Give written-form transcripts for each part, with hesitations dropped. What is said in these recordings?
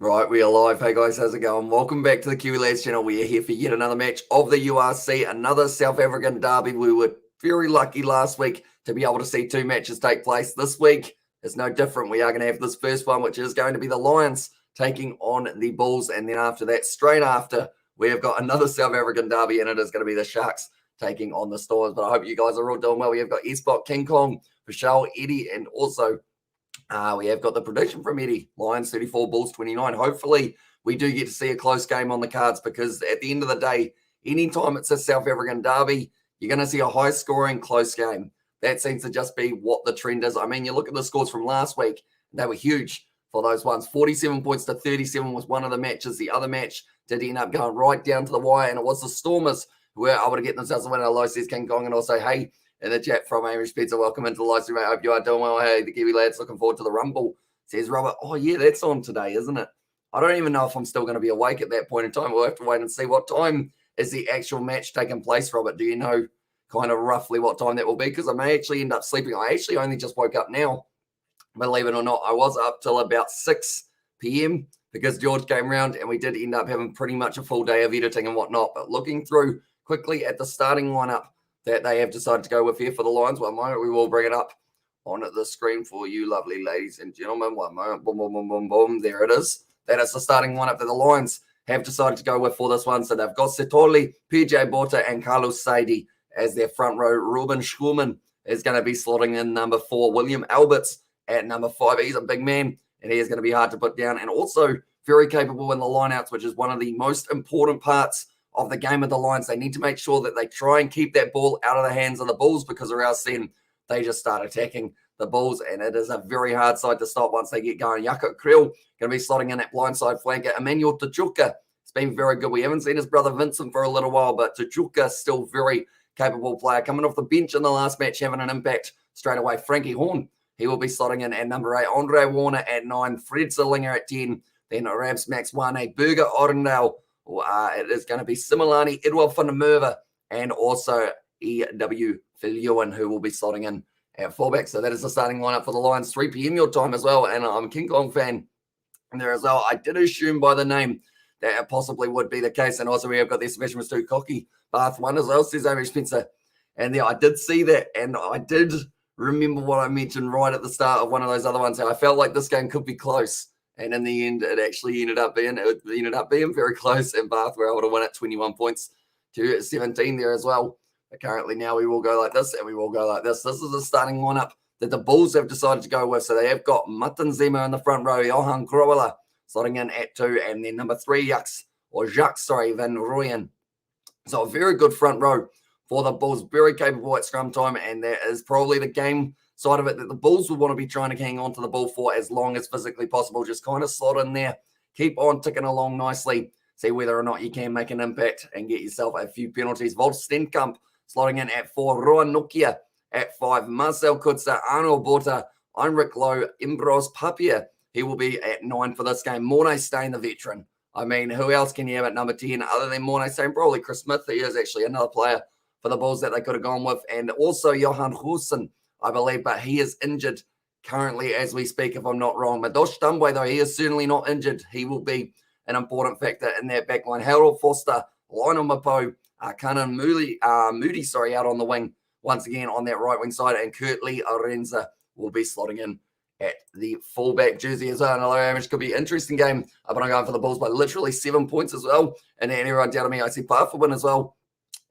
Right, we are live. Hey guys, how's it going? Welcome back to the Kiwi Lads channel. We are here for yet another match of the URC, another South African derby. We were very lucky last week to be able to see two matches take place. This week is no different. We are going to have this first one, which is going to be the Lions taking on the Bulls. And then after that, straight after, we have got another South African derby, and it is going to be the Sharks taking on the Storms. But I hope you guys are all doing well. We have got Ellis Park, King Kong, Michelle, Eddie, and also we have got the prediction from Eddie. Lions 34, Bulls 29. Hopefully, we do get to see a close game on the cards because at the end of the day, anytime it's a South African derby, you're going to see a high-scoring, close game. That seems to just be what the trend is. I mean, you look at the scores from last week, they were huge for those ones. 47 points to 37 was one of the matches. The other match did end up going right down to the wire, and it was the Stormers who were able to get themselves a win. Hello, says King Kong, and also, hey, in the chat from Amish Pizza, welcome into the live stream. I hope you are doing well. Hey, the Kiwi Lads, looking forward to the Rumble, says Robert. Oh, yeah, that's on today, isn't it? I don't even know if I'm still going to be awake at that point in time. We'll have to wait and see. What time is the actual match taking place, Robert? Do you know kind of roughly what time that will be? Because I may actually end up sleeping. I actually only just woke up now. Believe it or not, I was up till about 6 p.m. because George came round and we did end up having pretty much a full day of editing and whatnot. But looking through quickly at the starting lineup that they have decided to go with here for the Lions. One moment, we will bring it up on the screen for you, lovely ladies and gentlemen. One moment, boom, boom, boom, boom, boom. There it is. That is the starting lineup that the Lions have decided to go with for this one. So they've got Setoli, PJ Bota, and Carlos Saidi as their front row. Ruben Schulman is going to be slotting in number 4. William Alberts at number 5. He's a big man, and he is going to be hard to put down. And also very capable in the lineouts, which is one of the most important parts of the game of the Lions. They need to make sure that they try and keep that ball out of the hands of the Bulls, because or else then they just start attacking the Bulls, and it is a very hard side to stop once they get going. Jakob Kriel going to be slotting in that blindside flanker. Emmanuel Tachuka, it's been very good. We haven't seen his brother Vincent for a little while, but Tachuka still very capable player. Coming off the bench in the last match, having an impact straight away. Frankie Horn, he will be slotting in at number 8. Andre Warner at 9. Fred Zillinger at 10. Then Rabs Max 1. Burger Orendale. It is going to be Similani, Edward van der Merwe, and also E.W. Viljoen, who will be slotting in at fullback. So that is the starting lineup for the Lions. 3 p.m. your time as well. And I'm a King Kong fan there as well. I did assume by the name that it possibly would be the case. And also we have got the Sebastian was too cocky. Bath 1 as well, says Amy Spencer. And there I did see that. And I did remember what I mentioned right at the start of one of those other ones. How I felt like this game could be close. And in the end, it actually ended up being very close. And Bath were able to win at 21 points to 17 there as well. But currently now we will go like this and we will go like this. This is the starting lineup that the Bulls have decided to go with. So they have got Mutton Zema in the front row, Johan Groela slotting in at 2, and then number 3, Jacques Van Rooyen. So a very good front row for the Bulls, very capable at scrum time, and that is probably the game side of it that the Bulls will want to be trying to hang on to the ball for as long as physically possible. Just kind of slot in there, keep on ticking along nicely, see whether or not you can make an impact and get yourself a few penalties. Volt Stenkamp slotting in at 4, Roan Nokia at 5, Marcel Kutzer, Arnold Bota, Heinrich Lowe, Imbros Papier. He will be at 9 for this game. Mornay Stain, the veteran. I mean, who else can you have at number 10 other than Mornay Stain? Probably Chris Smith. He is actually another player for the Bulls that they could have gone with. And also Johan Hussen, I believe, but he is injured currently as we speak, if I'm not wrong. Madosh Dumbwe, though, he is certainly not injured. He will be an important factor in that back line. Harold Foster, Lionel Mapo, Kanan Moody, out on the wing once again on that right wing side. And Kurt Lee Arenza will be slotting in at the fullback jersey as well. Another which could be an interesting game. But I'm going for the Bulls by literally 7 points as well. And then everyone down to me, I see Park for win as well.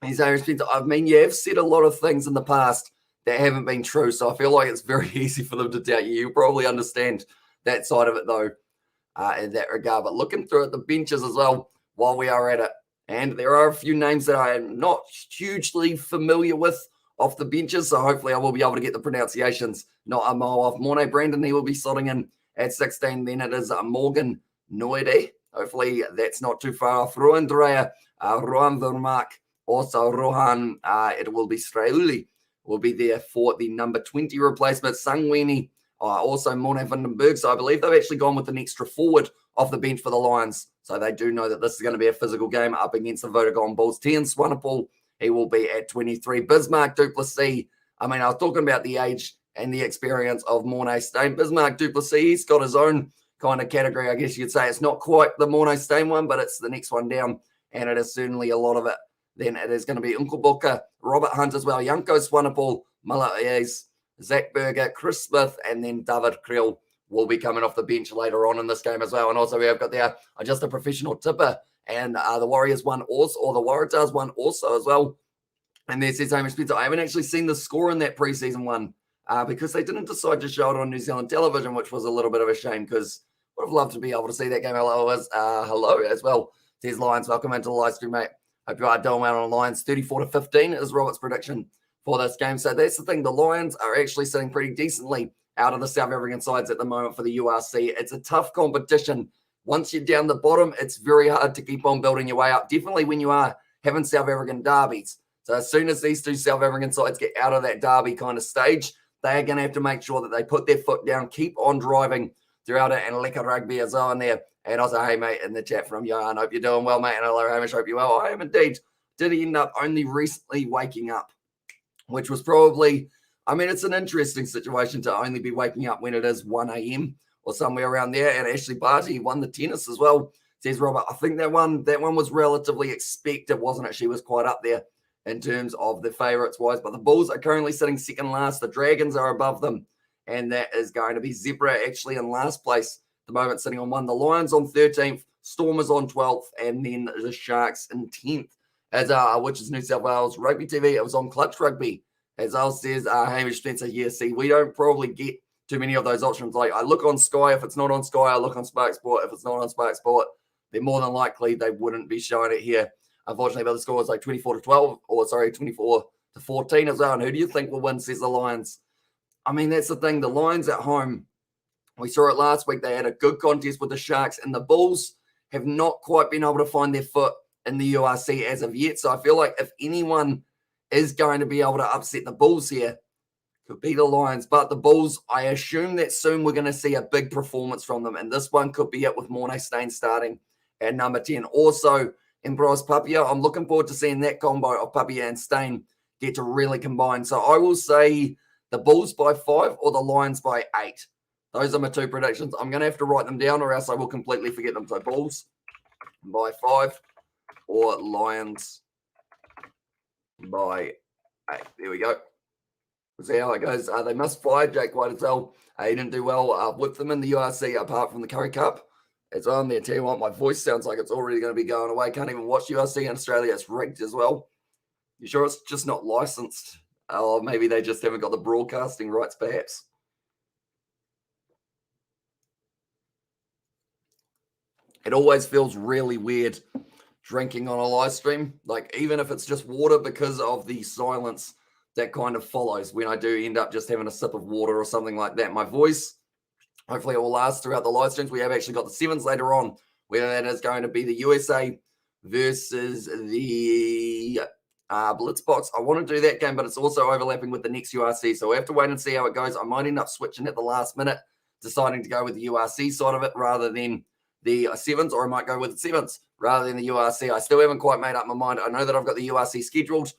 He's I mean, you have said a lot of things in the past that haven't been true. So I feel like it's very easy for them to doubt you. You probably understand that side of it, though, in that regard. But looking through at the benches as well while we are at it. And there are a few names that I am not hugely familiar with off the benches. So hopefully I will be able to get the pronunciations not a mile off. Mornay Brandon, he will be slotting in at 16. Then it is Morgan Noide. Hopefully that's not too far off. Rohan Dreyer, Rohan Vermaak. Also, Rohan, it will be Strauli, will be there for the number 20 replacement. Sangweni, also Morne van den Berg. So I believe they've actually gone with an extra forward off the bench for the Lions. So they do know that this is going to be a physical game up against the Vodacom Bulls. Tian Swanepoel, he will be at 23. Bismarck Duplessis, I mean, I was talking about the age and the experience of Mornay Stain. Bismarck Duplessis, he's got his own kind of category, I guess you could say. It's not quite the Morno Stain one, but it's the next one down, and it is certainly a lot of it. Then it is going to be Unkelboka, Robert Hunt as well, Janko Swanepoel, Malaez, Zach Berger, Chris Smith, and then David Creel will be coming off the bench later on in this game as well. And also we have got there just a professional tipper, and the Warriors won also, or the Waratahs won also as well. And there says Hamish Spencer, I haven't actually seen the score in that preseason one because they didn't decide to show it on New Zealand television, which was a little bit of a shame because would have loved to be able to see that game. Hello as well. Says Lions, welcome into the live stream, mate. Hope you are doing well on Lions. 34-15 is Robert's prediction for this game. So that's the thing. The Lions are actually sitting pretty decently out of the South African sides at the moment for the URC. It's a tough competition. Once you're down the bottom, it's very hard to keep on building your way up, definitely when you are having South African derbies. So as soon as these two South African sides get out of that derby kind of stage, they are going to have to make sure that they put their foot down, keep on driving throughout it, and Lekker Rugby as well in there. And also, hey, mate, in the chat from Johan, hope you're doing well, mate. And hello, Hamish, hope you're well. I am indeed. Did end up only recently waking up, which was probably, I mean, it's an interesting situation to only be waking up when it is 1 a.m. or somewhere around there. And Ashley Barty won the tennis as well. Says Robert, I think that one was relatively expected, wasn't it? She was quite up there in terms of the favourites wise. But the Bulls are currently sitting second last. The Dragons are above them. And that is going to be Zebra actually in last place at the moment, sitting on 1. The Lions on 13th. Stormers on 12th. And then the Sharks in 10th. Which is New South Wales Rugby TV. It was on Clutch Rugby. As Al says, Hamish Spencer, yeah, see, we don't probably get too many of those options. Like, I look on Sky. If it's not on Sky, I look on Spark Sport. If it's not on Spark Sport, then more than likely they wouldn't be showing it here. Unfortunately, but the score was like 24-12, or sorry, 24-14 as well. And who do you think will win, says the Lions? I mean, that's the thing. The Lions at home, we saw it last week. They had a good contest with the Sharks, and the Bulls have not quite been able to find their foot in the URC as of yet. So I feel like if anyone is going to be able to upset the Bulls here, could be the Lions. But the Bulls, I assume that soon we're going to see a big performance from them. And this one could be it with Morné Steyn starting at number 10. Also, Embrace Papia, I'm looking forward to seeing that combo of Papia and Steyn get to really combine. So I will say the Bulls by 5 or the Lions by 8. Those are my two predictions. I'm going to have to write them down or else I will completely forget them. So Bulls by 5 or Lions by 8. There we go. We'll see how it goes. They must fire Jake White as well. He didn't do well with them in the URC apart from the Curry Cup. It's on there. Tell you what, my voice sounds like it's already going to be going away. Can't even watch URC in Australia. It's rigged as well. You sure it's just not licensed? Or maybe they just haven't got the broadcasting rights, perhaps. It always feels really weird drinking on a live stream. Like, even if it's just water, because of the silence that kind of follows when I do end up just having a sip of water or something like that. My voice, hopefully it will last throughout the live streams. We have actually got the sevens later on, whether that is going to be the USA versus the Blitzbox. I want to do that game, but it's also overlapping with the next URC. So we have to wait and see how it goes. I might end up switching at the last minute, deciding to go with the URC side of it rather than the sevens, or I might go with the sevens rather than the URC. I still haven't quite made up my mind. I know that I've got the URC scheduled.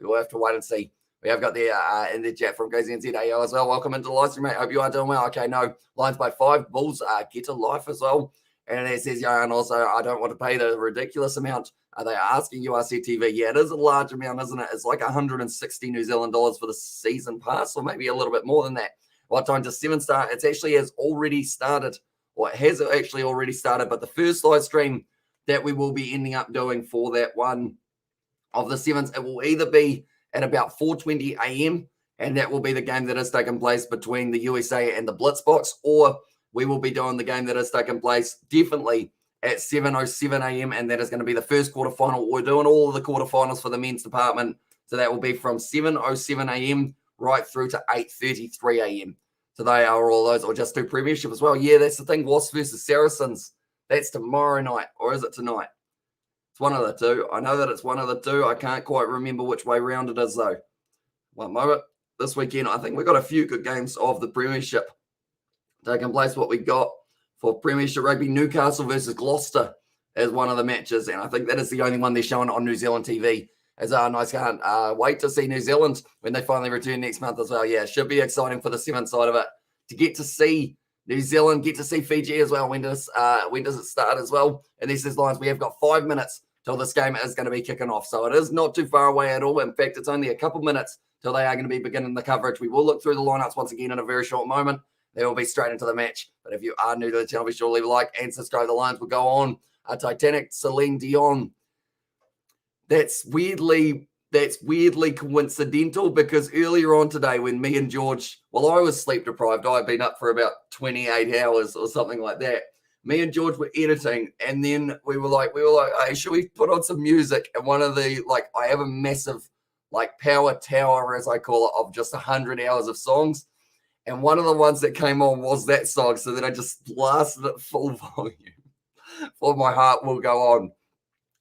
We'll have to wait and see. We have got the in the chat from Crazy NZAO as well. Welcome into the live stream, mate. Hope you are doing well. Okay, no, Lions by 5. Bulls get to life as well. And it says, yeah, and also I don't want to pay the ridiculous amount. They are asking URC TV. Yeah, it is a large amount, isn't it? It's like 160 New Zealand dollars for the season pass, or maybe a little bit more than that. What time does 7 start? It actually has already started, or it has actually already started. But the first live stream that we will be ending up doing for that one of the sevens, it will either be at about 4:20 a.m. and that will be the game that has taken place between the USA and the Blitzbox, or we will be doing the game that has taken place definitely at 7:07 a.m. and that is going to be the first quarterfinal. We're doing all of the quarterfinals for the men's department, so that will be from 7:07 a.m. right through to 8:33 a.m. So they are all those, or just do premiership as well. Yeah, that's the thing. Wasps versus Saracens. That's tomorrow night, or is it tonight? It's one of the two. I know that it's one of the two. I can't quite remember which way round it is, though. One moment. This weekend, I think we've got a few good games of the premiership taking place. What we got for Premiership Rugby, Newcastle versus Gloucester is one of the matches, and I think that is the only one they're showing on New Zealand TV. As nice, can't wait to see New Zealand when they finally return next month as well. Yeah, it should be exciting for the seventh side of it to get to see New Zealand get to see Fiji as well. When does it start as well? And this says Lions, we have got 5 minutes till this game is going to be kicking off. So it is not too far away at all. In fact, it's only a couple minutes till they are going to be beginning the coverage. We will look through the lineups once again in a very short moment. They will be straight into the match. But if you are new to the channel, be sure to leave a like and subscribe. The Lions will go on. Titanic Celine Dion. That's weirdly coincidental, because earlier on today when me and George, well, I was sleep deprived. I'd been up for about 28 hours or something like that. Me and George were editing, and then we were like, hey, should we put on some music? And one of the, I have a massive, power tower, as I call it, of just 100 hours of songs. And one of the ones that came on was that song. So then I just blasted it full volume for My Heart Will Go On.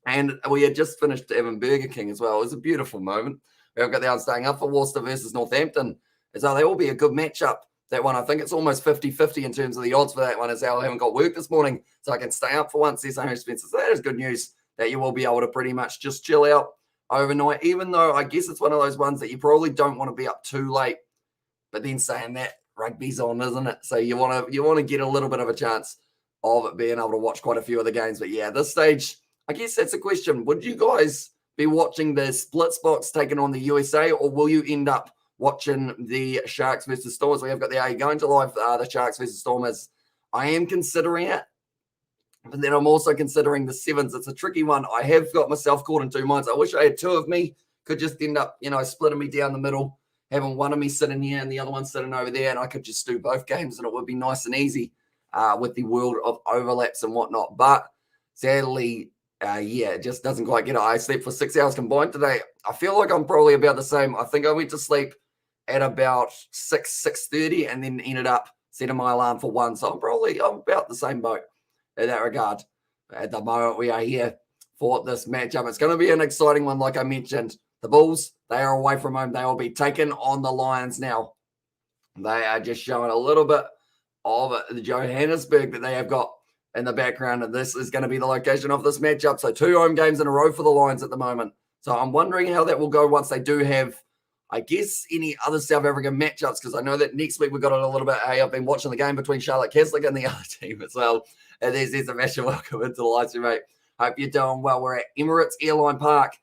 And we had just finished having Burger King as well. It was a beautiful moment. We've got the odds staying up for Worcester versus Northampton. So they will be a good matchup. That one, I think it's almost 50-50 in terms of the odds for that one, as I haven't got work this morning, so I can stay up for once. There's no expenses. So that is good news, that you will be able to pretty much just chill out overnight, even though I guess it's one of those ones that you probably don't want to be up too late. But then saying that, rugby's on, isn't it? So you want to get a little bit of a chance of it being able to watch quite a few of the games. But yeah, at this stage, I guess that's a question. Would you guys be watching the split spots taking on the USA, or will you end up watching the Sharks versus Stormers? We have got the going to live the Sharks versus Stormers. I am considering it, but then I'm also considering the sevens. It's a tricky one. I have got myself caught in two minds. I wish I had two of me. Could just end up, splitting me down the middle, having one of me sitting here and the other one sitting over there, and I could just do both games, and it would be nice and easy with the world of overlaps and whatnot. But sadly, it just doesn't quite get it. I slept for 6 hours combined today. I feel like I'm probably about the same. I think I went to sleep at about 6:30 and then ended up setting my alarm for 1. So I'm about the same boat in that regard. At the moment, we are here for this matchup. It's going to be an exciting one, like I mentioned. The Bulls, they are away from home. They will be taking on the Lions now. They are just showing a little bit of the Johannesburg that they have got in the background, and this is going to be the location of this matchup. So 2 home games in a row for the Lions at the moment. So I'm wondering how that will go once they do have, I guess, any other South African matchups, because I know that next week we've got it a little bit. Hey, I've been watching the game between Charlotte Keslick and the other team as well. And there's a massive welcome into the Livestream, mate. Hope you're doing well. We're at Emirates Park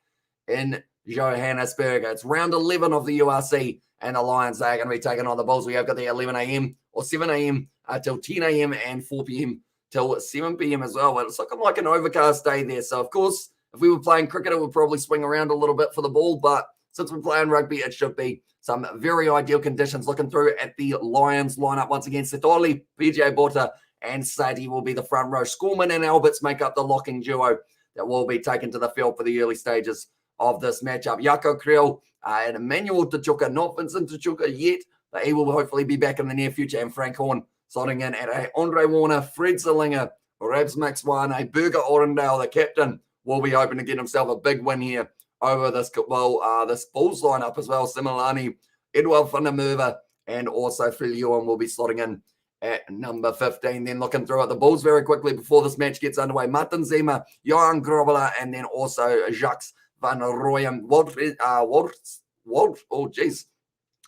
in Johannesburg. It's round 11 of the URC, and the Lions, they are going to be taking on the Bulls. We have got the 11 a.m. or 7 a.m. Till 10 a.m. and 4 p.m. till 7 p.m. as well. But it's looking like an overcast day there. So, of course, if we were playing cricket, it would probably swing around a little bit for the ball. But since we're playing rugby, it should be some very ideal conditions. Looking through at the Lions lineup once again, Setoli, PJ Bota, and Sadie will be the front row. Scorman and Alberts make up the locking duo that will be taken to the field for the early stages of this matchup. Jaco Kriel and Emmanuel Tachuka, not Vincent Tachuka yet, but he will hopefully be back in the near future. And Frank Horn slotting in at Andre Warner, Fred Zelinger, Rabs Maxwane, Burger Orendale, the captain, will be hoping to get himself a big win here over this Bulls lineup as well. Similani, Edward van der Merwe, and also Filion will be slotting in at number 15. Then looking through at the Bulls very quickly before this match gets underway. Martin Zema, Johan Grobler, and then also Jacques van Rooyen. Oh, geez.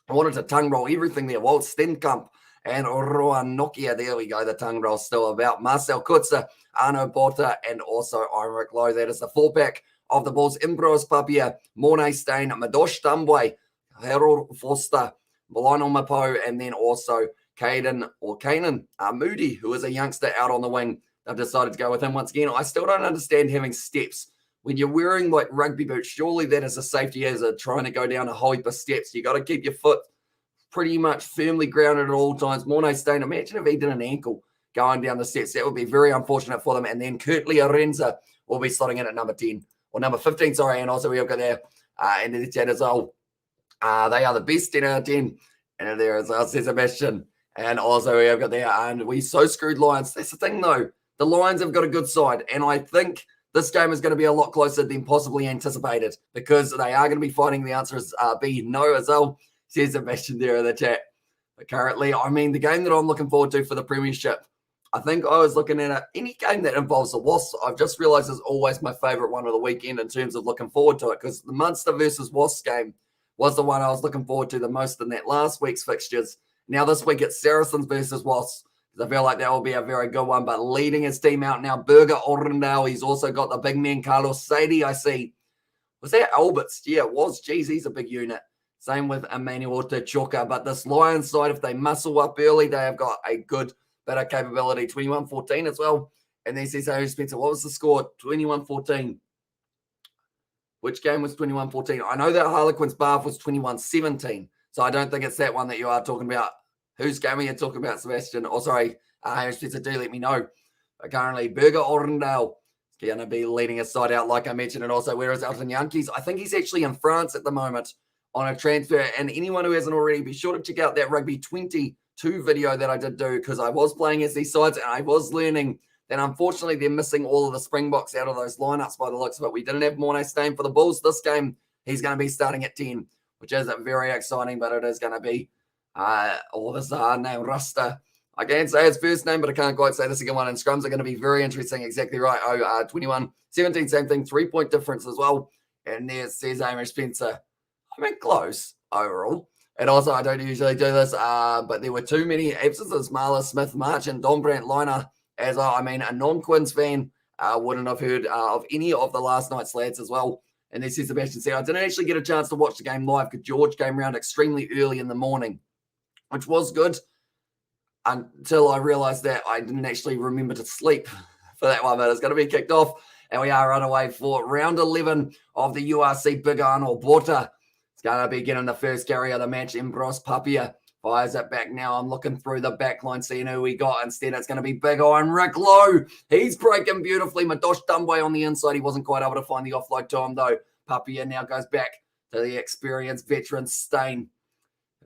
I wanted to tongue roll everything there. Walt Stenkamp and Rohan Nokia. There we go. The tongue roll still about. Marcel Kutzer, Arno Botta, and also Imric Lowe. That is the 4-pack of the Bulls. Imbros Papia, Mornay Stain, Madosh Tambwe, Harold Foster, Milano Mapo, and then also Kanan Moody, who is a youngster out on the wing. I've decided to go with him once again. I still don't understand having steps. When you're wearing like rugby boots, surely that is a safety as a trying to go down a whole heap of steps. You got to keep your foot pretty much firmly grounded at all times. Mornay Stain, imagine if he did an ankle going down the steps. That would be very unfortunate for them. And then Kurtley Arenza will be slotting in at number 10, or number 15, sorry. And also we have got there into the chat as well. They are the best 10 out of 10. And there as well, says Sebastian. And also we have got there, and we so screwed Lions. That's the thing though. The Lions have got a good side. And I think this game is going to be a lot closer than possibly anticipated, because they are going to be fighting. The answer is B, no as well, says Sebastian there in the chat. But currently, I mean, the game that I'm looking forward to for the Premiership, I think I was looking at any game that involves the Wasps. I've just realised is always my favourite one of the weekend in terms of looking forward to it, because the Munster versus Wasps game was the one I was looking forward to the most in that last week's fixtures. Now this week it's Saracens versus Wasps. because I feel like that will be a very good one. But leading his team out now, Burger Orendale. He's also got the big man, Carlos Sadie, I see. Was that Alberts? Yeah, it was. Geez, he's a big unit. Same with Emmanuel Tachoka. But this Lions side, if they muscle up early, they have got a good bit of capability. 21-14 as well. And then says, hey, Spencer, what was the score? 21-14. Which game was 21-14? I know that Harlequins Bath was 21-17. So I don't think it's that one that you are talking about. Whose game are you talking about, Sebastian? Oh, sorry, Spencer, do let me know. But currently, Burger Orendale is going to be leading his side out, like I mentioned. And also, where is Elton Yankees? I think he's actually in France at the moment on a transfer. And anyone who hasn't already, be sure to check out that Rugby 22 video that I did do, because I was playing as these sides and I was learning that unfortunately they're missing all of the Springboks out of those lineups by the looks of it. We didn't have Mornay Stain for the Bulls this game. He's going to be starting at 10, which is very exciting, but it is going to be this hard name, Rasta. I can't say his first name, but I can't quite say the second one. And scrums are going to be very interesting. Exactly right. 21-17, same thing, 3-point difference as well. And there says Amish Spencer. I mean, close overall. And also, I don't usually do this, but there were too many absences. Marla Smith, March, and Don Brandt Liner. As I mean, a non-Quins fan wouldn't have heard of any of the last night's lads as well. And this is Sebastian said, I didn't actually get a chance to watch the game live because George came around extremely early in the morning, which was good until I realized that I didn't actually remember to sleep for that one. But it's going to be kicked off, and we are underway for round 11 of the URC Big Arnold Water. It's going to be getting the first carry of the match. Embros Papia fires it back now. I'm looking through the back line, seeing who we got. Instead, it's going to be Big Iron Rick Lowe. He's breaking beautifully. Madosh Dumbway on the inside. He wasn't quite able to find the offload to him, though. Papia now goes back to the experienced veteran Stain.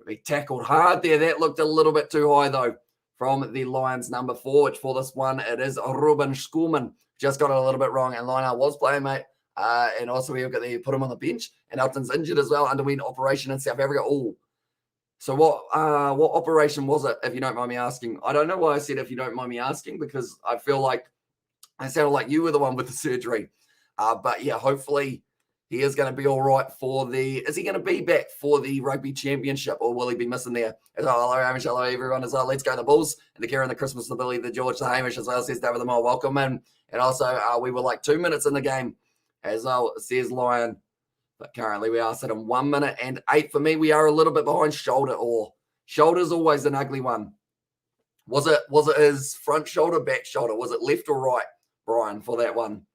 He tackled hard there. That looked a little bit too high, though, from the Lions number 4, which for this one, it is Ruben Schulman. Just got it a little bit wrong, and Lionel was playing, mate. And also, we got put him on the bench, and Elton's injured as well, underwent operation in South Africa. Oh, so what operation was it, if you don't mind me asking? I don't know why I said if you don't mind me asking, because I feel like I sounded like you were the one with the surgery. But yeah, hopefully he is going to be all right for is he going to be back for the Rugby Championship, or will he be missing there? Hello, Hamish. Hello, everyone as well. Let's go the Bulls. And the Karen, the Christmas, the Billy, the George, the Hamish as well, says David the Mole. Welcome in. And also, we were like 2 minutes in the game as well, says Lion. But currently we are sitting 1 minute and 8. For me, we are a little bit behind shoulder, or shoulder's always an ugly one. Was it his front shoulder, back shoulder? Was it left or right, Brian, for that one?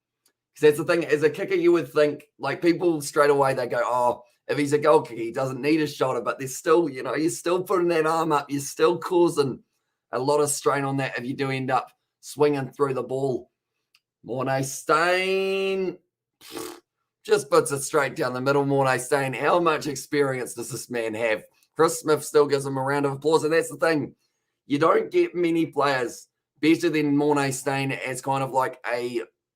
Because that's the thing, as a kicker, you would think, like, people straight away, they go, oh, if he's a goal kicker, he doesn't need his shoulder. But there's still, you're still putting that arm up. You're still causing a lot of strain on that if you do end up swinging through the ball. Mornay Stain just puts it straight down the middle. Mornay Stain, how much experience does this man have? Chris Smith still gives him a round of applause. And that's the thing. You don't get many players better than Mornay Stain as kind of like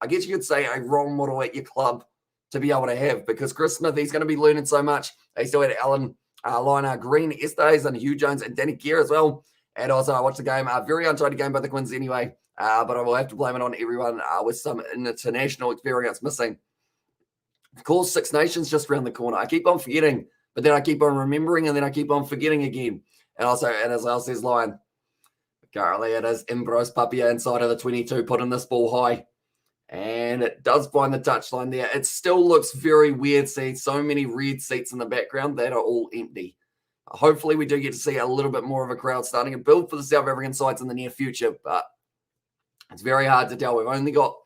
I guess you could say, a role model at your club to be able to have, because Chris Smith, he's going to be learning so much. He still had Alan Liner Green, Estes, and Hugh Jones, and Danny Gear as well. And also, I watched the game. Very untidy game by the Quins anyway, but I will have to blame it on everyone with some international experience missing. Of course, Six Nations just around the corner. I keep on forgetting, but then I keep on remembering, and then I keep on forgetting again. And also, and as well says Lion, currently it is Embros Papia inside of the 22, putting this ball high. And it does find the touchline there. It still looks very weird seeing so many red seats in the background that are all empty. Hopefully we do get to see a little bit more of a crowd starting to build for the South African sides in the near future, but it's very hard to tell. We've only got,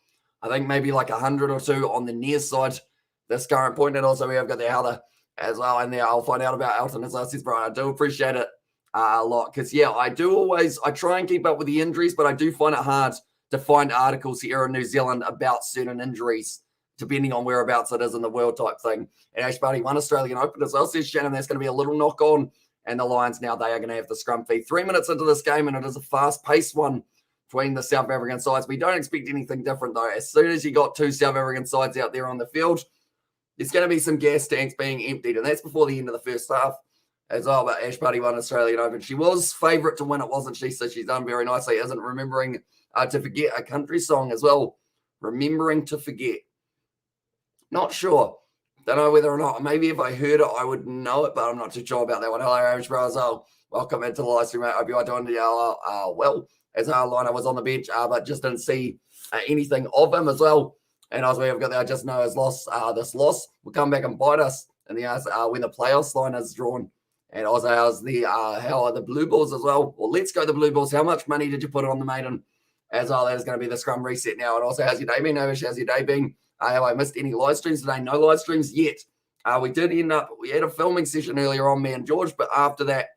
I think, maybe like 100 or so on the near side this current point, and also we have got the other as well. And there I'll find out about Elton as well, says Brian. I do appreciate it a lot, because yeah, I try and keep up with the injuries, but I do find it hard to find articles here in New Zealand about certain injuries, depending on whereabouts it is in the world type thing. And Ash Barty won Australian Open as well, says Shannon. That's going to be a little knock on. And the Lions now, they are going to have the scrum feed. 3 minutes into this game, and it is a fast-paced one between the South African sides. We don't expect anything different, though. As soon as you got two South African sides out there on the field, there's going to be some gas tanks being emptied, and that's before the end of the first half as well. But Ash Barty won Australian Open. She was favourite to win it, wasn't she? So she's done very nicely. Isn't remembering to forget a country song as well. Remembering to forget. Not sure. Don't know whether or not. Maybe if I heard it, I would know it, but I'm not too sure about that one. Hello, Amish Brazil. Welcome into the live stream, mate. Hope you are doing well. as our liner was on the bench, but just didn't see anything of him as well. And as we have got there, I just know his loss, this loss will come back and bite us in the when the playoffs line is drawn. And also, how are the Blue Bulls as well? Well, let's go the Blue Bulls. How much money did you put on the maiden? As well, that is going to be the scrum reset now. And also, how's your day been, Avish? How's your day been? Have I missed any live streams today? No live streams yet. We had a filming session earlier on, me and George, but after that,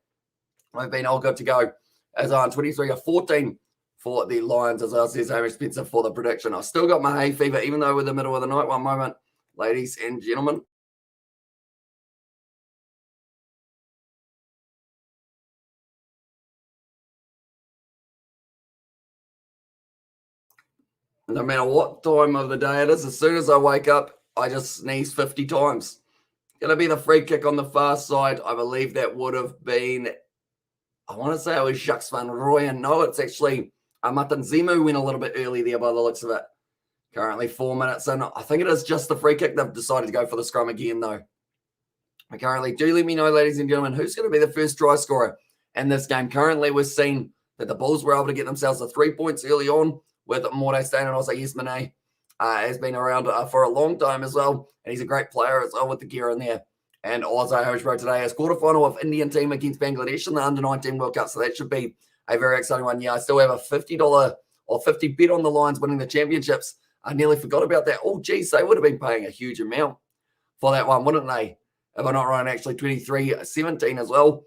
we've been all good to go. As on 23 or 14 for the Lions, as well, says Hamish Spencer for the prediction. I've still got my hay fever, even though we're in the middle of the night. One moment, ladies and gentlemen. No matter what time of the day it is, as soon as I wake up, I just sneeze 50 times. Going to be the free kick on the far side. I believe that would have been, I want to say it was Jacques van Rooyen. No, it's actually Matanzemu went a little bit early there by the looks of it. Currently 4 minutes in. I think it is just the free kick. They've decided to go for the scrum again, though. But currently, do let me know, ladies and gentlemen, who's going to be the first try scorer in this game. Currently, we're seeing that the Bulls were able to get themselves the 3 points early on with Morday Stain, and also Yes Mane has been around for a long time as well. And he's a great player as well with the gear in there. And also, Hosbro today is quarterfinal of Indian team against Bangladesh in the Under-19 World Cup. So that should be a very exciting one. Yeah, I still have a $50 or 50 bet on the Lions winning the championships. I nearly forgot about that. Oh, geez, they would have been paying a huge amount for that one, wouldn't they? If I'm not wrong, actually 23-17 as well.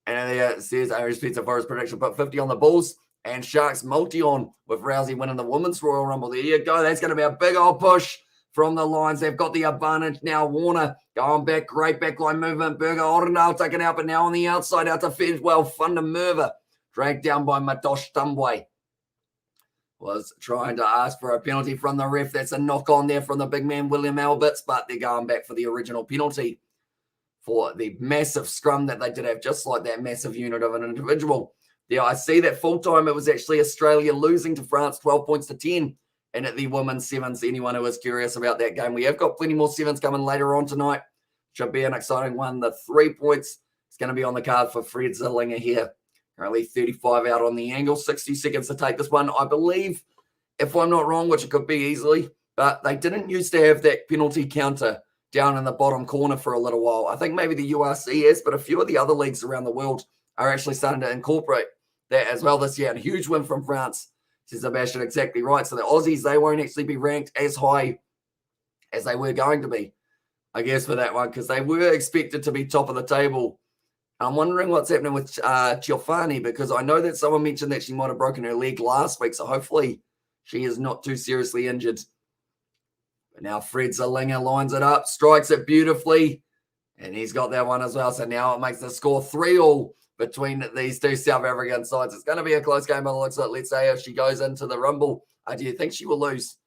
And there says Irish Pizza for his prediction, put 50 on the Bulls and Sharks multi on with Rousey winning the Women's Royal Rumble. There you go. That's going to be a big old push from the Lions. They've got the advantage now. Warner going back, great backline movement. Berger Orendale taken out, but now on the outside out to Fedwell. Funda Merva dragged down by Matosh Tumbwe. Was trying to ask for a penalty from the ref. That's a knock on there from the big man, William Alberts, but they're going back for the original penalty for the massive scrum that they did have, just like that massive unit of an individual. Yeah, I see that full time it was actually Australia losing to France 12 points to 10. And at the women's sevens, anyone who is curious about that game, we have got plenty more sevens coming later on tonight. Should be an exciting one. The 3 points is going to be on the card for Fred Zillinger here. Currently 35 out on the angle, 60 seconds to take this one. I believe, if I'm not wrong, which it could be easily, but they didn't used to have that penalty counter down in the bottom corner for a little while. I think maybe the URC is, but a few of the other leagues around the world are actually starting to incorporate that as well this year. And a huge win from France. Says Sebastian, exactly right. So the Aussies, they won't actually be ranked as high as they were going to be, I guess, for that one, because they were expected to be top of the table. I'm wondering what's happening with Ciofani, because I know that someone mentioned that she might have broken her leg last week, so hopefully she is not too seriously injured. But now Fred Zillinger lines it up, strikes it beautifully, and he's got that one as well. So now it makes the score 3-3 between these two South African sides. It's going to be a close game by the looks of it. Let's say if she goes into the Rumble, do you think she will lose?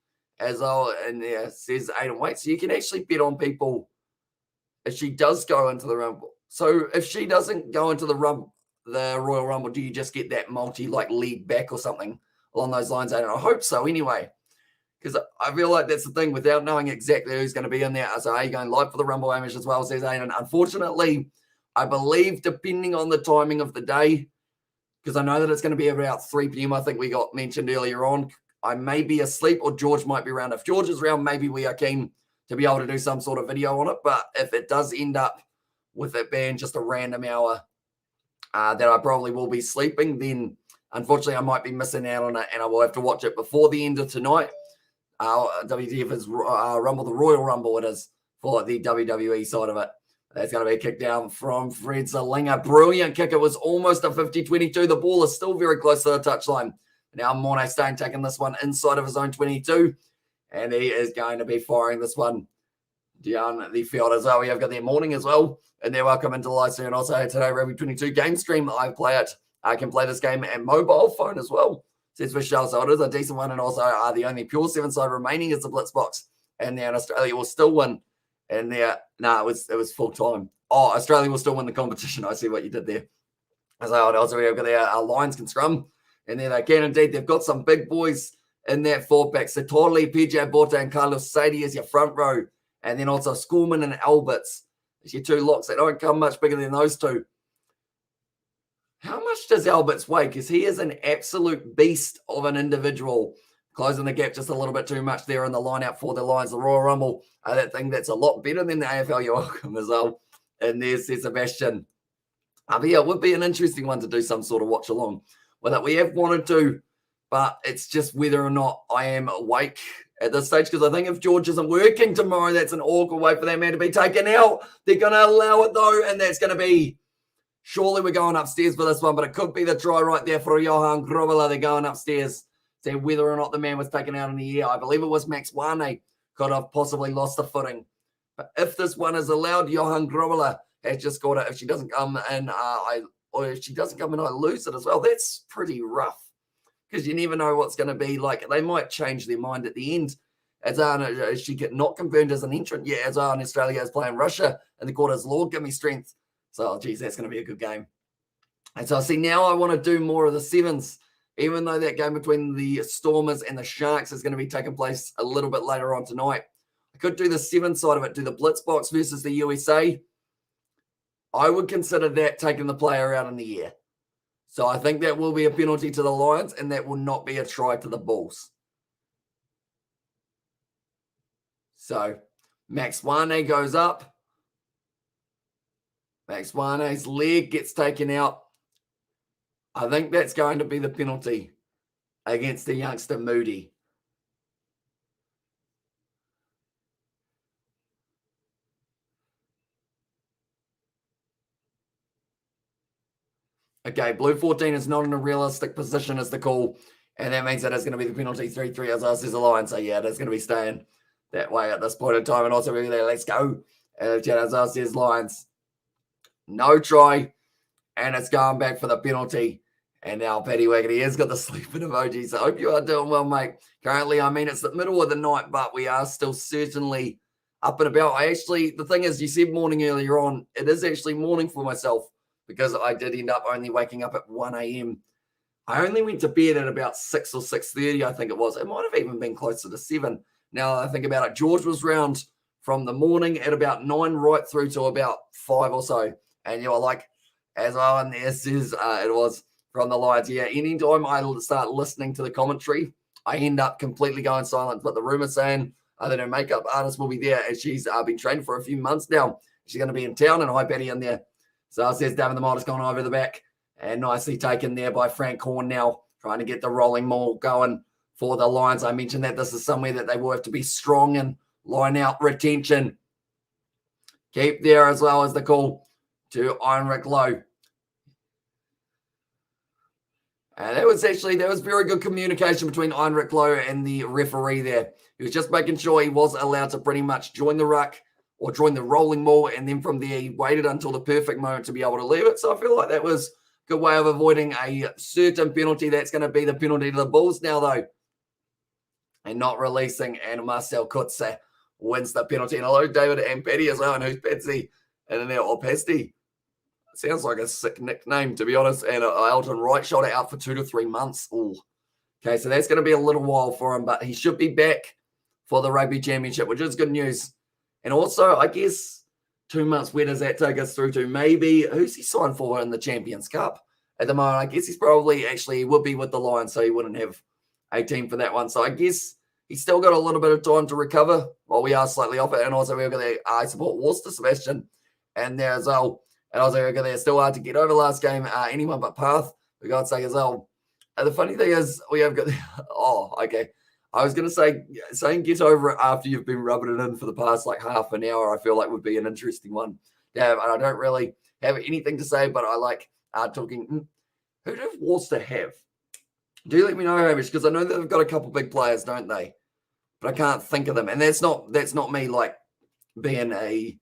As well, and yeah, says Aidan Waite. So you can actually bet on people if she does go into the Rumble. So if she doesn't go into the Royal Rumble, do you just get that like lead back or something along those lines? I hope so anyway, because I feel like that's the thing without knowing exactly who's going to be in there. So are you going live for the Rumble, Amish, as well, says Aidan? Unfortunately, I believe depending on the timing of the day, because I know that it's going to be about 3 p.m. I think we got mentioned earlier on. I may be asleep or George might be around. If George is around, maybe we are keen to be able to do some sort of video on it. But if it does end up with it being just a random hour that I probably will be sleeping, then unfortunately I might be missing out on it and I will have to watch it before the end of tonight. WTF is Rumble, the Royal Rumble it is for the WWE side of it. That's going to be a kick down from Fred Zillinger. Brilliant kick. It was almost a 50-22. The ball is still very close to the touchline. Now Mornay Stain taking this one inside of his own 22. And he is going to be firing this one down the field as well. We have got their morning as well. And they're welcome into the live stream. And also today, Rugby 22 game stream. I play it. I can play this game and mobile phone as well. Says Michelle. So it is a decent one. And also the only pure 7-side remaining is the Blitz box. And then Australia will still win. And there, it was full time. Oh, Australia will still win the competition. I see what you did there. As also we have got their Lions can scrum. And then they can indeed. They've got some big boys in that four pack. So totally PJ Borta and Carlos Sadie is your front row. And then also Schoolman and Alberts. There's your two locks. They don't come much bigger than those two. How much does Alberts weigh? Because he is an absolute beast of an individual. Closing the gap just a little bit too much there in the line out for the Lions. The Royal Rumble, that thing that's a lot better than the AFL. You're welcome as well. And there's Sebastian. But yeah, it would be an interesting one to do some sort of watch along with it. We have wanted to, but it's just whether or not I am awake at this stage, because I think if George isn't working tomorrow, that's an awkward way for that man to be taken out. They're going to allow it though, and that's going to be, surely we're going upstairs for this one, but it could be the try right there for Johan Grobbelaar. They're going upstairs. See whether or not the man was taken out in the air. I believe it was Max Wane could have possibly lost the footing. But if this one is allowed, Johan Grobbelaar has just got it. If she doesn't come in, if she doesn't come in, I lose it as well. That's pretty rough, because you never know what's going to be like. They might change their mind at the end. As she get not confirmed as an entrant. Yeah, as Australia is playing Russia in the quarters. Lord, give me strength. So, geez, that's going to be a good game. And so, see, now I want to do more of the sevens, even though that game between the Stormers and the Sharks is going to be taking place a little bit later on tonight. I could do the seven side of it, do the blitz box versus the USA. I would consider that taking the player out in the air. So I think that will be a penalty to the Lions, and that will not be a try to the Bulls. So Max Wane goes up. Max Wane's leg gets taken out. I think that's going to be the penalty against the youngster Moody. Okay, blue 14 is not in a realistic position as the call, and that means that it's going to be the penalty 3-3 as us as a Lion. So yeah, that's going to be staying that way at this point in time. And also we're there, let's go. As us says Lions. No try, and it's going back for the penalty. And now Paddy Waggerty has got the sleeping emoji. So I hope you are doing well, mate. Currently, I mean, it's the middle of the night, but we are still certainly up and about. The thing is, you said morning earlier on. It is actually morning for myself, because I did end up only waking up at 1 a.m. I only went to bed at about 6 or 6:30, I think it was. It might have even been closer to 7. Now I think about it, George was round from the morning at about 9 right through to about 5 or so. And you were like, as Owen there says, it was from the Lions. Yeah, anytime I start listening to the commentary, I end up completely going silent. But the rumor saying that her makeup artist will be there, and she's been training for a few months now. She's going to be in town, and hi, Betty, in there. So it says Davin the Mod has gone over the back, and nicely taken there by Frank Horn now, trying to get the rolling maul going for the Lions. I mentioned that this is somewhere that they will have to be strong in line out retention. Keep there as well as the call to Heinrich Lowe. And that was very good communication between Heinrich Lowe and the referee there. He was just making sure he was allowed to pretty much join the ruck or join the rolling maul, and then from there he waited until the perfect moment to be able to leave it. So I feel like that was a good way of avoiding a certain penalty. That's going to be the penalty to the Bulls now, though, and not releasing. And Marcel Kutze wins the penalty. And hello, David and Paddy as well. And who's Patsy? And then Pesty. Sounds like a sick nickname, to be honest. And Elton Wright shot it out for 2 to 3 months. Ooh. Okay, so that's going to be a little while for him, but he should be back for the Rugby Championship, which is good news. And also, I guess 2 months, where does that take us through to? Maybe, who's he signed for in the Champions Cup at the moment? I guess he would be with the Lions, so he wouldn't have a team for that one. So I guess he's still got a little bit of time to recover while we are slightly off it. And also, we've got the I support Worcester, Sebastian, and there as well. And also, we've got there still hard to get over last game. Anyone but Path, for God's sake, as well. The funny thing is, we have got, okay. I was going to say, saying get over it after you've been rubbing it in for the past like half an hour, I feel like would be an interesting one. Yeah, and I don't really have anything to say, but I like talking. Who do Worcester have? Do let me know, Hamish, because I know that they've got a couple big players, don't they? But I can't think of them. And that's not me like being a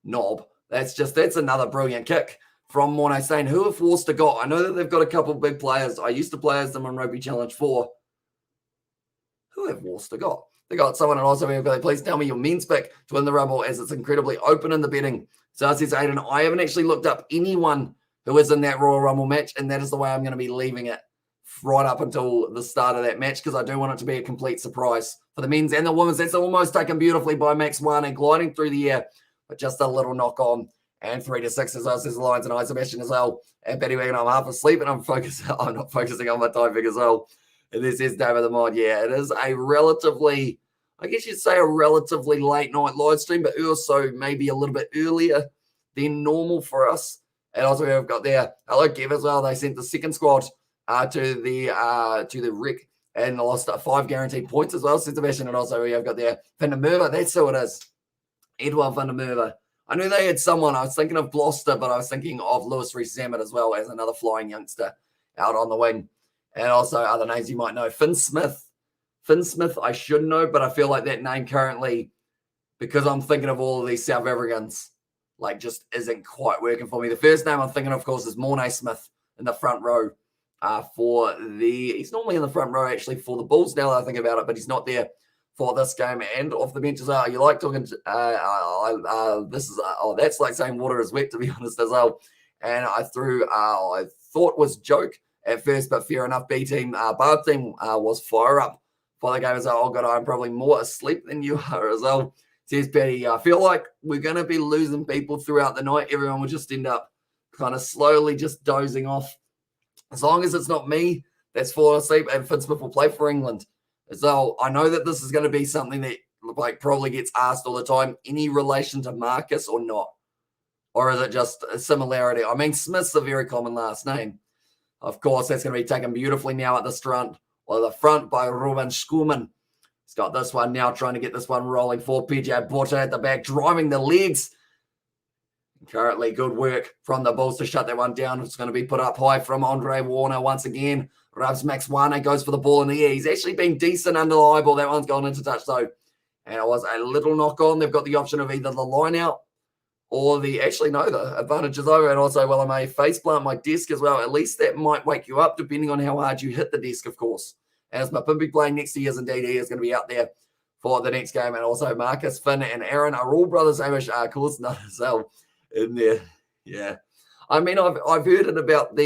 knob. That's another brilliant kick from Mornay saying, who have Worcester got? I know that they've got a couple big players. I used to play as them on Rugby Challenge 4. Who have Worcester got? They got someone and also please tell me your men's pick to win the Rumble, as it's incredibly open in the betting. So I says, Aiden, I haven't actually looked up anyone who is in that Royal Rumble match, and that is the way I'm going to be leaving it right up until the start of that match, because I do want it to be a complete surprise for the men's and the women's. That's almost taken beautifully by Max Wane, gliding through the air, but just a little knock on. And 3 to 6 as well, says the Lions and I, Sebastian as well. And Betty Wagon, I'm half asleep and I'm not focusing on my typing as well. And this is David the Mod. Yeah, it is a relatively, I guess you'd say a relatively late night live stream, but also maybe a little bit earlier than normal for us. And also we've got there, hello Kev as well. They sent the second squad to the Rick and lost 5 guaranteed points as well, says Sebastian. And also we have got there Van der Merwe. That's who it is. Edouard Van der Merwe. I knew they had someone. I was thinking of Gloucester, but I was thinking of Lewis Rees-Zammit as well as another flying youngster out on the wing. And also other names you might know. Finn Smith. Finn Smith, I should know, but I feel like that name currently, because I'm thinking of all of these South Africans, like just isn't quite working for me. The first name I'm thinking of course, is Mornay Smith in the front row he's normally in the front row actually for the Bulls now that I think about it, but he's not there for this game. And off the bench as well. You like talking to, that's like saying water is wet, to be honest, as well. And I thought was joke at first, but fair enough. B team, Bar team was fire up for the game as well. Oh God, I'm probably more asleep than you are as well. Says Betty, I feel like we're going to be losing people throughout the night. Everyone will just end up kind of slowly just dozing off. As long as it's not me that's falling asleep, and Fitzpatrick will play for England. So I know that this is going to be something that like probably gets asked all the time. Any relation to Marcus or not? Or is it just a similarity? I mean, Smith's a very common last name. Of course, that's going to be taken beautifully now at the front, or the front by Ruben Schoeman. He's got this one now, trying to get this one rolling for PJ Porter at the back, driving the legs. Currently, good work from the Bulls to shut that one down. It's going to be put up high from Andre Warner once again. Rabs Max Wane goes for the ball in the air. He's actually been decent under the eyeball. That one's gone into touch, though. And it was a little knock on. They've got the option of either the line out or the advantage is over. And also, well, I may face plant my desk as well. At least that might wake you up, depending on how hard you hit the desk, of course. As Mapimpi playing next to you, indeed, he is going to be out there for the next game. And also, Marcus, Finn, and Aaron are all brothers. Hamish, of course, not as well in there. Yeah. I mean, I've heard it about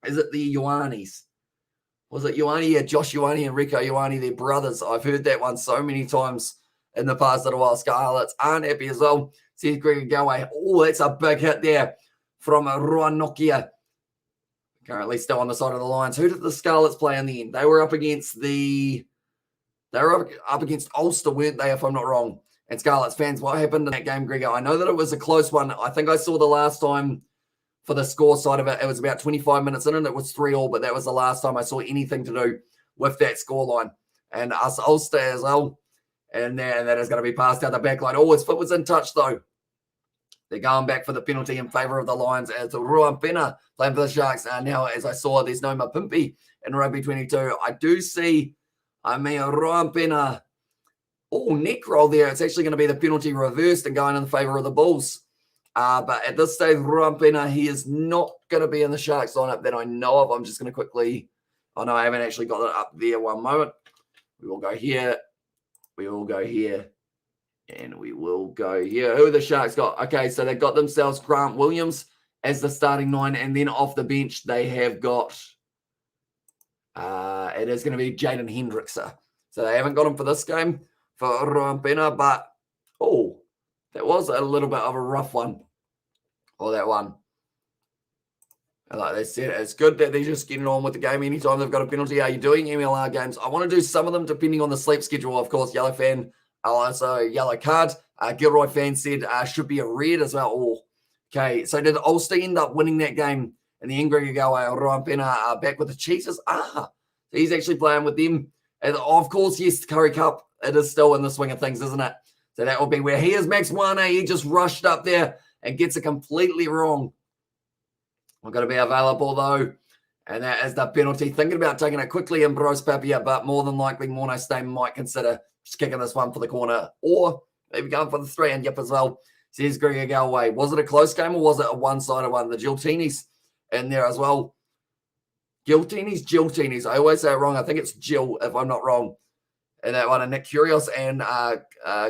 is it the Ioannis? Was it Ioane? Yeah, Josh Ioane and Rico Ioane, they're brothers. I've heard that one so many times in the past little while. Scarlets aren't happy as well. Says Greg Galway. Oh, that's a big hit there from Ruan Nokia. Currently still on the side of the Lions. Who did the Scarlets play in the end? They were up against Ulster, weren't they, if I'm not wrong? And Scarlets fans, what happened in that game, Gregor? I know that it was a close one. I think I saw the last time for the score side of it, it was about 25 minutes in and it was 3-3, but that was the last time I saw anything to do with that scoreline. And us Ulster as well. And that is going to be passed out the back line. Oh, his foot was in touch, though. They're going back for the penalty in favour of the Lions as Ruan Pena playing for the Sharks. Now, as I saw, there's no Mapimpi in Rugby 22. I do see, Ruan Pena, neck roll there. It's actually going to be the penalty reversed and going in favour of the Bulls. But at this stage, Ruan Pena, he is not going to be in the Sharks lineup that I know of. I'm just going to quickly, I haven't actually got it up there. One moment. We will go here. We will go here. And we will go here. Who the Sharks got? Okay, so they've got themselves Grant Williams as the starting 9. And then off the bench, they have got, it is going to be Jaden Hendrickson. So they haven't got him for this game for Ruan Pena. But, that was a little bit of a rough one. That one. Like they said, it's good that they're just getting on with the game anytime they've got a penalty. Are you doing MLR games? I want to do some of them depending on the sleep schedule, of course. Yellow fan. Also, yellow card. Gilroy fan said should be a red as well. Okay, so did Ulster end up winning that game? And the Ingrid Gawa Ruan Pena back with the Cheetahs? So he's actually playing with them. And of course, yes, the Curry Cup. It is still in the swing of things, isn't it? So that will be where he is. Max Wane, he just rushed up there and gets it completely wrong. Not going to be available, though. And that is the penalty. Thinking about taking it quickly in Bros Papia, but more than likely, Morno Stain might consider just kicking this one for the corner or maybe going for the 3 and yip as well. Says Gregor Galway. Was it a close game or was it a one-sided one? The Giltinis in there as well. Giltinis. I always say it wrong. I think it's Jill, if I'm not wrong. And that one, and Nick Kyrgios and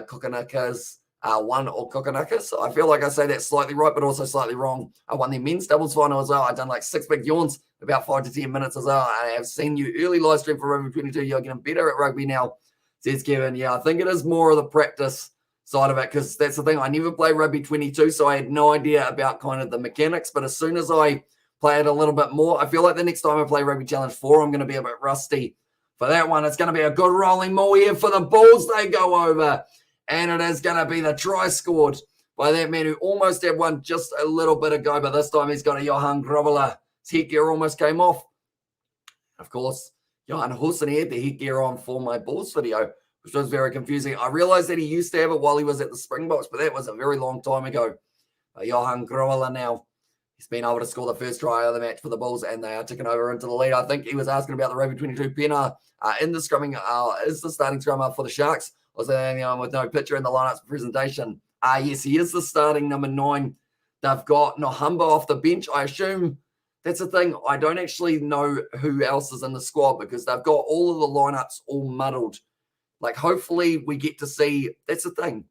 Kokanakas won, or Kokanakas. I feel like I say that slightly right, but also slightly wrong. I won the men's doubles final as well. I've done like 6 big yawns, about 5 to 10 minutes as well. I have seen you early live stream for Rugby 22. You're getting better at rugby now, says Kevin. Yeah, I think it is more of the practice side of it, because that's the thing. I never played rugby 22, so I had no idea about kind of the mechanics. But as soon as I play it a little bit more, I feel like the next time I play Rugby Challenge 4, I'm going to be a bit rusty for that one. It's going to be a good rolling maul here for the Bulls. They go over, and it is going to be the try scored by that man who almost had one just a little bit ago, but this time he's got a Johan Grobbelaar. His headgear almost came off. Of course, Johan Hussein had the headgear on for my Bulls video, which was very confusing. I realized that he used to have it while he was at the Springboks, but that was a very long time ago. Johan Grobbelaar now, he's been able to score the first try of the match for the Bulls, and they are ticking over into the lead. I think he was asking about the Rugby 22 Pena in the scrumming. Is the starting scrummer for the Sharks? Was there anyone with no picture in the lineups presentation? Yes, he is the starting number 9. They've got Nohamba off the bench. I assume that's the thing. I don't actually know who else is in the squad because they've got all of the lineups all muddled. Like, hopefully we get to see, that's the thing.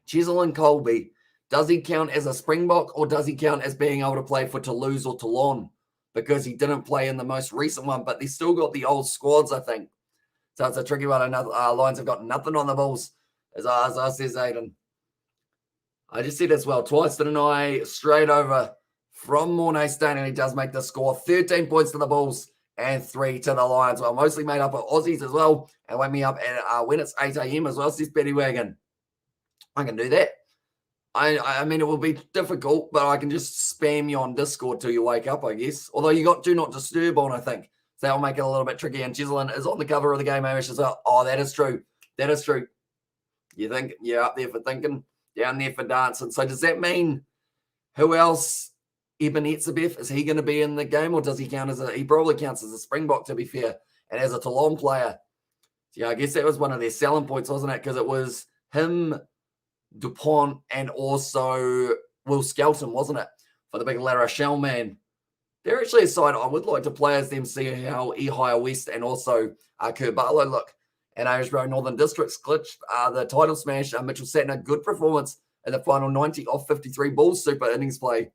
Cheselin Colby, does he count as a Springbok or does he count as being able to play for Toulouse or Toulon? Because he didn't play in the most recent one, but they still got the old squads, I think. So it's a tricky one. Another Lions have got nothing on the Bulls, as I says, Aiden. I just said as well twice, didn't I? Straight over from Mornay Stain, and he does make the score. 13 points to the Bulls and 3 to the Lions. Well, mostly made up of Aussies as well. And wake me up at, when it's 8 a.m. as well, says Betty Wagon. I can do that. I mean, it will be difficult, but I can just spam you on Discord till you wake up, I guess. Although you got Do Not Disturb on, I think. So that'll make it a little bit tricky. And Cheselin is on the cover of the game, Amish, as well. Oh, that is true. That is true. You think you're up there for thinking, down there for dancing. So does that mean who else? Eben Etzebeth, is he going to be in the game, or does he count as he probably counts as a Springbok, to be fair, and as a Toulon player? Yeah, I guess that was one of their selling points, wasn't it? Because it was him, Dupont, and also Will Skelton, wasn't it? For the big La Rochelle man. They're actually a side I would like to play as them, see how Ehire West and also Kurbalo look. And Irish Road Northern Districts glitched the title smash. Mitchell Satner, good performance in the final 90 off 53 Bulls super innings play.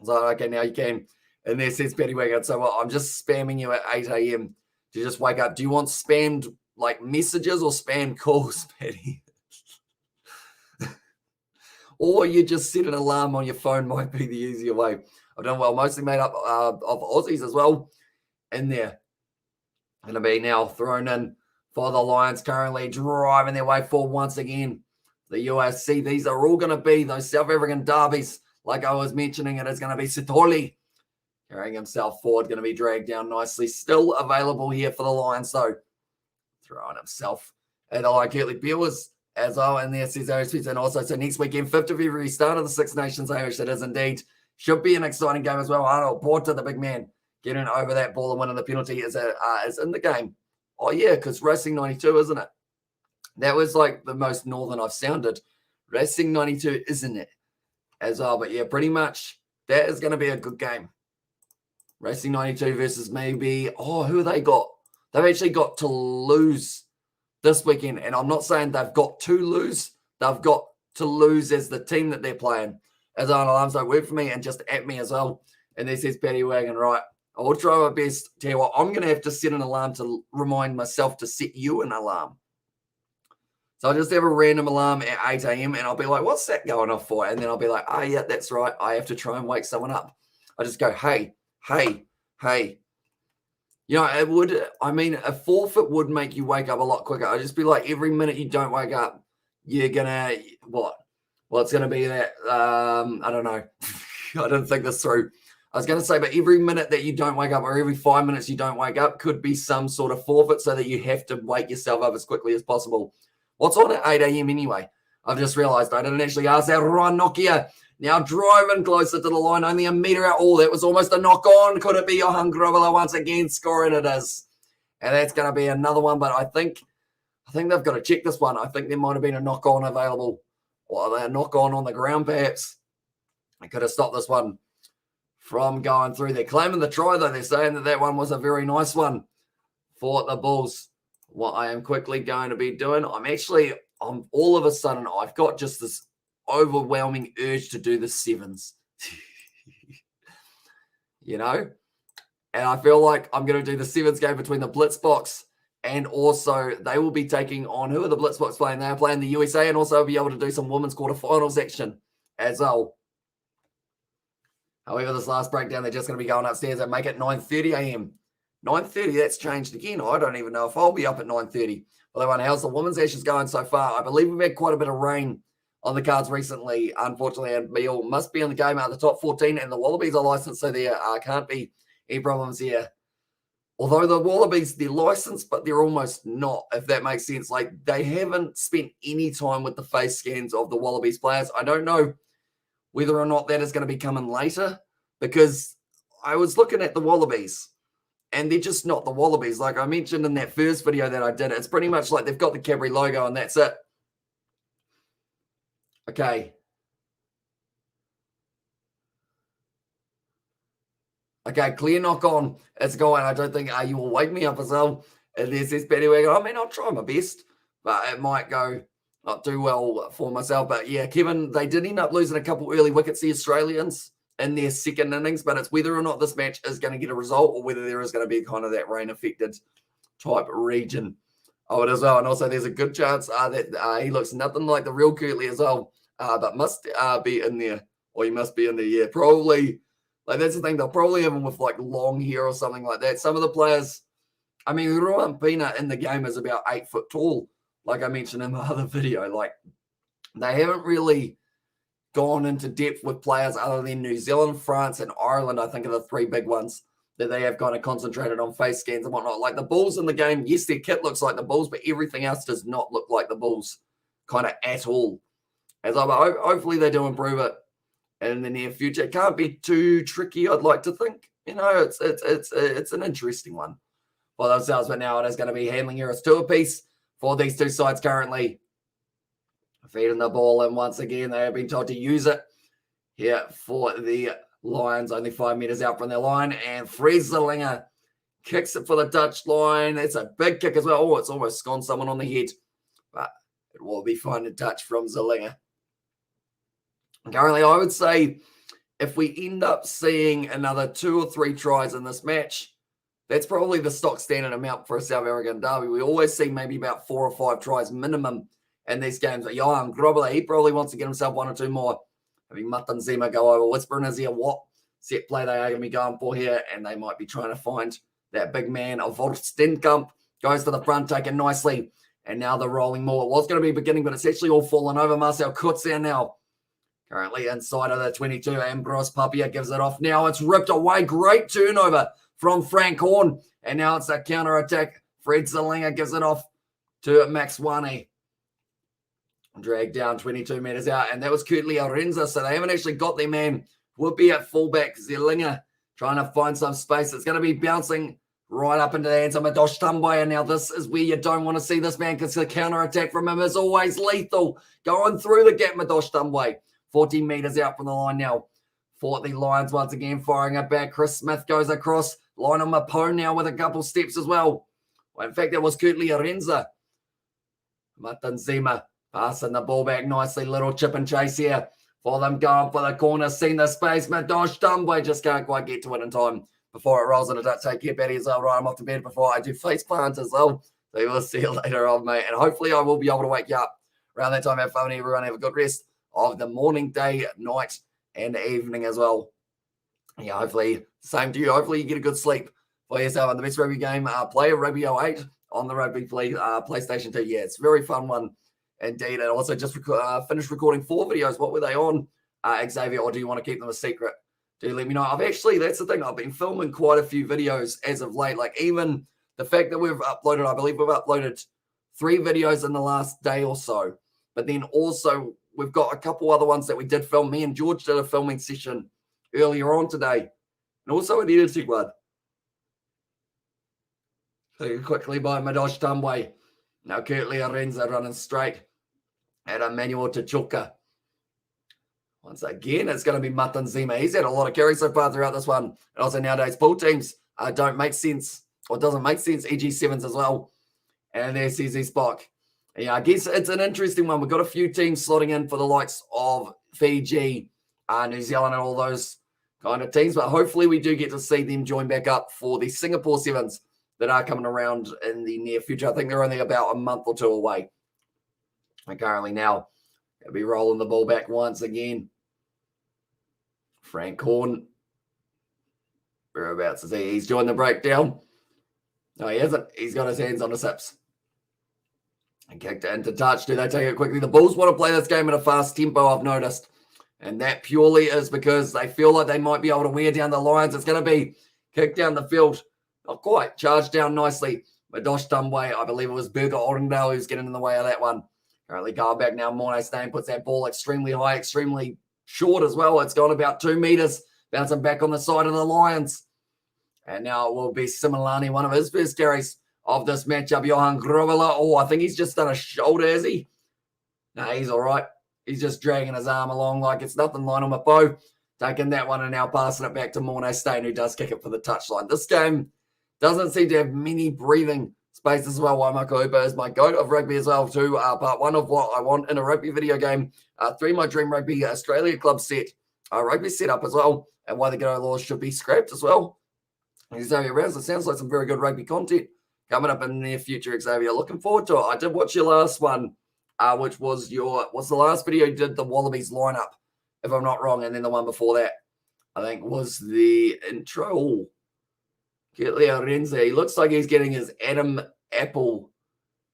So, okay, now you can. And there says Patty Wake up. So I'm just spamming you at 8 a.m. to just wake up. Do you want spammed like messages or spam calls, Patty? Or you just set an alarm on your phone might be the easier way. I've done well, mostly made up of Aussies as well in there. Going to be now thrown in for the Lions, currently driving their way forward once again. The URC, these are all going to be those South African derbies. Like I was mentioning, it is going to be Sitoli carrying himself forward, going to be dragged down nicely. Still available here for the Lions, though. Throwing himself at the like Kirtley Bewers as well. And there says Irish and also, so next weekend, 5th of February, start of the Six Nations Irish. It is indeed. Should be an exciting game as well. Arnold Porter, the big man, getting over that ball and winning the penalty is in the game. Oh, yeah, because Racing 92, isn't it? That was like the most northern I've sounded. Racing 92, isn't it? As well. But yeah, pretty much that is going to be a good game. Racing 92 versus maybe, who have they got? They've actually got to lose this weekend. And I'm not saying they've got to lose. They've got to lose as the team that they're playing. As on alarms don't work for me and just at me as well. And there says Patty Wagon, right. I will try my best. Tell you what, I'm going to have to set an alarm to remind myself to set you an alarm. So I'll just have a random alarm at 8 a.m. and I'll be like, what's that going off for? And then I'll be like, oh, yeah, that's right. I have to try and wake someone up. I just go, hey. You know, it would, I mean, a forfeit would make you wake up a lot quicker. I'd just be like, every minute you don't wake up, you're going to, what? Well, it's going to be that, I don't know. I didn't think this through. I was going to say, but every minute that you don't wake up or every 5 minutes you don't wake up could be some sort of forfeit so that you have to wake yourself up as quickly as possible. What's on at 8 a.m. anyway? I've just realised I didn't actually ask that. Ryan Nokia now driving closer to the line, only a metre out. Oh, that was almost a knock on. Could it be Johan Grobbelaar once again scoring? It is. And that's going to be another one, but I think they've got to check this one. I think there might have been a knock on available. Or a knock on the ground, perhaps. I could have stopped this one from going through. They're claiming the try, though. They're saying that one was a very nice one for the Bulls. What I am quickly going to be doing, I'm all of a sudden, I've got just this overwhelming urge to do the sevens. You know? And I feel like I'm going to do the sevens game between the Blitzboks And also, they will be taking on, who are the Blitzboks playing? They are playing the USA, and also be able to do some women's quarterfinals action as well. However, this last breakdown, they're just going to be going upstairs and make it 9:30 a.m. 9:30, that's changed again. I don't even know if I'll be up at 9:30. Well, everyone, how's the women's ashes going so far? I believe we've had quite a bit of rain on the cards recently, unfortunately, and Beale must be in the game out of the top 14, and the Wallabies are licensed, so there can't be any problems here. Although the Wallabies, they're licensed, but they're almost not, if that makes sense. Like, they haven't spent any time with the face scans of the Wallabies players. I don't know whether or not that is going to be coming later, because I was looking at the Wallabies, and they're just not the Wallabies. Like I mentioned in that first video that I did, it's pretty much like they've got the Cadbury logo, and that's it. Okay. Okay, clear knock on. It's going. I don't think you will wake me up as well. And there's this Betty Wagon. I mean, I'll try my best, but it might go not too well for myself. But yeah, Kevin, they did end up losing a couple early wickets, the Australians, in their second innings, but it's whether or not this match is going to get a result or whether there is going to be kind of that rain-affected type region of it as well. And also there's a good chance that he looks nothing like the real Curtly as well, but must be in there, or he must be in there, yeah, probably. Like, that's the thing, they'll probably have him with, like, long hair or something like that. Some of the players, I mean, Ruan Pina in the game is about 8 foot tall, like I mentioned in the other video. Like, they haven't really gone into depth with players other than New Zealand, France, and Ireland, I think, are the three big ones that they have kind of concentrated on face scans and whatnot. Like, the Bulls in the game, yes, their kit looks like the Bulls, but everything else does not look like the Bulls kind of at all. Hopefully they do improve it in the near future. It can't be too tricky, I'd like to think. You know, it's an interesting one for themselves, but now it is going to be handling errors 2 apiece for these two sides currently. Feeding the ball, and once again, they have been told to use it here for the Lions, only 5 meters out from their line, and Fred Zelinger kicks it for the touchline. It's a big kick as well. Oh, it's almost gone someone on the head, but it will be fine to touch from Zelinger. Currently, I would say if we end up seeing another 2 or 3 tries in this match, that's probably the stock standard amount for a South African derby. We always see maybe about 4 or 5 tries minimum in these games. But Johan Grobler, he probably wants to get himself 1 or 2 more. Having Matan Zema go over, whispering is here what set play they are going to be going for here, and they might be trying to find that big man of Vorstenkamp. Goes to the front, taken nicely, and now they're rolling more. It was going to be beginning, but it's actually all fallen over. Marcel Kutzer now currently inside of the 22. Ambrose Papia gives it off. Now it's ripped away. Great turnover from Frank Horn. And now it's a counter-attack. Fred Zelinger gives it off to Max Wane. Dragged down 22 meters out. And that was Curtly Arenza. So they haven't actually got their man. Would be at fullback. Zelinger trying to find some space. It's going to be bouncing right up into the hands of Madosh Tambay. And now this is where you don't want to see this man, because the counter-attack from him is always lethal. Going through the gap, Madosh Tambay. 14 meters out from the line now for the Lions once again, firing it back. Chris Smith goes across. Lionel Mapone now with a couple steps as well. In fact, that was Curtly Arenza. Matan Zema passing the ball back nicely. Little chip and chase here for them, going for the corner. Seen the space. Madosh Tambay just can't quite get to it in time before it rolls into touch. Take care, Betty, as well. Right, I'm off to bed before I do face plant as well. So we'll see you later on, mate. And hopefully I will be able to wake you up around that time. Have fun, everyone. Have a good rest of the morning, day, night, and evening as well. Yeah, hopefully, same to you. Hopefully, you get a good sleep for yourself. And the best rugby game, play Rugby 08 on the Rugby PlayStation 2. Yeah, it's a very fun one indeed. And also just finished recording 4 videos. What were they on, Xavier? Or do you want to keep them a secret? Do let me know. That's the thing. I've been filming quite a few videos as of late. Like, even the fact that we've uploaded, I believe we've uploaded 3 videos in the last day or so. But then also, we've got a couple other ones that we did film. Me and George did a filming session earlier on today. And also an editing one. So quickly by Madosh Tambay. Now Curtly Arenza running straight at Emmanuel Tachuka. Once again, it's going to be Matan Zema. He's had a lot of carries so far throughout this one. And also nowadays, pool teams don't make sense, or doesn't make sense. EG7s as well. And there's CZ Spock. Yeah, I guess it's an interesting one. We've got a few teams slotting in for the likes of Fiji, New Zealand, and all those kind of teams. But hopefully we do get to see them join back up for the Singapore Sevens that are coming around in the near future. I think they're only about a month or two away. And currently now, they'll be rolling the ball back once again. Frank Horn. We're about to see. He's doing the breakdown. No, he hasn't. He's got his hands on the sips. And kicked it into touch. Do they take it quickly? The Bulls want to play this game at a fast tempo, I've noticed. And that purely is because they feel like they might be able to wear down the Lions. It's going to be kicked down the field. Not quite. Charged down nicely. Madosh Dumbway, I believe it was Berger Orendale who's getting in the way of that one. Currently going back now. Mornay Stain puts that ball extremely high, extremely short as well. It's gone about 2 meters. Bouncing back on the side of the Lions. And now it will be Similani, one of his first carries of this matchup. Johan Grovela. Oh, I think he's just done a shoulder, is he? No, he's all right. He's just dragging his arm along like it's nothing. Lionel Mapo taking that one and now passing it back to Mornay Stain, who does kick it for the touchline. This game doesn't seem to have many breathing spaces as well. Waimaka Hooper is my goat of rugby as well too. Part one of what I want in a rugby video game. 3, my Dream Rugby Australia Club set. Rugby setup as well. And why the G'day Laws should be scrapped as well. Xavier Rounds, it sounds like some very good rugby content coming up in the near future, Xavier. Looking forward to it. I did watch your last one, which was what's the last video you did, the Wallabies lineup, if I'm not wrong, and then the one before that, I think, was the intro. Leo Renze. He looks like he's getting his Adam apple.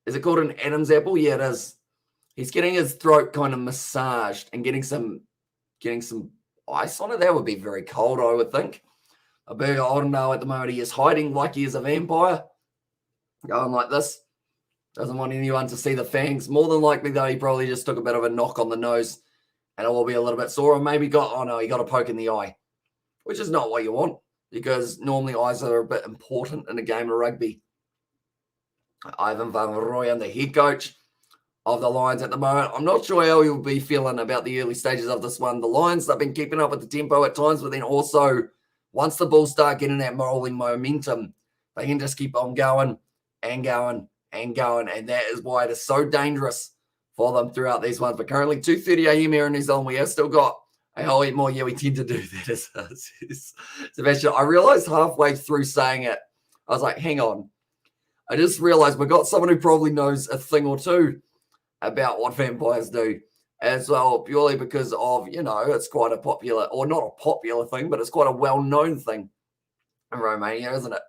Is it called an Adam's apple? Yeah, it is. He's getting his throat kind of massaged and getting some ice on it. That would be very cold, I would think. A Berger Orendale at the moment, he is hiding like he is a vampire. Going like this. Doesn't want anyone to see the fangs. More than likely, though, he probably just took a bit of a knock on the nose. And it will be a little bit sore. Or maybe he got a poke in the eye. Which is not what you want. Because normally eyes are a bit important in a game of rugby. Ivan Van Rooyen, the head coach of the Lions at the moment. I'm not sure how he'll be feeling about the early stages of this one. The Lions have been keeping up with the tempo at times, but then also once the Bulls start getting that rolling momentum, they can just keep on going and going and going. And that is why it is so dangerous for them throughout these ones. But currently 2:30 a.m. here in New Zealand. We have still got a whole heap more. Yeah, we tend to do that as Sebastian. I realized halfway through saying it, I was like, hang on. I just realized we've got someone who probably knows a thing or two about what vampires do as well, purely because of, it's quite a popular, or not a popular thing, but it's quite a well-known thing in Romania, isn't it?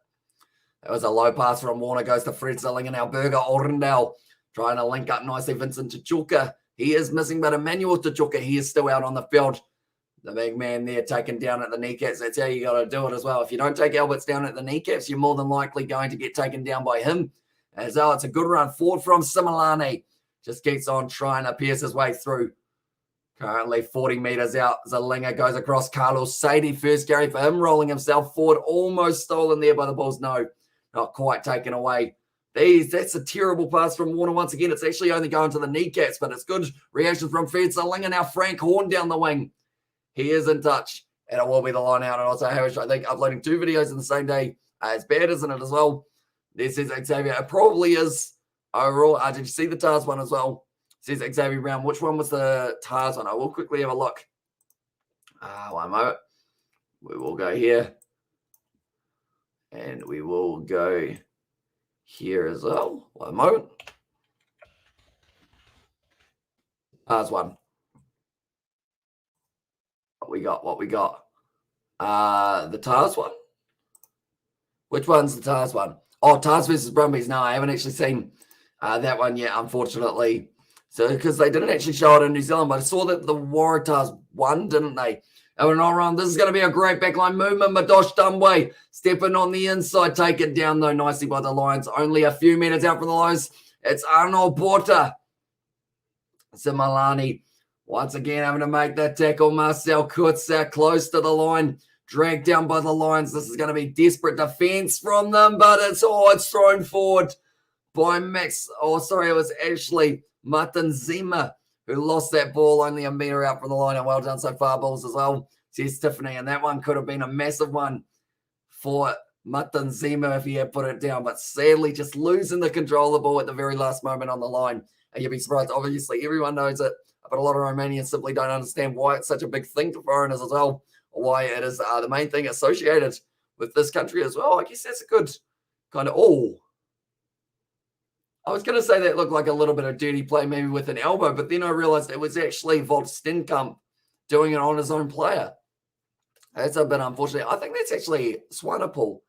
It was a low pass from Warner, goes to Fred Zilling, and now Berger Orendale trying to link up nicely. Vincent Tachuka, he is missing, but Emmanuel Tachuka, he is still out on the field. The big man there taken down at the kneecaps. That's how you got to do it as well. If you don't take Alberts down at the kneecaps, you're more than likely going to get taken down by him. As well, it's a good run forward from Similani. Just keeps on trying to pierce his way through. Currently 40 meters out. Zalinga goes across. Carlos Sadie, first carry for him, rolling himself forward. Almost stolen there by the Bulls. No, not quite taken away. That's a terrible pass from Warner once again. It's actually only going to the kneecaps, but it's good reaction from Fred Zalinga. Now Frank Horn down the wing. He is in touch, and it will be the line out. And also, Harris, I think, uploading 2 videos in the same day. It's bad, isn't it, as well? This is Xavier. It probably is overall. Did you see the TARS one as well? Says Xavier Brown. Which one was the TARS one? I will quickly have a look. One moment. We will go here. And we will go here as well. One moment. TARS one. What we got? The TARS one? Which one's the TARS one? Oh, TARS versus Brumbies. No, I haven't actually seen that one yet, unfortunately. So, because they didn't actually show it in New Zealand, but I saw that the Waratahs won, didn't they? And we're not wrong. This is going to be a great backline movement. Madosh Dumbway stepping on the inside. Take it down, though, nicely by the Lions. Only a few meters out from the Lions. It's Arnold Porter. Similani once again having to make that tackle. Marcel Kutzak close to the line. Dragged down by the Lions. This is going to be desperate defense from them, but it's thrown forward by Max. Oh, sorry, it was actually Martin Zima who lost that ball only a meter out from the line. And well done so far, Bulls, as well, says Tiffany. And that one could have been a massive one for Martin Zima if he had put it down. But sadly, just losing the control of the ball at the very last moment on the line. And you'd be surprised. Obviously, everyone knows it, but a lot of Romanians simply don't understand why it's such a big thing for foreigners as well. Why it is the main thing associated with this country as well. I guess that's a good kind of, oh, I was going to say that looked like a little bit of dirty play, maybe with an elbow, but then I realized it was actually Vod Stenkamp doing it on his own player. That's a bit unfortunate. I think that's actually Swanepoel,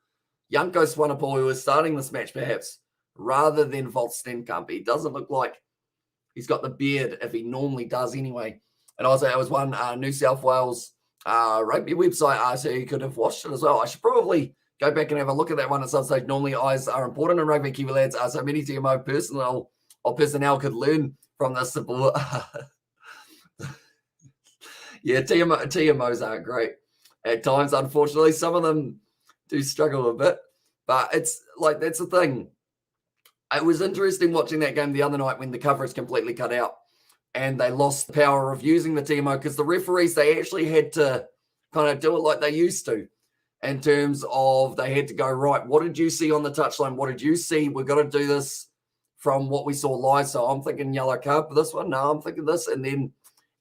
Janko Swanepoel, who is starting this match perhaps, rather than Vod Stenkamp. He doesn't look like he's got the beard if he normally does anyway. And also, it was one New South Wales rugby website, so you could have watched it as well. I should probably go back and have a look at that one at some stage. Normally, eyes are important in rugby, Kiwi lads. So many TMO personnel could learn from this support. Yeah, TMOs aren't great at times, unfortunately. Some of them do struggle a bit. But it's like, that's the thing. It was interesting watching that game the other night when the coverage completely cut out and they lost the power of using the TMO because the referees, they actually had to kind of do it like they used to in terms of they had to go, right, what did you see on the touchline? What did you see? We've got to do this from what we saw live. So I'm thinking yellow card for this one. No, I'm thinking this. And then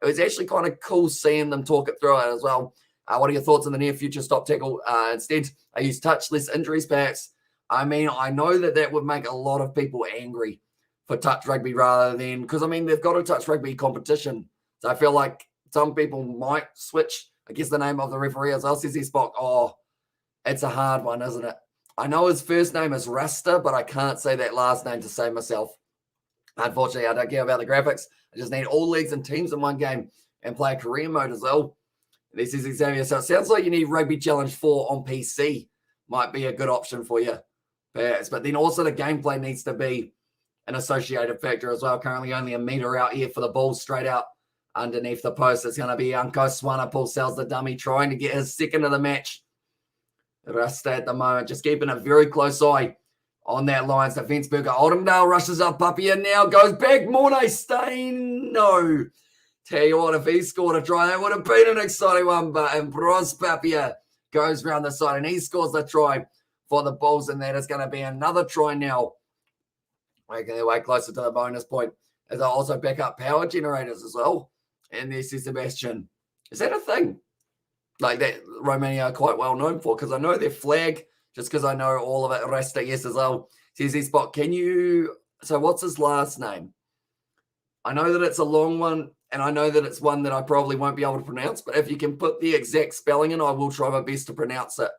it was actually kind of cool seeing them talk it through it as well. What are your thoughts on the near future stop tackle? Instead, I use touch, less injuries perhaps. I mean, I know that would make a lot of people angry for touch rugby rather than, because, I mean, they've got a touch rugby competition. So I feel like some people might switch. I guess the name of the referee as well says Spock. Oh, it's a hard one, isn't it? I know his first name is Rasta, but I can't say that last name to save myself. Unfortunately, I don't care about the graphics. I just need all leagues and teams in one game and play a career mode as well. This is Xavier. So it sounds like you need Rugby Challenge 4 on PC. Might be a good option for you. Perhaps. But then also the gameplay needs to be an associated factor as well. Currently only a meter out here for the Bulls, straight out underneath the post. It's going to be Janko Swanepoel sells the dummy, trying to get his second of the match. Rasta at the moment, just keeping a very close eye on that Lions defense. Burger Oldendale rushes up Puppy and now goes back. Mornay Stain. No. Tell you what, if he scored a try, that would have been an exciting one. But Ambros Papia goes round the side and he scores the try for the Bulls, and that is going to be another try now. Making their way closer to the bonus point as they also back up power generators as well. And there's Sebastian. Is that a thing? Like that Romania are quite well known for, because I know their flag, just because I know all of it. Resta, yes, as well. Says Spot, can you, so what's his last name? I know that it's a long one, and I know that it's one that I probably won't be able to pronounce, but if you can put the exact spelling in, I will try my best to pronounce it.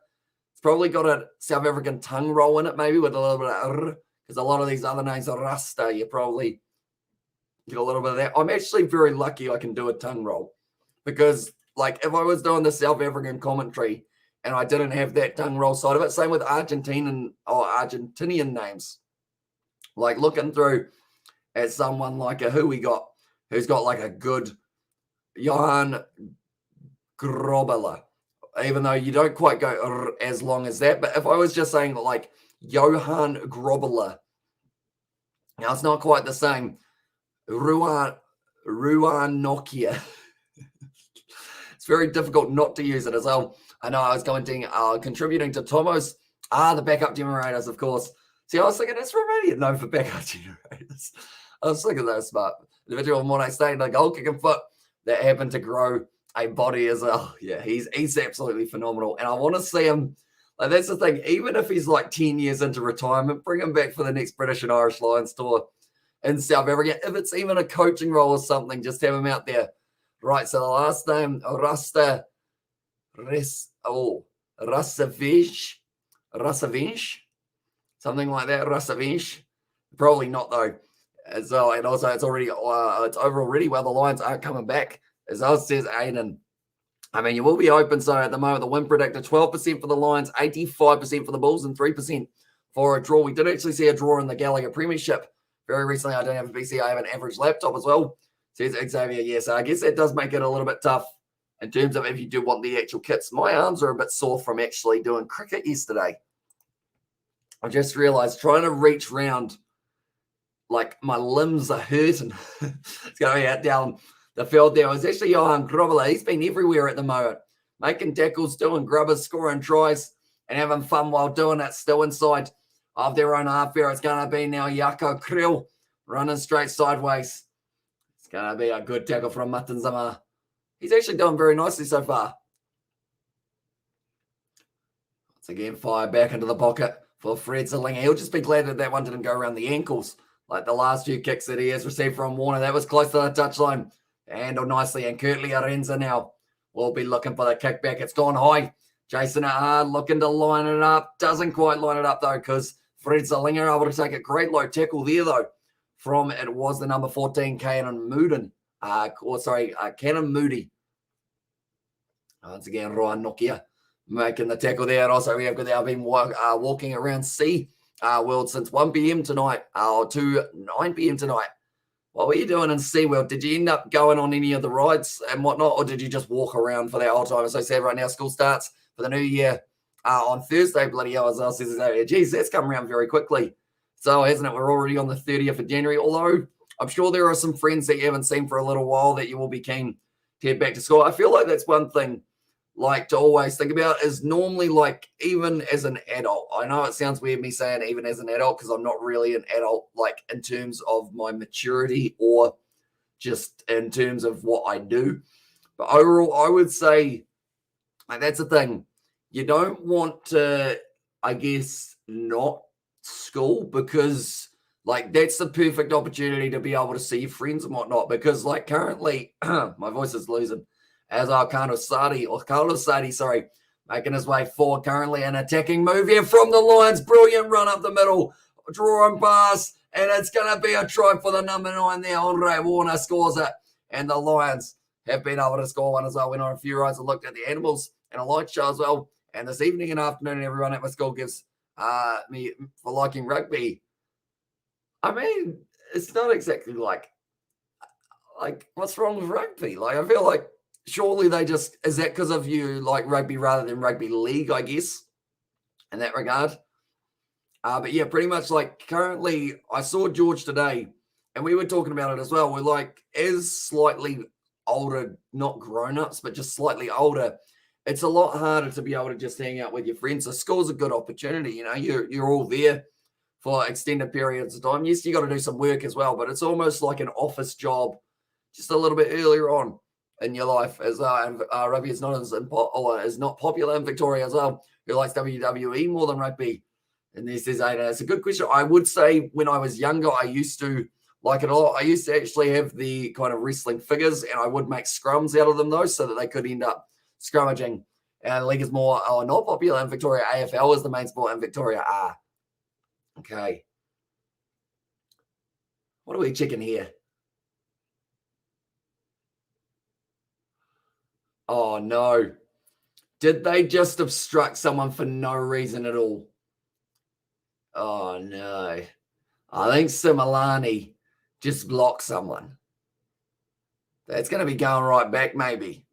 It's probably got a South African tongue roll in it, maybe with a little bit of because a lot of these other names are Rasta. You probably get a little bit of that. I'm actually very lucky I can do a tongue roll, because like if I was doing the South African commentary and I didn't have that tongue roll side of it, same with Argentinian names, like looking through at someone like who's got like a good Johan Grobela, even though you don't quite go as long as that. But if I was just saying like Johan Grobela, now it's not quite the same. Ruan Nokia. It's very difficult not to use it as well. I know I was contributing to Tomo's, the backup generators, of course. See, I was thinking it's Romanian known for backup generators. I was thinking that smart individual Mornay Stain, a goal kicking foot that happened to grow a body as well. Yeah, he's absolutely phenomenal. And I want to see him, like that's the thing, even if he's like 10 years into retirement, bring him back for the next British and Irish Lions tour in South Africa. If it's even a coaching role or something, just have him out there. Right, so the last name, Rasavich, something like that, Rasavich. Probably not though. As well, and also it's already it's over already while the Lions aren't coming back. As well says Aiden. I mean, you will be open. So at the moment, the win predictor 12% for the Lions, 85% for the Bulls, and 3% for a draw. We did actually see a draw in the Gallagher Premiership very recently. I don't have a PC. I have an average laptop as well. Says Xavier. Yes, I guess that does make it a little bit tough in terms of if you do want the actual kits. My arms are a bit sore from actually doing cricket yesterday. I just realized trying to reach round, like my limbs are hurting. It's going out down the field there. It was actually Johan Grobela. He's been everywhere at the moment, making tackles, doing grubbers, scoring tries, and having fun while doing it. Still inside of their own half here. It's going to be now Jaco Kriel running straight sideways. It's going to be a good tackle from Matanzama. He's actually doing very nicely so far. Once again, fire back into the pocket for Fred Zalinger. He'll just be glad that one didn't go around the ankles. Like the last few kicks that he has received from Warner, that was close to the touchline. Handled nicely, and Kurtley Arenza now will be looking for the kickback. It's gone high. Jason Ahar looking to line it up. Doesn't quite line it up, though, because Fred Zalinger able to take a great low tackle there, though, from it was the number 14, Cannon Moody. Cannon Moody. Once again, Rohan Nokia making the tackle there. And also, we have been walking around Sea World since 1 p.m. tonight, or to 9 p.m. tonight. What were you doing in SeaWorld? Did you end up going on any of the rides and whatnot, or did you just walk around for that whole time? As I said, right now, school starts for the new year on Thursday, bloody hell, as I said. Geez, that's come around very quickly. So, hasn't it? We're already on the 30th of January, although I'm sure there are some friends that you haven't seen for a little while that you will be keen to head back to school. I feel like that's one thing like to always think about is normally like even as an adult. I know it sounds weird me saying even as an adult because I'm not really an adult like in terms of my maturity or just in terms of what I do. But overall, I would say like that's the thing. You don't want to, I guess, not school because like that's the perfect opportunity to be able to see your friends and whatnot because like currently my voice is losing. As our Carlos Sadi, making his way forward currently, an attacking move here from the Lions. Brilliant run up the middle, draw and pass, and it's going to be a try for the number 9 there. Andre Warner scores it, and the Lions have been able to score one as well. Went on a few rides and looked at the animals and a light show as well. And this evening and afternoon, everyone at my school gives me for liking rugby. I mean, it's not exactly like what's wrong with rugby? Like, I feel like surely they just, is that because of you like rugby rather than rugby league, I guess, in that regard? But yeah, pretty much like currently I saw George today and we were talking about it as well. We're like, as slightly older, not grown-ups, but just slightly older, it's a lot harder to be able to just hang out with your friends. So school's a good opportunity, you know, you're all there for extended periods of time. Yes, you got to do some work as well, but it's almost like an office job just a little bit earlier on in your life as rugby is not popular in Victoria as well. Who likes WWE more than rugby? And this is it's a good question. I would say when I was younger, I used to like it a lot. I used to actually have the kind of wrestling figures, and I would make scrums out of them though, so that they could end up scrummaging. And the league is more not popular in Victoria. AFL is the main sport in Victoria. Okay. What are we checking here? Oh, no. Did they just obstruct someone for no reason at all? Oh, no. I think Similani just blocked someone. That's going to be going right back, maybe.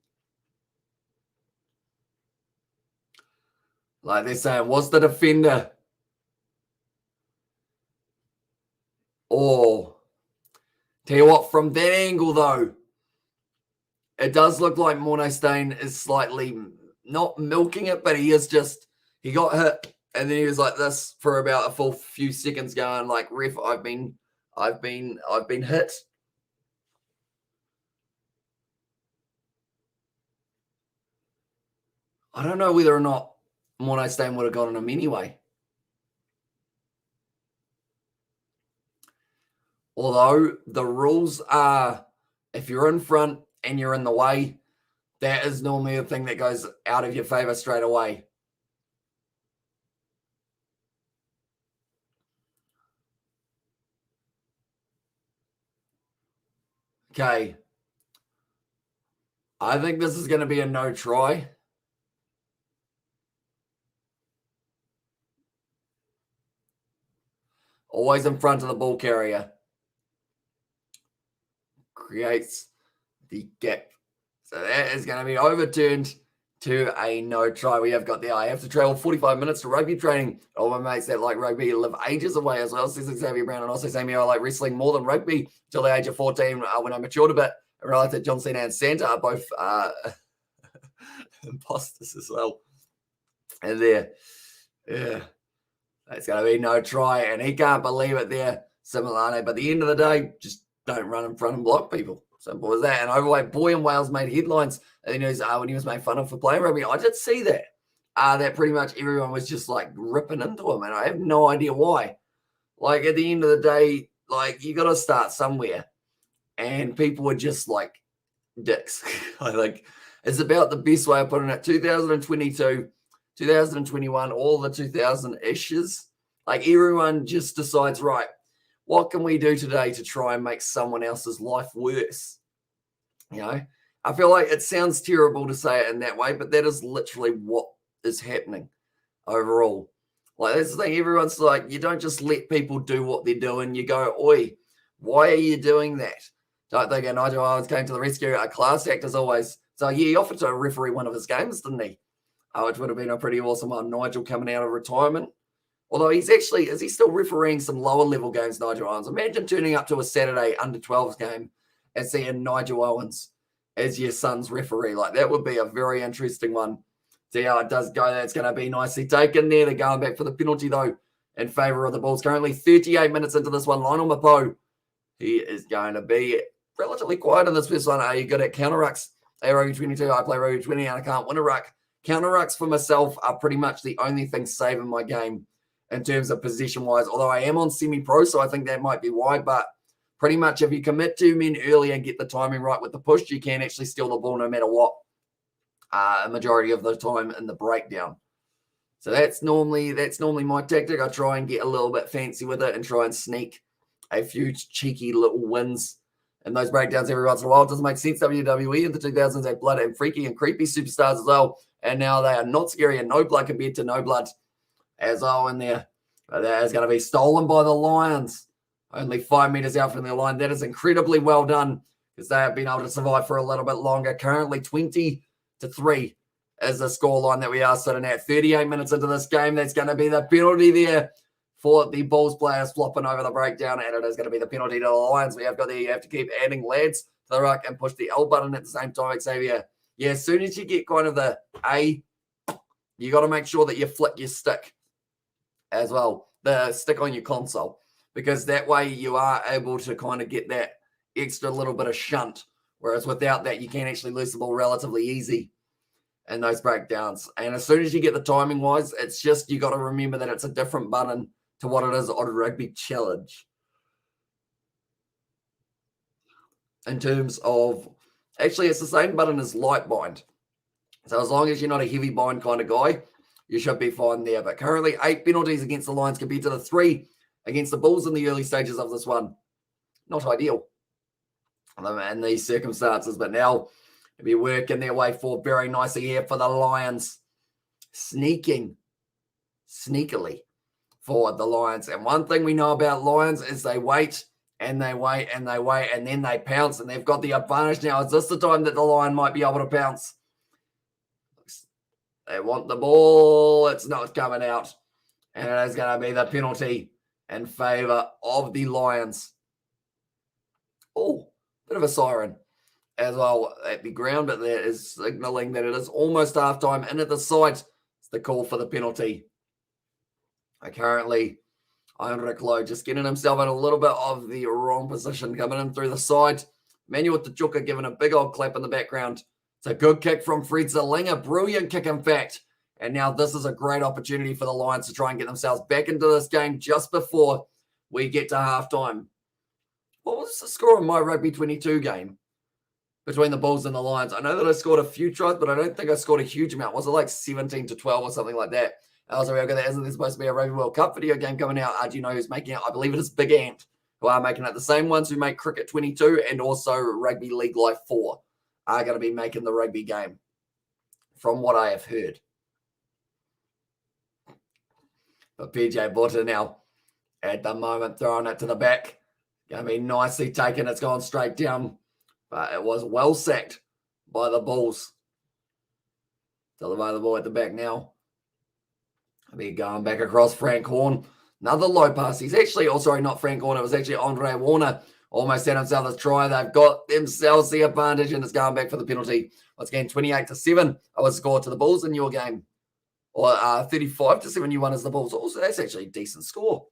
Like they're saying, was the defender? Oh, tell you what, from that angle, though, it does look like Morné Steyn is slightly not milking it, but he got hit and then he was like this for about a full few seconds going like, ref, I've been hit. I don't know whether or not Morné Steyn would have gotten him anyway. Although the rules are if you're in front and you're in the way, that is normally a thing that goes out of your favor straight away. Okay. I think this is going to be a no try. Always in front of the ball carrier. Creates the gap. So that is going to be overturned to a no try. We have got there. I have to travel 45 minutes to rugby training. All my mates that like rugby live ages away as well. Says Xavier Brown and also Sammy, I like wrestling more than rugby till the age of 14 when I matured a bit. I realized that John Cena and Santa are both imposters as well. And there, yeah, that's going to be no try. And he can't believe it there, Similane. But at the end of the day, just don't run in front and block people. Simple as that. And overweight boy in Wales made headlines when he was made fun of for playing rugby. I did see that. that pretty much everyone was just like ripping into him, and I have no idea why. Like at the end of the day, like you got to start somewhere, and people were just like dicks. I think it's about the best way of putting it. 2022, 2021, all the 2000-ishes, like everyone just decides, right, what can we do today to try and make someone else's life worse? You know, I feel like it sounds terrible to say it in that way, but that is literally what is happening overall. Like that's the thing. Everyone's like, you don't just let people do what they're doing. You go, oi, why are you doing that? Don't think Nigel Owens came to the rescue. A class act as always. So yeah, he offered to referee one of his games, didn't he? Which would have been a pretty awesome one. Nigel coming out of retirement. Although is he still refereeing some lower level games, Nigel Owens? Imagine turning up to a Saturday under 12s game and seeing Nigel Owens as your son's referee. Like that would be a very interesting one. See how it does go. That's going to be nicely taken there. They're going back for the penalty, though, in favour of the Bulls. Currently 38 minutes into this one. Lionel Mapo, he is going to be relatively quiet in this first one. Are you good at counter-rucks? Hey, Rugby 22, I play Rugby 20 and I can't win a ruck. Counter-rucks for myself are pretty much the only thing saving my game in terms of position-wise, although I am on semi-pro, so I think that might be why, but pretty much if you commit 2 men early and get the timing right with the push, you can actually steal the ball no matter what. A majority of the time in the breakdown. So that's normally my tactic. I try and get a little bit fancy with it and try and sneak a few cheeky little wins in those breakdowns every once in a while. It doesn't make sense. WWE in the 2000s had blood and freaky and creepy superstars as well, and now they are not scary and no blood compared to no blood as well in there. But that is going to be stolen by the Lions. Only 5 meters out from the line. That is incredibly well done because they have been able to survive for a little bit longer. Currently 20-3 is the scoreline that we are sitting at. 38 minutes into this game, that's going to be the penalty there for the Bulls players flopping over the breakdown, and it is going to be the penalty to the Lions. You have to keep adding lads to the ruck and push the L button at the same time, Xavier. Yeah, as soon as you get kind of the A, you got to make sure that you flick your stick as well, the stick on your console, because that way you are able to kind of get that extra little bit of shunt, whereas without that, you can actually lose the ball relatively easy in those breakdowns. And as soon as you get the timing wise, it's just you got to remember that it's a different button to what it is on Rugby Challenge. In terms of, actually, it's the same button as light bind. So as long as you're not a heavy bind kind of guy, you should be fine there. But currently 8 penalties against the Lions compared to the 3 against the Bulls in the early stages of this one. Not ideal in these circumstances, but now they'll be working their way forward very nicely here for the Lions. Sneakily for the Lions. And one thing we know about Lions is they wait and they wait and they wait and then they pounce, and they've got the advantage now. Is this the time that the Lion might be able to pounce? They want the ball. It's not coming out. And it is going to be the penalty in favour of the Lions. Oh, bit of a siren as well at the ground, but that is signalling that it is almost halftime. And at the side, it's the call for the penalty. Currently, Heinrich Lowe just getting himself in a little bit of the wrong position, coming in through the side. Manuel Tachuka giving a big old clap in the background. It's a good kick from Fred Zerling, a brilliant kick, in fact. And now this is a great opportunity for the Lions to try and get themselves back into this game just before we get to halftime. What was the score in my Rugby 22 game between the Bulls and the Lions? I know that I scored a few tries, but I don't think I scored a huge amount. Was it like 17-12 or something like that? Also, isn't there supposed to be a Rugby World Cup video game coming out? Do you know who's making it? I believe it is Big Ant, who are making it. The same ones who make Cricket 22 and also Rugby League Live 4 are going to be making the rugby game, from what I have heard. But PJ Butter now, at the moment, throwing it to the back. Going to be nicely taken. It's gone straight down, but it was well sacked by the Bulls. Still available at the back now. I'll be going back across Frank Horn. Another low pass. He's actually, not Frank Horn. It was actually Andre Warner. Almost had himself a try. They've got themselves the advantage, and it's going back for the penalty. Once again, 28-7. I was scored to the Bulls in your game. Or 35-7 you won as the Bulls. Also, that's actually a decent score.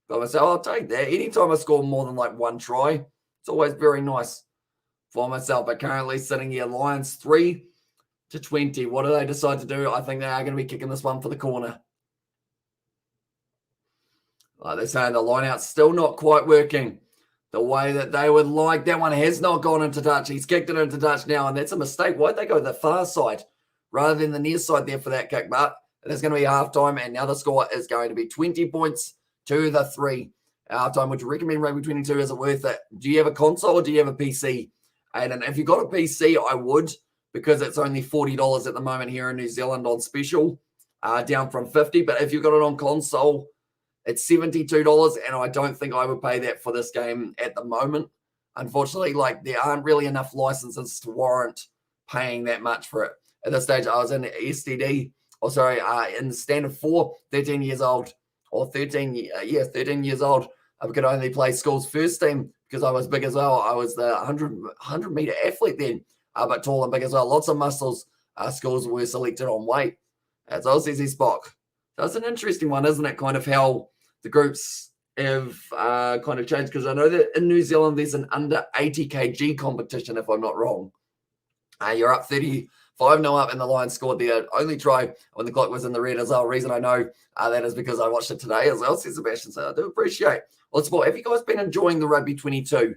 But I say, I'll take that. Anytime I score more than like one try, it's always very nice for myself. But currently sitting here, Lions 3, to 20. What do they decide to do? I think they are going to be kicking this one for the corner. Like they're saying, the line-out's still not quite working the way that they would like. That one has not gone into touch. He's kicked it into touch now, and that's a mistake. Why'd they go the far side rather than the near side there for that kick? But there's going to be halftime, and now the score is going to be 20 points to the 3. Halftime, would you recommend Rugby 22? Is it worth it? Do you have a console or do you have a PC? And if you've got a PC, I would, because it's only $40 at the moment here in New Zealand on special, down from $50. But if you've got it on console, it's $72, and I don't think I would pay that for this game at the moment. Unfortunately, like there aren't really enough licenses to warrant paying that much for it. At this stage, I was in STD, in Standard 4, 13 years old, or 13 years old. I could only play school's first team because I was big as well. I was the 100-meter athlete then, but tall and big as well. Lots of muscles. Schools were selected on weight. As well, says Spock. So it's an interesting one, isn't it? Kind of how the groups have kind of changed, because I know that in New Zealand there's an under 80 kg competition, if I'm not wrong. You're up 35-0 up, and the Lions scored their only try when the clock was in the red as well. Reason I know that is because I watched it today as well, says Sebastian. So I do appreciate. Well, sport. Have you guys been enjoying the Rugby 22?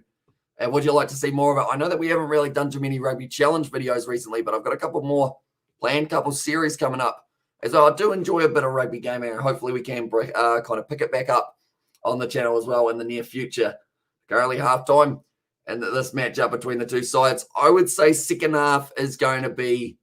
And would you like to see more of it? I know that we haven't really done too many Rugby Challenge videos recently, but I've got a couple more planned, couple series coming up. As I do enjoy a bit of rugby gaming, and hopefully we can kind of pick it back up on the channel as well in the near future. Currently halftime, and this matchup between the two sides, I would say second half is going to be,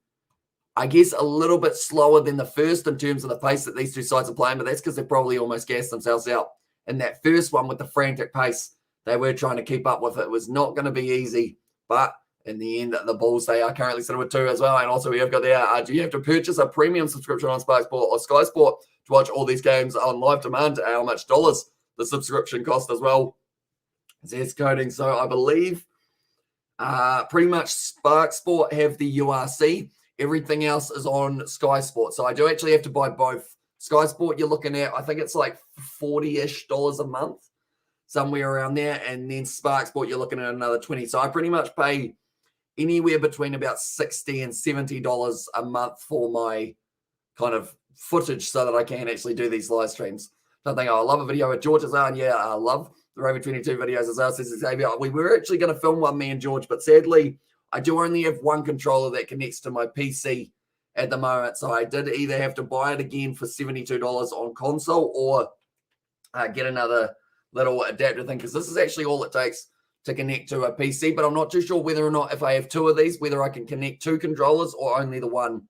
I guess, a little bit slower than the first in terms of the pace that these two sides are playing, but that's because they've probably almost gassed themselves out. In that first one with the frantic pace, they were trying to keep up with it. It was not going to be easy, but in the end, the Bulls, they are currently sitting with 2 as well. And also we have got there, do you have to purchase a premium subscription on Spark Sport or Sky Sport to watch all these games on live demand? How much dollars the subscription cost as well? It's coding. So I believe pretty much Spark Sport have the URC. Everything else is on Sky Sport. So I do actually have to buy both. Sky Sport, you're looking at, I think it's like $40-ish a month, somewhere around there. And then Spark Sport, you're looking at another 20. So I pretty much pay anywhere between about $60 and $70 a month for my kind of footage so that I can actually do these live streams. So I think, I love a video with George as well. And yeah, I love the Rugby 22 videos as well, says Xavier. We were actually going to film one, me and George, but sadly, I do only have one controller that connects to my PC at the moment. So I did either have to buy it again for $72 on console or get another little adapter thing, because this is actually all it takes to connect to a PC. But I'm not too sure whether or not, if I have 2 of these, whether I can connect 2 controllers or only the one.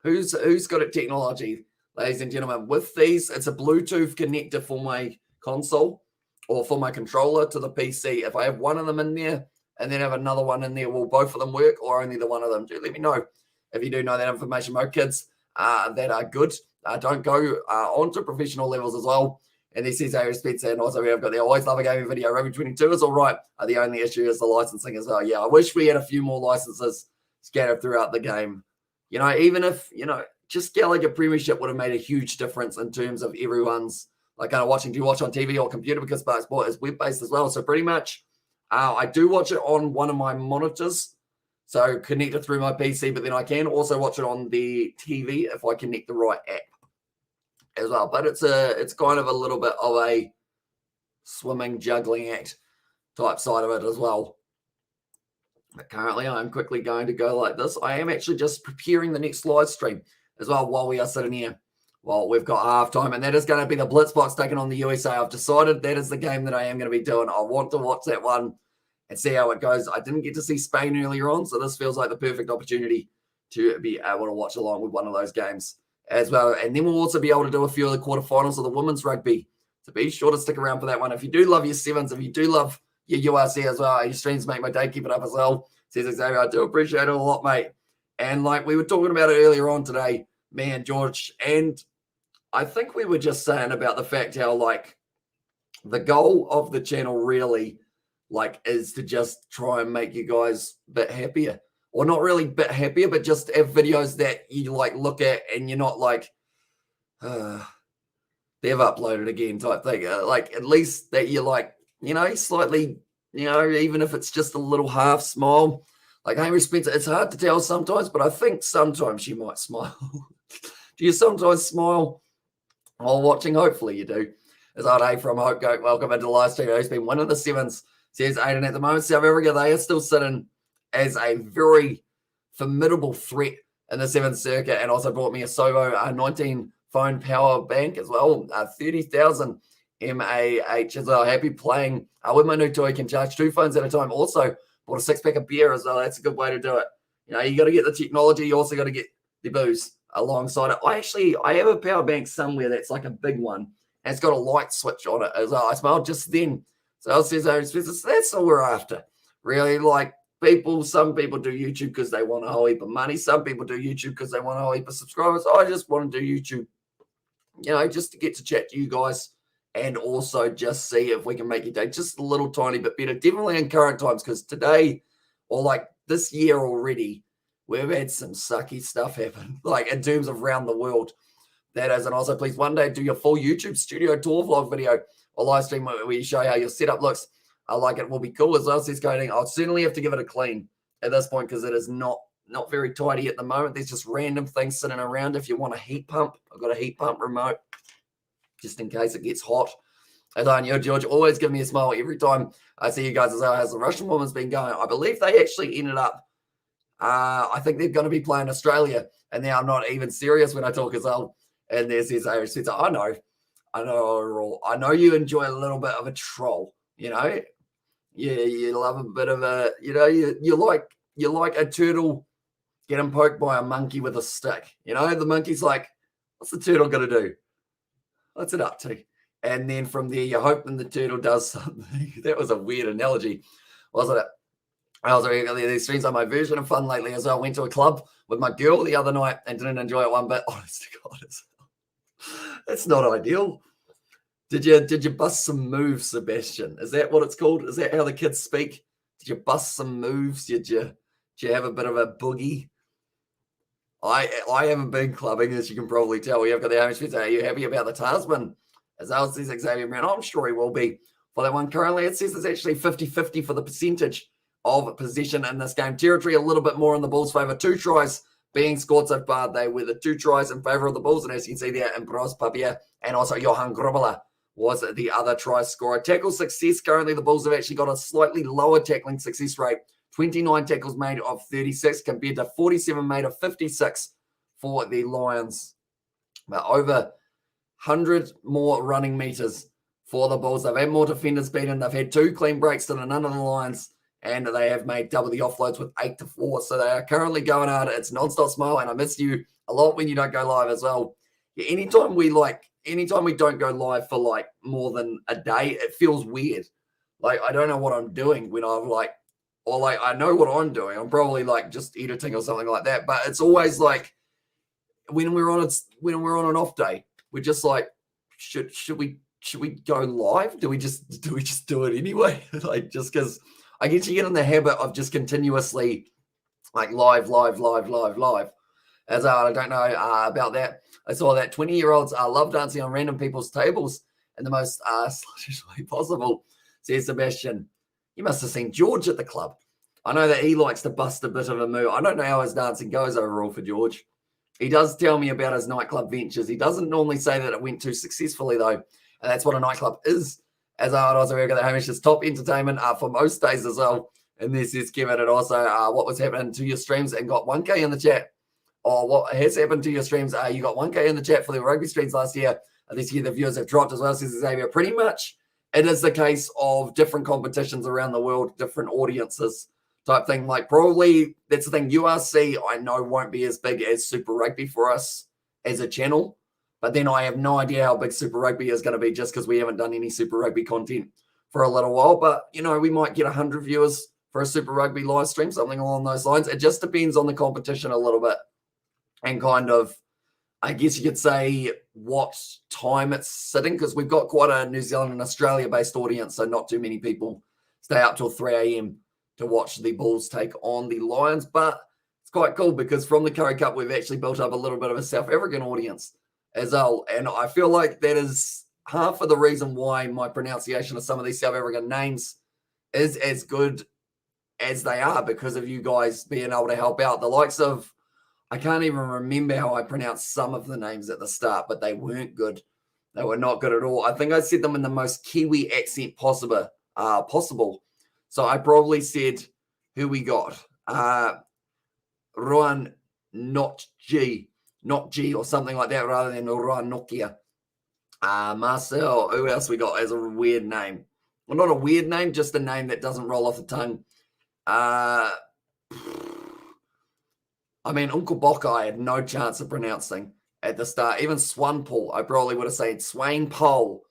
Who's got a technology, ladies and gentlemen? With these, it's a Bluetooth connector for my console or for my controller to the PC. If I have one of them in there and then have another one in there, will both of them work or only the one of them? Do let me know if you do know that information. Most kids that are good don't go on to professional levels as well. And this is a Spencer, and also we've got the Always Love a Gaming video. Rugby 22 is all right. The only issue is the licensing as well. Yeah, I wish we had a few more licenses scattered throughout the game. You know, even if, just Gallagher Premiership would have made a huge difference in terms of everyone's, like, kind of watching. Do you watch on TV or computer? Because Spark Sport is web-based as well. So pretty much, I do watch it on one of my monitors, so connected through my PC, but then I can also watch it on the TV if I connect the right app as well. But it's kind of a little bit of a swimming, juggling act type side of it as well. But currently, I'm quickly going to go like this. I am actually just preparing the next live stream as well while we are sitting here. Well, we've got halftime, and that is going to be the Blitzbox taking on the USA. I've decided that is the game that I am going to be doing. I want to watch that one and see how it goes. I didn't get to see Spain earlier on, so this feels like the perfect opportunity to be able to watch along with one of those games as well. And then we'll also be able to do a few of the quarterfinals of the women's rugby. So be sure to stick around for that one. If you do love your sevens, if you do love your URC as well, your streams make my day. Keep it up as well. Says Xavier, I do appreciate it a lot, mate. And like we were talking about it earlier on today, me and George, and I think we were just saying about the fact how, like, the goal of the channel really, like, is to just try and make you guys a bit happier. Or not really a bit happier, but just have videos that you, like, look at and you're not like, they've uploaded again type thing. Like, at least that you're like, slightly, even if it's just a little half smile. Like Hamish Spencer, it's hard to tell sometimes, but I think sometimes she might smile. Do you sometimes smile while watching? Hopefully you do. As Ade from Hope Goat, welcome into the live stream. Who's been one of the sevens, says Aiden at the moment. South Africa, they are still sitting as a very formidable threat in the seventh circuit, and also brought me a Sovo 19 phone power bank as well, 30,000 MAH as well. Happy playing with my new toy. Can charge 2 phones at a time. Also bought a 6-pack of beer as well. That's a good way to do it. You got to get the technology. You also got to get the booze alongside it. I have a power bank somewhere that's like a big one, and it's got a light switch on it as well. I smelled just then. So I says, that's all we're after. Really, like some people do YouTube because they want a whole heap of money. Some people do YouTube because they want a whole heap of subscribers. I just want to do YouTube, just to get to chat to you guys and also just see if we can make your day just a little tiny bit better. Definitely in current times, because today, or like this year already, we've had some sucky stuff happen, like in terms of around the world. That is, and also please one day do your full YouTube studio tour vlog video or live stream where you show how your setup looks. I like it. Will be cool as well, says Coding. I'll certainly have to give it a clean at this point because it is not very tidy at the moment. There's just random things sitting around. If you want a heat pump, I've got a heat pump remote just in case it gets hot. And on you, George, always give me a smile every time I see you guys as well. How's the Russian woman's been going? I believe they actually ended up, I think they're going to be playing Australia, and now I'm not even serious when I talk as well. And there's this Irish Spencer. I know you enjoy a little bit of a troll, you love a bit of a, you like a turtle getting poked by a monkey with a stick. The monkey's like, what's the turtle going to do? What's it up to? And then from there, you're hoping the turtle does something. That was a weird analogy, wasn't it? These streams are my version of fun lately as well. I went to a club with my girl the other night and didn't enjoy it one bit. Honest to God, it's not ideal. Did you bust some moves, Sebastian? Is that what it's called? Is that how the kids speak? Did you bust some moves? Did you have a bit of a boogie? I haven't been clubbing, as you can probably tell. We have got the Hamish Spencer. Are you happy about the Tasman? As Al says, Xavier Brown, I'm sure he will be for that one. Currently, it says it's actually 50-50 for the percentage of possession in this game. Territory a little bit more in the Bulls' favour. 2 tries being scored so far. They were the 2 tries in favour of the Bulls. And as you can see there, Ambros Papia and also Johan Grobela was the other try scorer. Tackle success. Currently, the Bulls have actually got a slightly lower tackling success rate. 29 tackles made of 36 compared to 47 made of 56 for the Lions. But over 100 more running meters for the Bulls. They've had more defenders beaten. They've had 2 clean breaks than none of the Lions, and they have made double the offloads with 8-4. So they are currently going hard. It's non-stop smile, and I miss you a lot when you don't go live as well. Yeah, anytime we don't go live for like more than a day, it feels weird. Like I don't know what I'm doing when I'm like, or like I know what I'm doing. I'm probably like just editing or something like that. But it's always like when we're on an off day, we're just like, should we go live? Do we just do it anyway? Like just because I guess you get in the habit of just continuously like live. As I don't know about that. I saw that 20-year-olds love dancing on random people's tables in the most sluttish way possible, says Sebastian. You must have seen George at the club. I know that he likes to bust a bit of a move. I don't know how his dancing goes overall for George. He does tell me about his nightclub ventures. He doesn't normally say that it went too successfully, though. And that's what a nightclub is. As I also reckon that Hamish's top entertainment for most days as well. And this is Kevin. And also what was happening to your streams and got 1K in the chat. Or what has happened to your streams? You got 1K in the chat for the rugby streams last year. This year the viewers have dropped as well, says Xavier. Pretty much it is the case of different competitions around the world, different audiences type thing. Like probably that's the thing. URC I know won't be as big as Super Rugby for us as a channel. But then I have no idea how big Super Rugby is going to be just because we haven't done any Super Rugby content for a little while. But, we might get 100 viewers for a Super Rugby live stream, something along those lines. It just depends on the competition a little bit. And kind of, I guess you could say, what time it's sitting, because we've got quite a New Zealand and Australia-based audience, so not too many people stay up till 3 a.m. to watch the Bulls take on the Lions. But it's quite cool because from the Curry Cup, we've actually built up a little bit of a South African audience as well. And I feel like that is half of the reason why my pronunciation of some of these South African names is as good as they are because of you guys being able to help out. The likes of, I can't even remember how I pronounced some of the names at the start, but they weren't good. They were not good at all. I think I said them in the most Kiwi accent possible. So I probably said who we got. Ruan not G or something like that rather than Ruan Nokia. Marcel, who else we got as a weird name? Well, not a weird name, just a name that doesn't roll off the tongue. I mean, Uncle Boca, I had no chance of pronouncing at the start. Even Swanpool, I probably would have said Swain Pole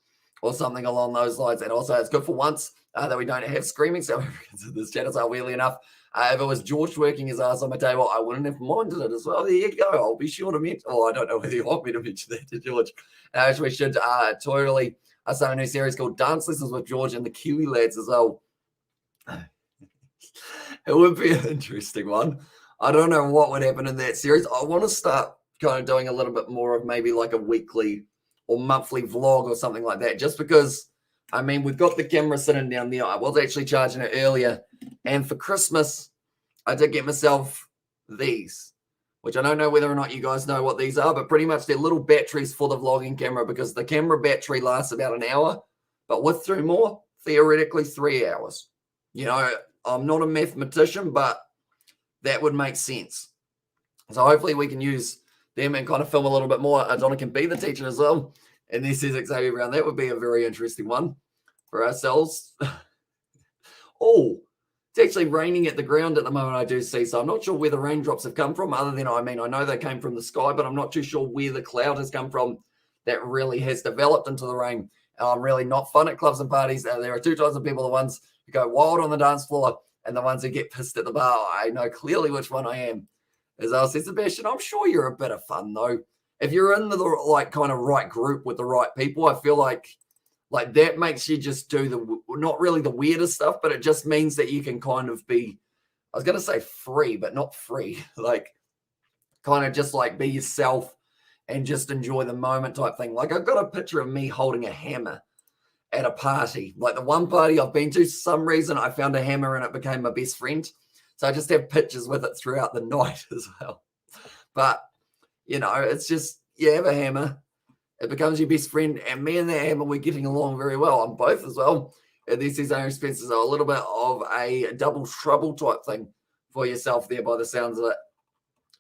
or something along those lines. And also, it's good for once that we don't have screaming South Africans in this channel, so weirdly enough. If it was George working his ass on my table, I wouldn't have minded it as well. There you go. I'll be sure to mention. Oh, I don't know whether you want me to mention that to George. We should totally start a new series called Dance Lessons with George and the Kiwi lads as well. It would be an interesting one. I don't know what would happen in that series. I want to start kind of doing a little bit more of maybe like a weekly or monthly vlog or something like that, just because, I mean, we've got the camera sitting down there. I was actually charging it earlier. And for Christmas, I did get myself these, which I don't know whether or not you guys know what these are, but pretty much they're little batteries for the vlogging camera because the camera battery lasts about an hour, but with through more, theoretically 3 hours. You know, I'm not a mathematician, but that would make sense. So hopefully we can use them and kind of film a little bit more. Donna can be the teacher as well. And this is Xavier Brown. That would be a very interesting one for ourselves. Oh, it's actually raining at the ground at the moment, I do see. So I'm not sure where the raindrops have come from, other than, I mean, I know they came from the sky, but I'm not too sure where the cloud has come from that really has developed into the rain. I'm really not fun at clubs and parties. There are two types of people, the ones who go wild on the dance floor and the ones who get pissed at the bar. I know clearly which one I am. As I said, Sebastian, I'm sure you're a bit of fun, though. If you're in the like kind of right group with the right people, I feel like that makes you just do the, not really the weirdest stuff, but it just means that you can kind of be, I was going to say free, but not free, like kind of just like be yourself and just enjoy the moment type thing. Like I've got a picture of me holding a hammer at a party. Like the one party I've been to, for some reason I found a hammer and it became my best friend. So I just have pictures with it throughout the night as well. But, you know, it's just, you have a hammer, it becomes your best friend, and me and that hammer, we're getting along very well on both as well. And this is our expenses are a little bit of a double trouble type thing for yourself there by the sounds of it.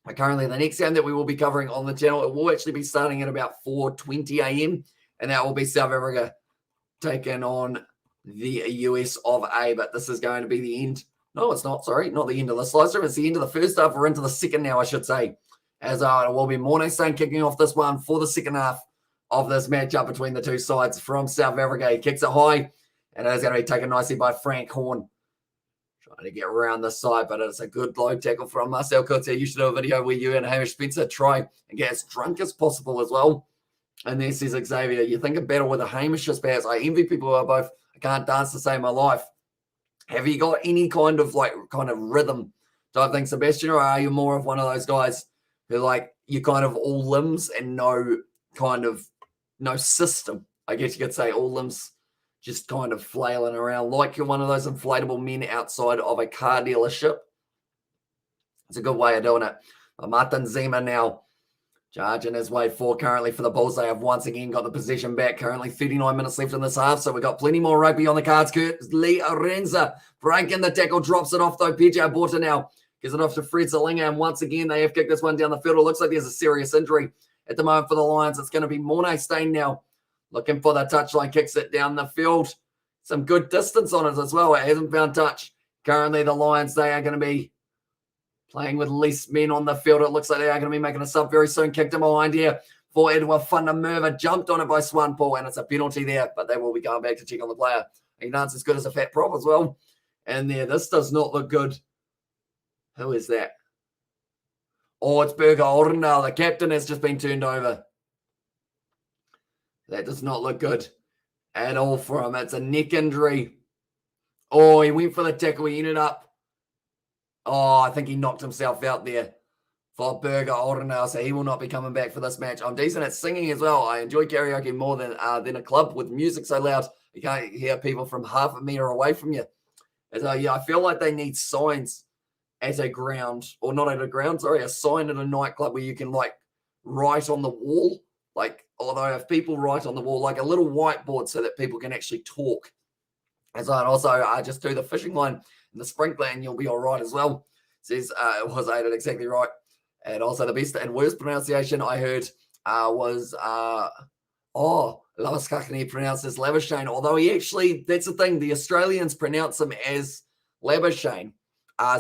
But currently, the next game that we will be covering on the channel, it will actually be starting at about 4:20 a.m. And that will be South Africa taking on the US of A. But this is going to be the end. No, it's not. Sorry, not the end of the slice stream. It's the end of the first half. We're into the second now, I should say. As it will be Morningstone kicking off this one for the second half of this matchup between the two sides from South Africa. He kicks it high, and it is going to be taken nicely by Frank Horn. Trying to get around the side, but it's a good low tackle from Marcel Coetzee. You should do a video where you and Hamish Spencer try and get as drunk as possible as well. And then says Xavier, you think a battle with a Hamish is perhaps. I envy people who are both, I can't dance to save my life. Have you got any kind of rhythm type thing, Sebastian, or are you more of one of those guys who you kind of all limbs and no system? I guess you could say all limbs just kind of flailing around like you're one of those inflatable men outside of a car dealership. It's a good way of doing it. Martin Zima now charging his way forward currently for the Bulls. They have once again got the possession back. Currently 39 minutes left in this half, so we've got plenty more rugby on the cards. Lee Arenza breaking the tackle, drops it off though. PJ Borta now gives it off to Fred Zalinga, and once again they have kicked this one down the field. It looks like there's a serious injury at the moment for the Lions. It's going to be Mornay Stain now looking for the touchline, kicks it down the field. Some good distance on it as well. It hasn't found touch. Currently the Lions, they are going to be playing with less men on the field. It looks like they are going to be making a sub very soon. Kicked him behind here for Edward Fundermerva. Jumped on it by Swanpool, and it's a penalty there, but they will be going back to check on the player. He dances as good as a fat prop as well. And there, this does not look good. Who is that? Oh, it's Berger Orendal. The captain has just been turned over. That does not look good at all for him. It's a neck injury. Oh, he went for the tackle. He ended up. Oh, I think he knocked himself out there for Berger Orendal, so he will not be coming back for this match. I'm decent at singing as well. I enjoy karaoke more than a club with music so loud you can't hear people from half a meter away from you. Yeah, I feel like they need signs at a ground, or not at a ground, sorry, a sign at a nightclub where you can like write on the wall. Like, although if people write on the wall, like a little whiteboard so that people can actually talk. And also just do the fishing line and the sprinkler and you'll be all right as well. Says it was Aidan exactly right. And also the best and worst pronunciation I heard was Lavaskakani pronounced as Labuschagne, although he actually, that's the thing, the Australians pronounce him as Labuschagne.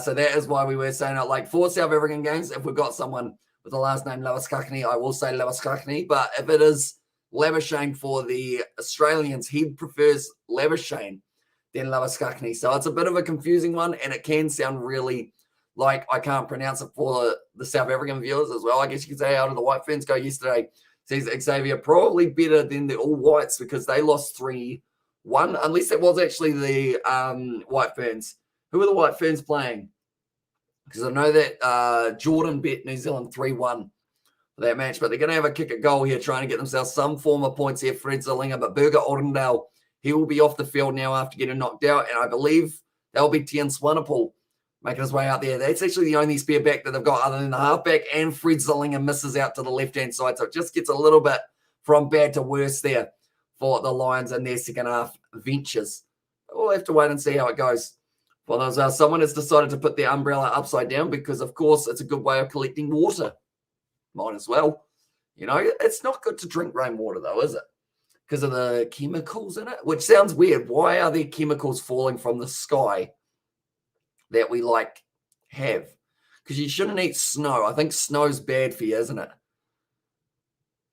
So that is why we were saying it. Like for South African games, if we've got someone with the last name Lavaskakani, I will say Lavaskakani. But if it is Labuschagne for the Australians, he prefers Labuschagne than Lavaskakani. So it's a bit of a confusing one, and it can sound really like I can't pronounce it for the South African viewers as well. I guess you could say how did the White Ferns go yesterday? Says Xavier, probably better than the All Whites because they lost 3-1, unless it was actually the White Ferns. Who are the White Ferns playing? Because I know that Jordan bet New Zealand 3-1 for that match, but they're going to have a kick at goal here, trying to get themselves some form of points here. Fred Zillinger, but Burger Oldendale, he will be off the field now after getting knocked out, and I believe that'll be Tian Swanepoel making his way out there. That's actually the only spare back that they've got other than the halfback, and Fred Zillinger misses out to the left-hand side, so it just gets a little bit from bad to worse there for the Lions and their second half ventures. We'll have to wait and see how it goes. For those, someone has decided to put the umbrella upside down because, of course, it's a good way of collecting water. Might as well. You know, it's not good to drink rainwater, though, is it? Because of the chemicals in it, which sounds weird. Why are there chemicals falling from the sky that we have? Because you shouldn't eat snow. I think snow's bad for you, isn't it?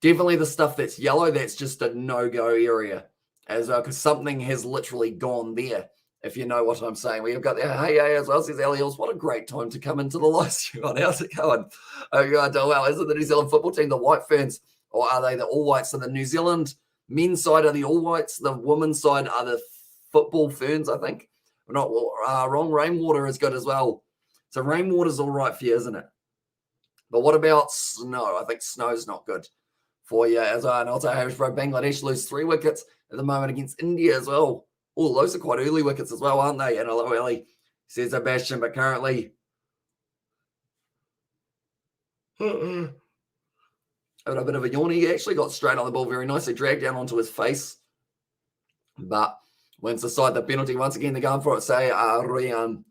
Definitely the stuff that's yellow, that's just a no-go area as well, because something has literally gone there, if you know what I'm saying. We've got the hey as well, says Elios. What a great time to come into the live stream. How's it going? Oh, God, well, is it the New Zealand football team, the White Ferns, or are they the All Whites? So the New Zealand men's side are the All Whites, the women's side are the football Ferns, I think. We're not wrong. Rainwater is good as well. So rainwater's all right for you, isn't it? But what about snow? I think snow's not good for you as well. And also, Bangladesh lose 3 wickets at the moment against India as well. Oh, those are quite early wickets as well, aren't they? And hello, Ellie, says Sebastian, but currently a bit of a yawn. He actually got straight on the ball very nicely, dragged down onto his face. But wins aside the penalty once again. They're going for it. Say Rian.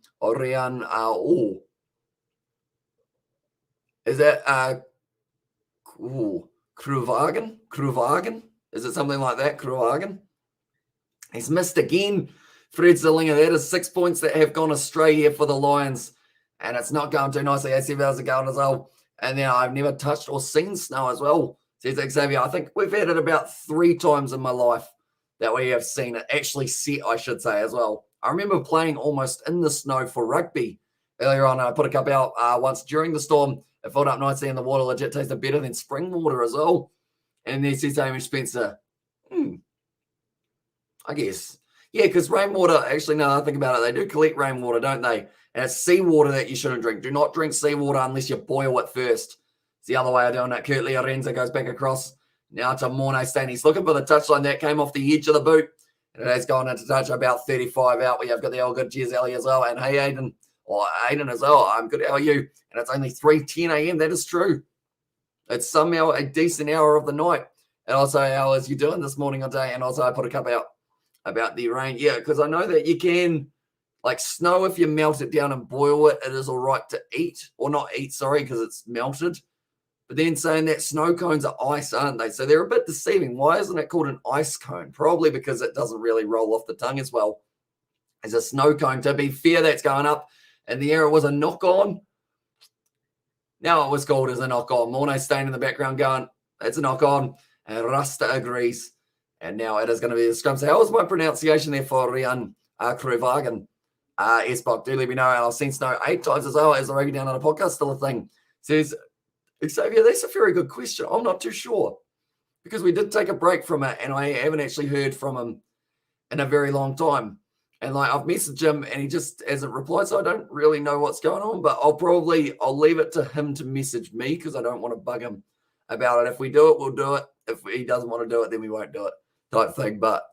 Is that Kruvagen? Is it something like that? Kruvagen? He's missed again. Fred Zillinger. That is 6 points that have gone astray here for the Lions. And it's not going too nicely. AC Vals are going as well. And then I've never touched or seen snow as well, says Xavier. I think we've had it about 3 times in my life that we have seen it actually set, I should say, as well. I remember playing almost in the snow for rugby earlier on. I put a cup out once during the storm. It filled up nicely and the water legit tasted better than spring water as well. And then says Hamish Spencer, I guess. Yeah, because rainwater, actually, now that I think about it, they do collect rainwater, don't they? And it's seawater that you shouldn't drink. Do not drink seawater unless you boil it first. It's the other way of doing it. Curtly Arenza goes back across now to Mornay Stain. He's looking for the touchline that came off the edge of the boot. And it has gone into touch about 35 out. We have got the old good Cheers Ellie as well. And hey, Aiden as well. I'm good. How are you? And it's only 3:10 a.m. That is true. It's somehow a decent hour of the night. And also, how is you doing this morning or day? And also, I put a cup out about the rain. Yeah, because I know that you can, like snow, if you melt it down and boil it, it is all right to eat. Or not eat, sorry, because it's melted. But then saying that snow cones are ice, aren't they? So they're a bit deceiving. Why isn't it called an ice cone? Probably because it doesn't really roll off the tongue as well as a snow cone. To be fair, that's going up. And the error was a knock-on. Now it was called as a knock-on. Mornay Stain in the background going, it's a knock-on. And Rasta agrees. And now it is going to be a scrum. So how was my pronunciation there for Rian Kruvagen? S-Bok, do let me know. And I've seen snow 8 times as well as the Rugby Down on a podcast. Still a thing. Says, Xavier, that's a very good question. I'm not too sure. Because we did take a break from it. And I haven't actually heard from him in a very long time. And like I've messaged him and he just hasn't replied. So I don't really know what's going on. But I'll leave it to him to message me because I don't want to bug him about it. If we do it, we'll do it. If he doesn't want to do it, then we won't do it type thing. But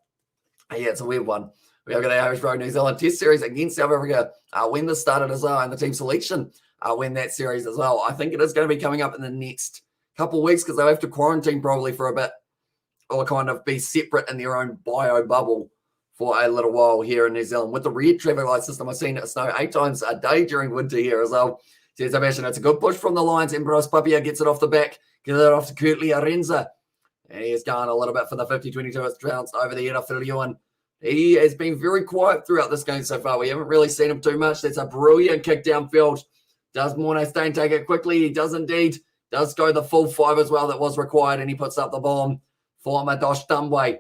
yeah, it's a weird one. We have got our Irish Pro New Zealand Test Series against South Africa when this started as well, and the team selection when that series as well. I think it is going to be coming up in the next couple of weeks because they'll have to quarantine probably for a bit or kind of be separate in their own bio bubble for a little while here in New Zealand. With the red traffic light system, I've seen it snow 8 times a day during winter here as well. Says Sebastian, it's a good push from the Lions. Emirates Papia gets it off the back, gets it off to Kurtley Arenza. And he is going a little bit for the 50-22. It's bounced over the head of Filiuan. He has been very quiet throughout this game so far. We haven't really seen him too much. That's a brilliant kick downfield. Does Mornay Stain take it quickly? He does indeed. Does go the full 5 as well that was required, and he puts up the bomb for Madosh Dumbway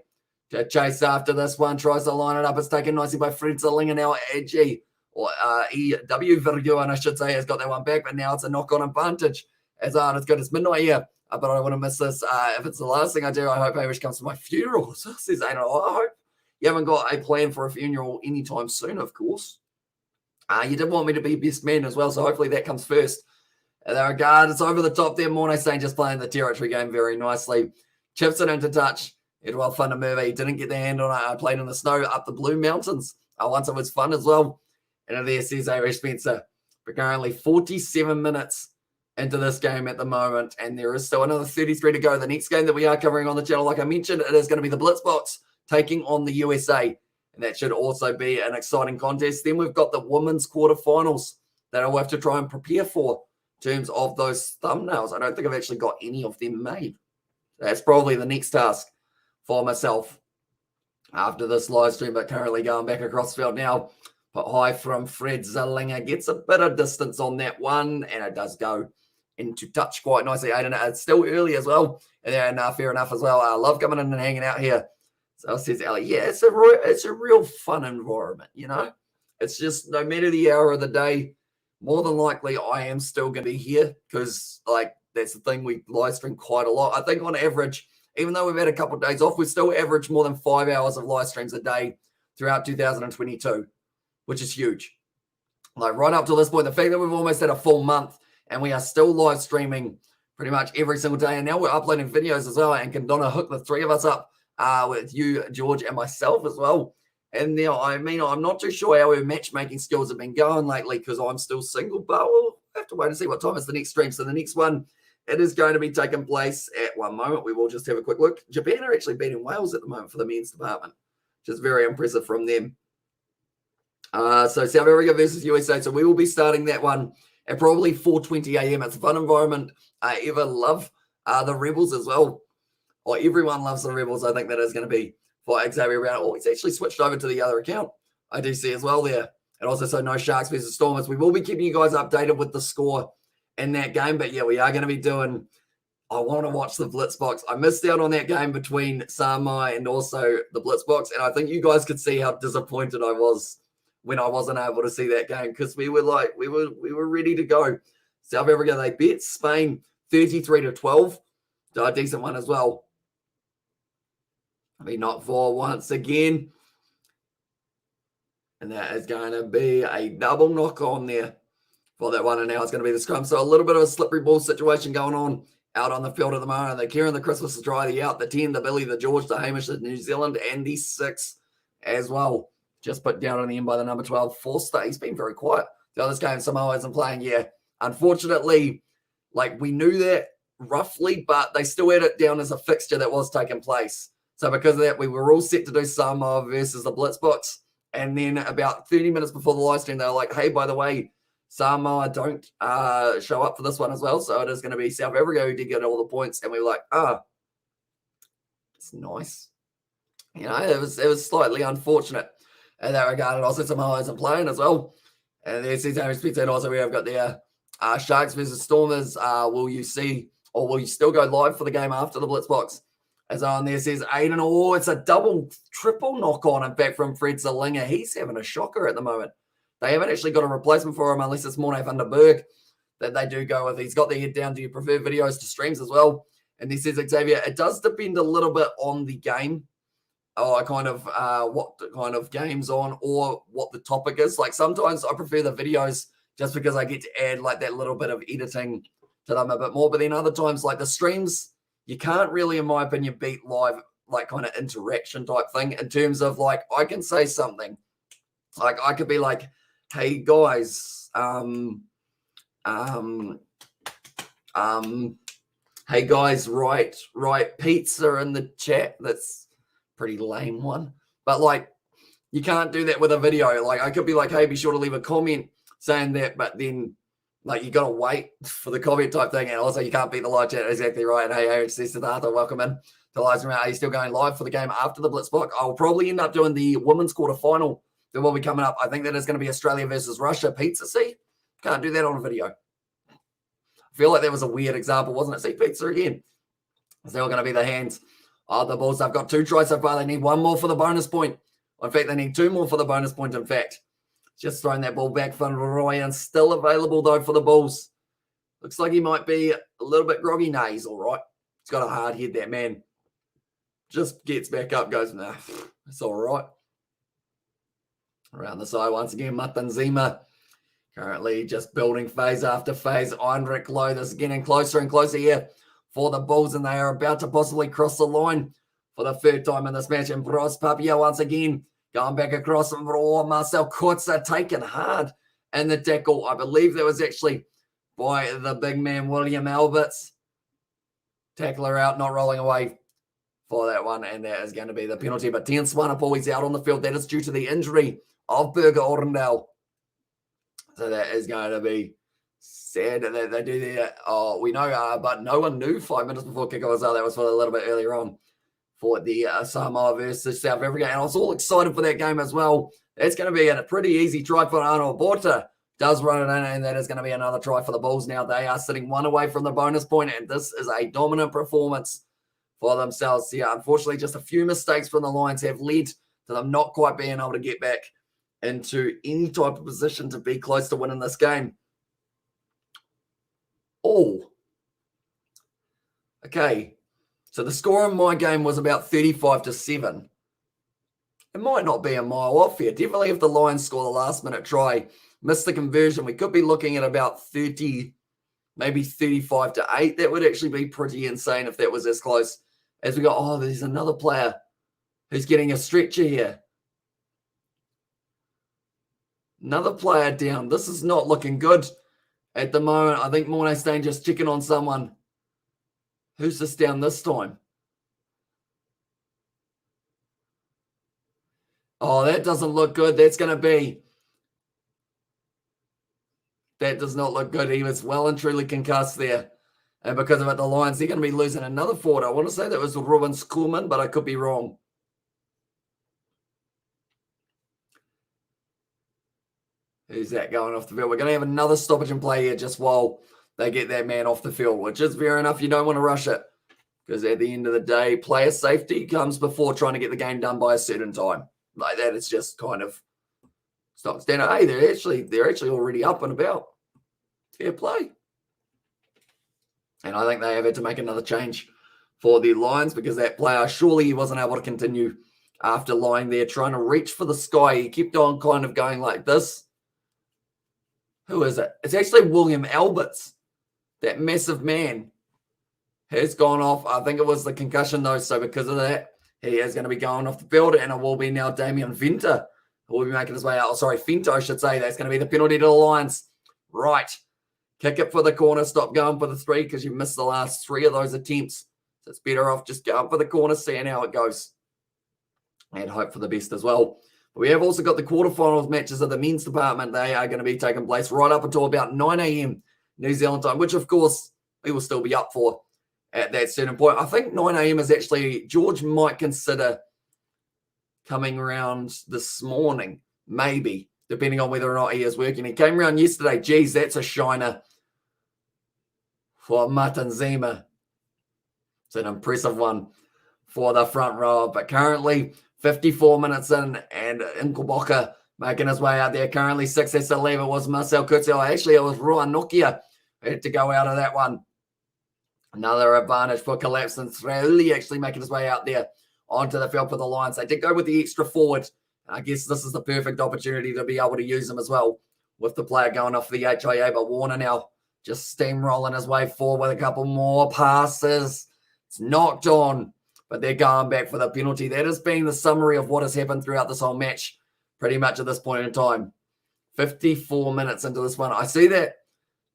to chase after this one. Tries to line it up. It's taken nicely by Fred Zalinga now. Edgy, or EW Virguan, I should say, has got that one back, but now it's a knock-on advantage. As it's good as midnight here. But I don't want to miss this. If it's the last thing I do, I hope Hamish comes to my funeral. So says Aiden, I hope you haven't got a plan for a funeral anytime soon, of course. You did want me to be best man as well, so hopefully that comes first. There we go. It's over the top there. Mornay Stain just playing the territory game very nicely. Chips it into touch. It was fun to move. He didn't get the hand on it. I played in the snow up the Blue Mountains. Once it was fun as well. And there says Irish Spencer. We're currently 47 minutes into this game at the moment, and there is still another 33 to go. The next game that we are covering on the channel, like I mentioned, it is going to be the Blitzbox taking on the USA, and that should also be an exciting contest. Then we've got the women's quarterfinals that I'll have to try and prepare for in terms of those thumbnails. I don't think I've actually got any of them made. That's probably the next task for myself after this live stream, but currently going back across the field now. But high from Fred Zalinga gets a bit of distance on that one, and it does go into touch quite nicely. Aiden, it's still early as well. And fair enough as well. I love coming in and hanging out here. So says Ellie, yeah, it's a real fun environment, you know. It's just no matter the hour of the day, more than likely I am still going to be here because, like, that's the thing. We live stream quite a lot. I think on average, even though we've had a couple of days off, we still average more than 5 hours of live streams a day throughout 2022, which is huge. Like right up to this point, the fact that we've almost had a full month and we are still live streaming pretty much every single day. And now we're uploading videos as well. And can Donna hook the 3 of us up with you, George, and myself as well. And now, I mean, I'm not too sure how our matchmaking skills have been going lately because I'm still single, but we'll have to wait and see what time is the next stream. So the next one, it is going to be taking place at one moment. We will just have a quick look. Japan are actually beating Wales at the moment for the men's department, which is very impressive from them. So South Africa versus USA. So we will be starting that one at probably 4:20 a.m. It's a fun environment. I ever love the Rebels as well. Or everyone loves the Rebels. I think that is going to be for Xavier Brown. Oh, he's actually switched over to the other account. I do see as well there. And also, so no Sharks versus Stormers. We will be keeping you guys updated with the score in that game. But yeah, we are going to be doing, I want to watch the Blitzbox. I missed out on that game between Samoa and also the Blitzbox. And I think you guys could see how disappointed I was when I wasn't able to see that game because we were like, we were ready to go. South Africa, they beat Spain 33-12. So a decent one as well. I mean, not for once again. And that is going to be a double knock on there for that one. And now it's going to be the scrum. So a little bit of a slippery ball situation going on out on the field at the moment. The Kieran, the Christmas, the Dry, the out, the 10, the Billy, the George, the Hamish, the New Zealand, and the 6 as well. Just put down on the end by the number 12, Forster. He's been very quiet. The other game, Samoa isn't playing. Yeah, unfortunately, like we knew that roughly, but they still had it down as a fixture that was taking place. So because of that, we were all set to do Samoa versus the Blitzbox. And then about 30 minutes before the live stream, they were like, hey, by the way, Samoa don't show up for this one as well. So it is going to be South Africa who did get all the points. And we were like, it's nice. You know, it was slightly unfortunate in that regard. And also Samoa isn't playing as well. And there's and also we have got the Sharks versus Stormers. Will you see, or will you still go live for the game after the Blitzbox? As on there says Aiden, it's a double, triple knock on, in fact, from Fred Zalinga. He's having a shocker at the moment. They haven't actually got a replacement for him unless it's Mornay van der Berg that they do go with. He's got the head down. Do you prefer videos to streams as well? And he says, Xavier, it does depend a little bit on the game or kind of what kind of game's on or what the topic is. Like sometimes I prefer the videos just because I get to add like that little bit of editing to them a bit more. But then other times like the streams, you can't really, in my opinion, beat live like kind of interaction type thing in terms of like I can say something. Like I could be like, hey guys, hey guys, write pizza in the chat. That's pretty lame one. But like you can't do that with a video. Like I could be like, hey, be sure to leave a comment saying that, but then like you gotta wait for the comment type thing, and also you can't beat the live chat. Exactly right. And hey, HC Siddhartha, welcome in to Live Stream I. Are you still going live for the game after the Blitz block? I'll probably end up doing the women's quarterfinal that will be coming up. I think that is going to be Australia versus Russia. Pizza, see? Can't do that on a video. I feel like that was a weird example, wasn't it? See, pizza again. It's all going to be the hands of the Bulls. They've got 2 tries so far. They need 1 more for the bonus point. In fact, they need 2 more for the bonus point, in fact. Just throwing that ball back for Ryan. Still available, though, for the Bulls. Looks like he might be a little bit groggy. Nah, he's all right. He's got a hard head, that man. Just gets back up, goes, nah, it's all right. Around the side once again, Matanzima. Currently just building phase after phase. Heinrich Lowe, this is getting closer and closer here for the Bulls, and they are about to possibly cross the line for the 3rd time in this match. And Bros Papia once again going back across from Marcel Kurtzer, taken hard in the tackle. I believe that was actually by the big man, William Alberts. Tackler out, not rolling away for that one, and that is going to be the penalty. But Tian Swanepoel, he's out on the field. That is due to the injury of Berger Orendal. So that is going to be sad that they do that. Oh, we know, but no one knew 5 minutes before kickoff. That was for a little bit earlier on for the Samoa versus South Africa. And I was all excited for that game as well. It's going to be a pretty easy try for Arnold Borta. Does run it in, and that is going to be another try for the Bulls. Now they are sitting 1 away from the bonus point, and this is a dominant performance for themselves. Yeah, unfortunately, just a few mistakes from the Lions have led to them not quite being able to get back into any type of position to be close to winning this game. Oh. Okay. So the score in my game was about 35-7. It might not be a mile off here. Definitely if the Lions score the last minute try, miss the conversion, we could be looking at about 30, maybe 35-8. That would actually be pretty insane if that was as close as we got. Oh, there's another player who's getting a stretcher here. Another player down. This is not looking good at the moment. I think Mornay Stain just checking on someone. Who's this down this time? Oh, that doesn't look good. That's going to be... That does not look good. He was well and truly concussed there. And because of it, the Lions, they're going to be losing another forward. I want to say that was Ruben Skuman, but I could be wrong. Who's that going off the field? We're going to have another stoppage and play here just while they get that man off the field, which is fair enough. You don't want to rush it because at the end of the day, player safety comes before trying to get the game done by a certain time. Like that, it's just kind of stock standard. Hey, they're actually already up and about. Fair play. And I think they have had to make another change for the Lions because that player, surely he wasn't able to continue after lying there trying to reach for the sky. He kept on kind of going like this. Who is it? It's actually William Alberts. That massive man has gone off. I think it was the concussion though. So because of that, he is going to be going off the field, and it will be now Damien Venter who will be making his way out. Oh, sorry, Finto, I should say. That's going to be the penalty to the Lions. Right. Kick it for the corner. Stop going for the 3 because you missed the last 3 of those attempts. So it's better off just going for the corner, seeing how it goes. And hope for the best as well. But we have also got the quarterfinals matches of the men's department. They are going to be taking place right up until about 9 a.m. New Zealand time, which of course we will still be up for at that certain point. I think 9 a.m. is actually, George might consider coming around this morning, maybe, depending on whether or not he is working. He came around yesterday. Geez, that's a shiner for Matanzima. It's an impressive one for the front row. But currently, 54 minutes in, and Inkelbocker making his way out there. Currently, 6 has to leave. It was Marcel Kurtzel. Actually, it was Ruan Nokia who had to go out of that one. Another advantage for Collapse, and Srauli actually making his way out there onto the field for the Lions. They did go with the extra forward. I guess this is the perfect opportunity to be able to use them as well with the player going off the HIA. But Warner now just steamrolling his way forward with a couple more passes. It's knocked on but they're going back for the penalty. That has been the summary of what has happened throughout this whole match, pretty much at this point in time. 54 minutes into this one. I see that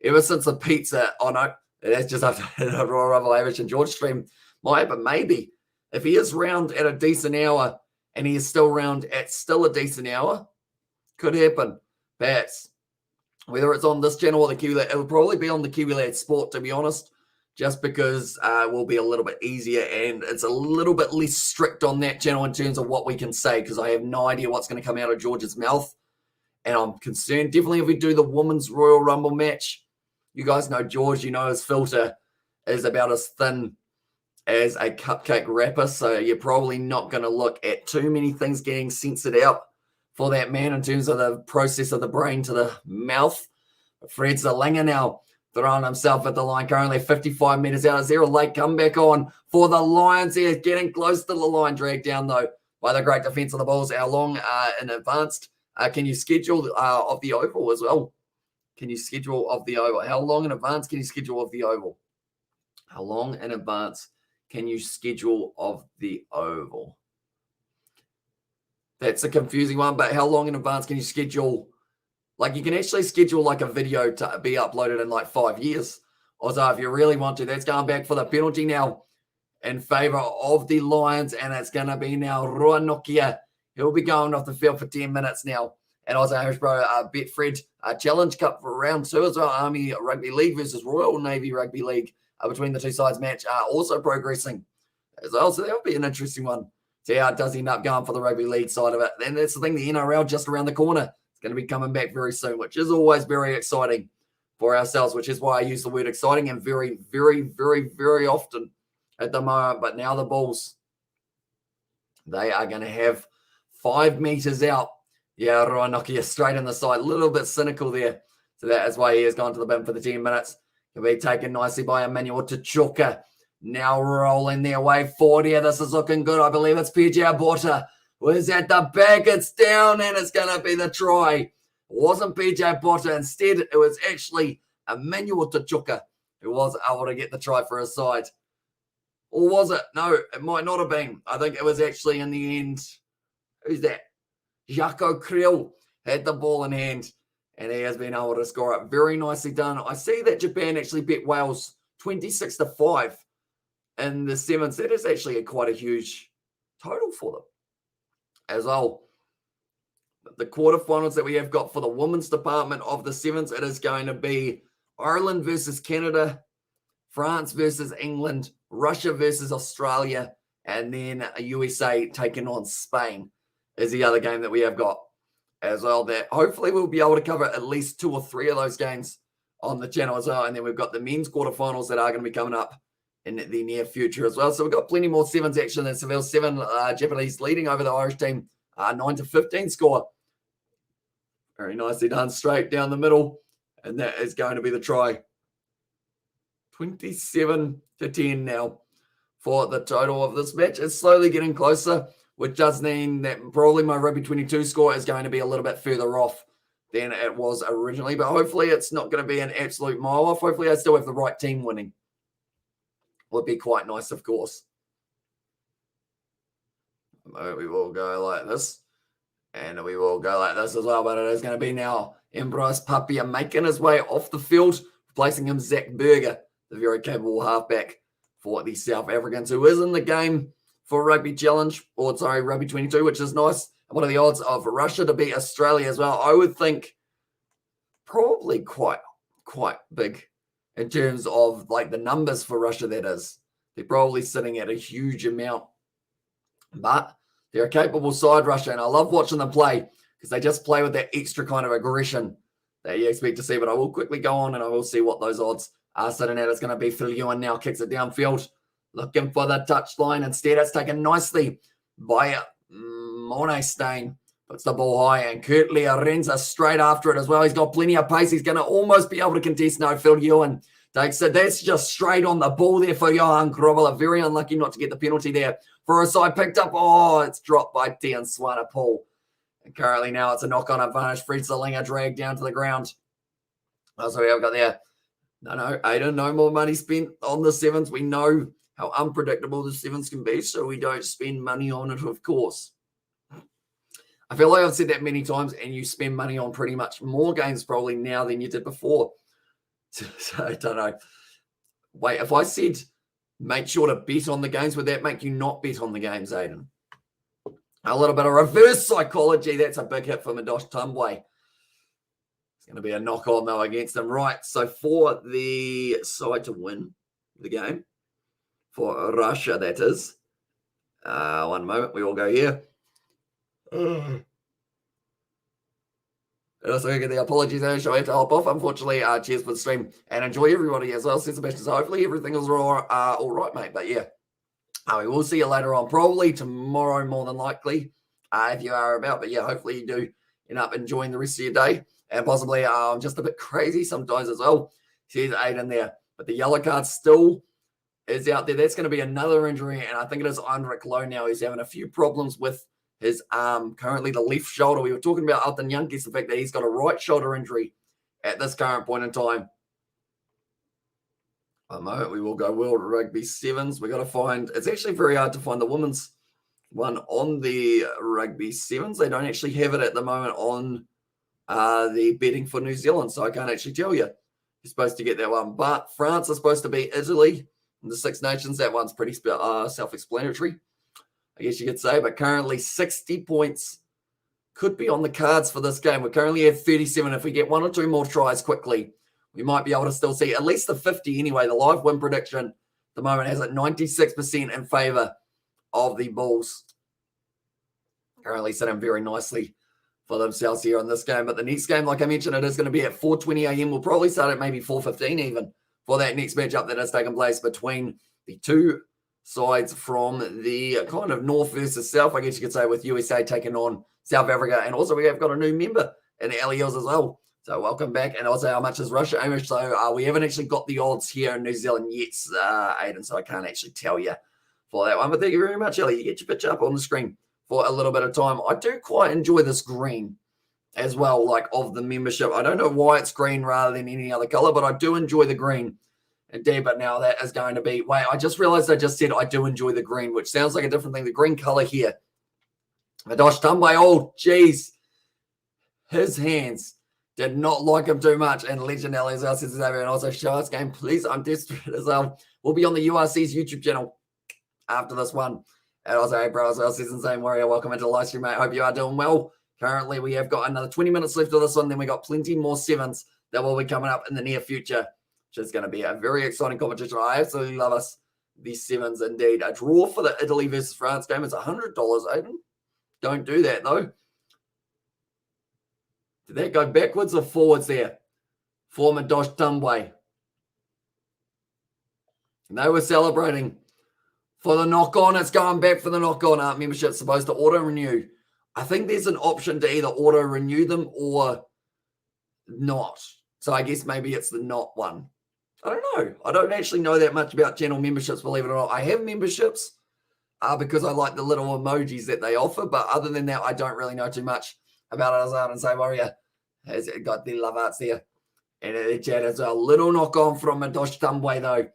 ever since the pizza, oh no, that's just after Royal Rumble Live Match and George stream might happen. Maybe if he is round at a decent hour and he is still round at still a decent hour, could happen. Perhaps. Whether it's on this channel or the Kiwi Lad, it will probably be on the Kiwi Lad Sport, to be honest, just because it will be a little bit easier and it's a little bit less strict on that channel in terms of what we can say, because I have no idea what's going to come out of George's mouth. And I'm concerned, definitely if we do the Women's Royal Rumble match, you guys know George, you know his filter is about as thin as a cupcake wrapper, so you're probably not going to look at too many things getting censored out for that man in terms of the process of the brain to the mouth. Fred Zalinger now throwing himself at the line, currently 55 meters out. Is there a late comeback on for the Lions here? Getting close to the line, dragged down though by the great defense of the Bulls. How long in advance can you schedule of the Oval as well? Can you schedule of the Oval? How long in advance can you schedule of the Oval? How long in advance can you schedule of the Oval? That's a confusing one, but how long in advance can you schedule? Like, you can actually schedule like a video to be uploaded in like 5 years. Also, if you really want to, that's going back for the penalty now in favor of the Lions, and it's going to be now Roa Nokia. He'll be going off the field for 10 minutes now. And also, Harrisbro Betfred Challenge Cup for round 2 as well. Army Rugby League versus Royal Navy Rugby League between the two sides match also progressing as well. So that'll be an interesting one. See how it does end up going for the rugby league side of it. And that's the thing, the NRL just around the corner. It's going to be coming back very soon, which is always very exciting for ourselves, which is why I use the word exciting and very, very, very, very often at the moment. But now the Bulls, they are going to have 5 meters out. Yeah, Roanoke straight in the side. A little bit cynical there. So that is why he has gone to the bin for the 10 minutes. He'll be taken nicely by Emmanuel Tachuka. Now rolling their way forward here. This is looking good. I believe it's PJ Aborta. Was at the back. It's down, and it's going to be the try. It wasn't PJ Aborta. Instead, it was actually Emmanuel Tachuka who was able to get the try for his side. Or was it? No, it might not have been. I think it was actually in the end. Who's that? Jaco Creel had the ball in hand, and he has been able to score it. Very nicely done. I see that Japan actually beat Wales 26-5. In the sevens. That is actually quite a huge total for them as well. The quarterfinals that we have got for the women's department of the sevens, it is going to be Ireland versus Canada, France versus England, Russia versus Australia, and then USA taking on Spain is the other game that we have got as well. That hopefully we'll be able to cover at least 2 or 3 of those games on the channel as well. And then we've got the men's quarterfinals that are going to be coming up in the near future as well. So we've got plenty more sevens action than Seville. 7 Japanese leading over the Irish team, 9-15 score. Very nicely done, straight down the middle. And that is going to be the try. 27-10 now for the total of this match. It's slowly getting closer, which does mean that probably my Rugby 22 score is going to be a little bit further off than it was originally. But hopefully it's not going to be an absolute mile off. Hopefully I still have the right team winning. Would be quite nice, of course. We will go like this. And we will go like this as well. But it is going to be now Ambrose Papia making his way off the field, replacing him Zach Berger, the very capable halfback for the South Africans, who is in the game for Rugby Challenge, or sorry, Rugby 22, which is nice. And what are the odds of Russia to beat Australia as well? I would think probably quite big. In terms of like the numbers for Russia, that is. They're probably sitting at a huge amount. But they're a capable side, Russia, and I love watching them play because they just play with that extra kind of aggression that you expect to see. But I will quickly go on and I will see what those odds are sitting at. It's going to be Phil Ewan now, kicks it downfield, looking for the touchline. Instead, it's taken nicely by Monestain. Puts the ball high, and Kurtley Arenza straight after it as well. He's got plenty of pace. He's going to almost be able to contest. No, Phil Ewan takes it. That's just straight on the ball there for Johan Grobbler. Very unlucky not to get the penalty there for a side picked up. Oh, it's dropped by Tian Swanepoel. And currently now it's a knock-on advantage. Fred Zalinger dragged down to the ground. Oh, so we have got there. No, Aiden, no more money spent on the sevens. We know how unpredictable the sevens can be, so we don't spend money on it, of course. I feel like I've said that many times, and you spend money on pretty much more games probably now than you did before. So I don't know. Wait, if I said make sure to bet on the games, would that make you not bet on the games, Aiden? A little bit of reverse psychology. That's a big hit for Madosh Tumbwe. It's going to be a knock-on, though, against them. Right, so for the side to win the game, for Russia, that is. One moment, we all go here. And also get the apologies there, so I have to hop off. Unfortunately, cheers for the stream and enjoy everybody as well. Says Sebastian. So hopefully everything is all right, mate. But yeah, we will see you later on, probably tomorrow more than likely, if you are about. But yeah, hopefully you do end up enjoying the rest of your day, and possibly just a bit crazy sometimes as well. Says Aiden there, but the yellow card still is out there. That's going to be another injury, and I think it is Heinrich Low now. He's having a few problems with his arm, currently the left shoulder. We were talking about Alton Youngis, the fact that he's got a right shoulder injury at this current point in time. A moment, we will go World Rugby Sevens. We got to find, it's actually very hard to find the women's one on the Rugby Sevens. They don't actually have it at the moment on the betting for New Zealand, so I can't actually tell you. You're supposed to get that one, but France is supposed to beat Italy in the Six Nations. That one's pretty self-explanatory, I guess you could say, but currently 60 points could be on the cards for this game. We're currently at 37. If we get one or two more tries quickly, we might be able to still see at least the 50 anyway. The live win prediction at the moment has it 96% in favor of the Bulls. Currently sitting very nicely for themselves here on this game. But the next game, like I mentioned, it is going to be at 4:20 a.m. We'll probably start at maybe 4:15 even for that next matchup that has taken place between the two sides from the kind of north versus south, I guess you could say, with USA taking on South Africa. And also we have got a new member in Elios as well. So welcome back. And also how much is Russia, Amish? So we haven't actually got the odds here in New Zealand yet, Aiden, so I can't actually tell you for that one. But thank you very much, Ellie. You get your picture up on the screen for a little bit of time. I do quite enjoy this green as well, like of the membership. I don't know why it's green rather than any other color, but I do enjoy the green. Indeed, but now that is going to be, wait, I just realized I just said I do enjoy the green, which sounds like a different thing. The green color here. Madosh Tumbwe, oh, geez. His hands did not like him too much. And Legend Ellis says, and also show us game, please. I'm desperate as well. We'll be on the URC's YouTube channel after this one. And also, hey, bro, as well, Season Same Warrior, welcome into the live stream, mate. Hope you are doing well. Currently, we have got another 20 minutes left of this one. Then we got plenty more sevens that will be coming up in the near future, which is going to be a very exciting competition. I absolutely love us, these sevens indeed. A draw for the Italy versus France game is $100, Aiden. Don't do that, though. Did that go backwards or forwards there for Madosh Tumbwe? And they were celebrating for the knock-on. It's going back for the knock-on. Membership's supposed to auto-renew. I think there's an option to either auto-renew them or not. So I guess maybe it's the not one. I don't know. I don't actually know that much about channel memberships, believe it or not. I have memberships because I like the little emojis that they offer. But other than that, I don't really know too much about it. As I say, Warrior has got the love arts there. And the chat has a little knock-on from Madosh Tumbwe, though.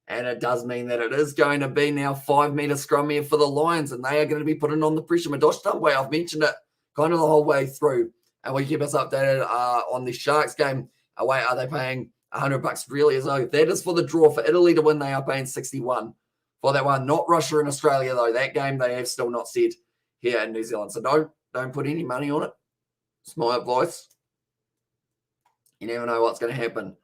And it does mean that it is going to be now 5-meter scrum here for the Lions. And they are going to be putting on the pressure. Madosh Tumbwe, I've mentioned it kind of the whole way through. And we keep us updated on the Sharks game. Wait, are they paying $100 really? So that is for the draw for Italy to win. They are paying 61 for that one. Not Russia and Australia, though. That game they have still not said here in New Zealand. So don't put any money on it. It's my advice. You never know what's going to happen.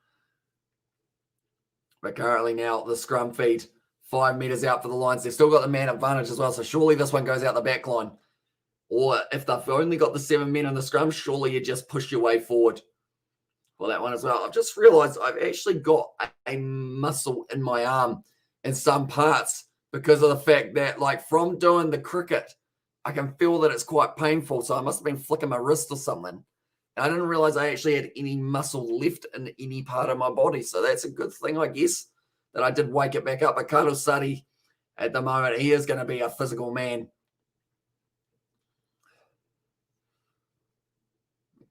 But currently now the scrum feed 5 meters out for the Lions. They've still got the man advantage as well. So surely this one goes out the back line. Or if they've only got the 7 men in the scrum, surely you just push your way forward for that one as well. I've just realized I've actually got a muscle in my arm in some parts because of the fact that, like, from doing the cricket, I can feel that it's quite painful. So I must have been flicking my wrist or something. And I didn't realize I actually had any muscle left in any part of my body. So that's a good thing, I guess, that I did wake it back up. But Carlos Sadi, at the moment, he is going to be a physical man.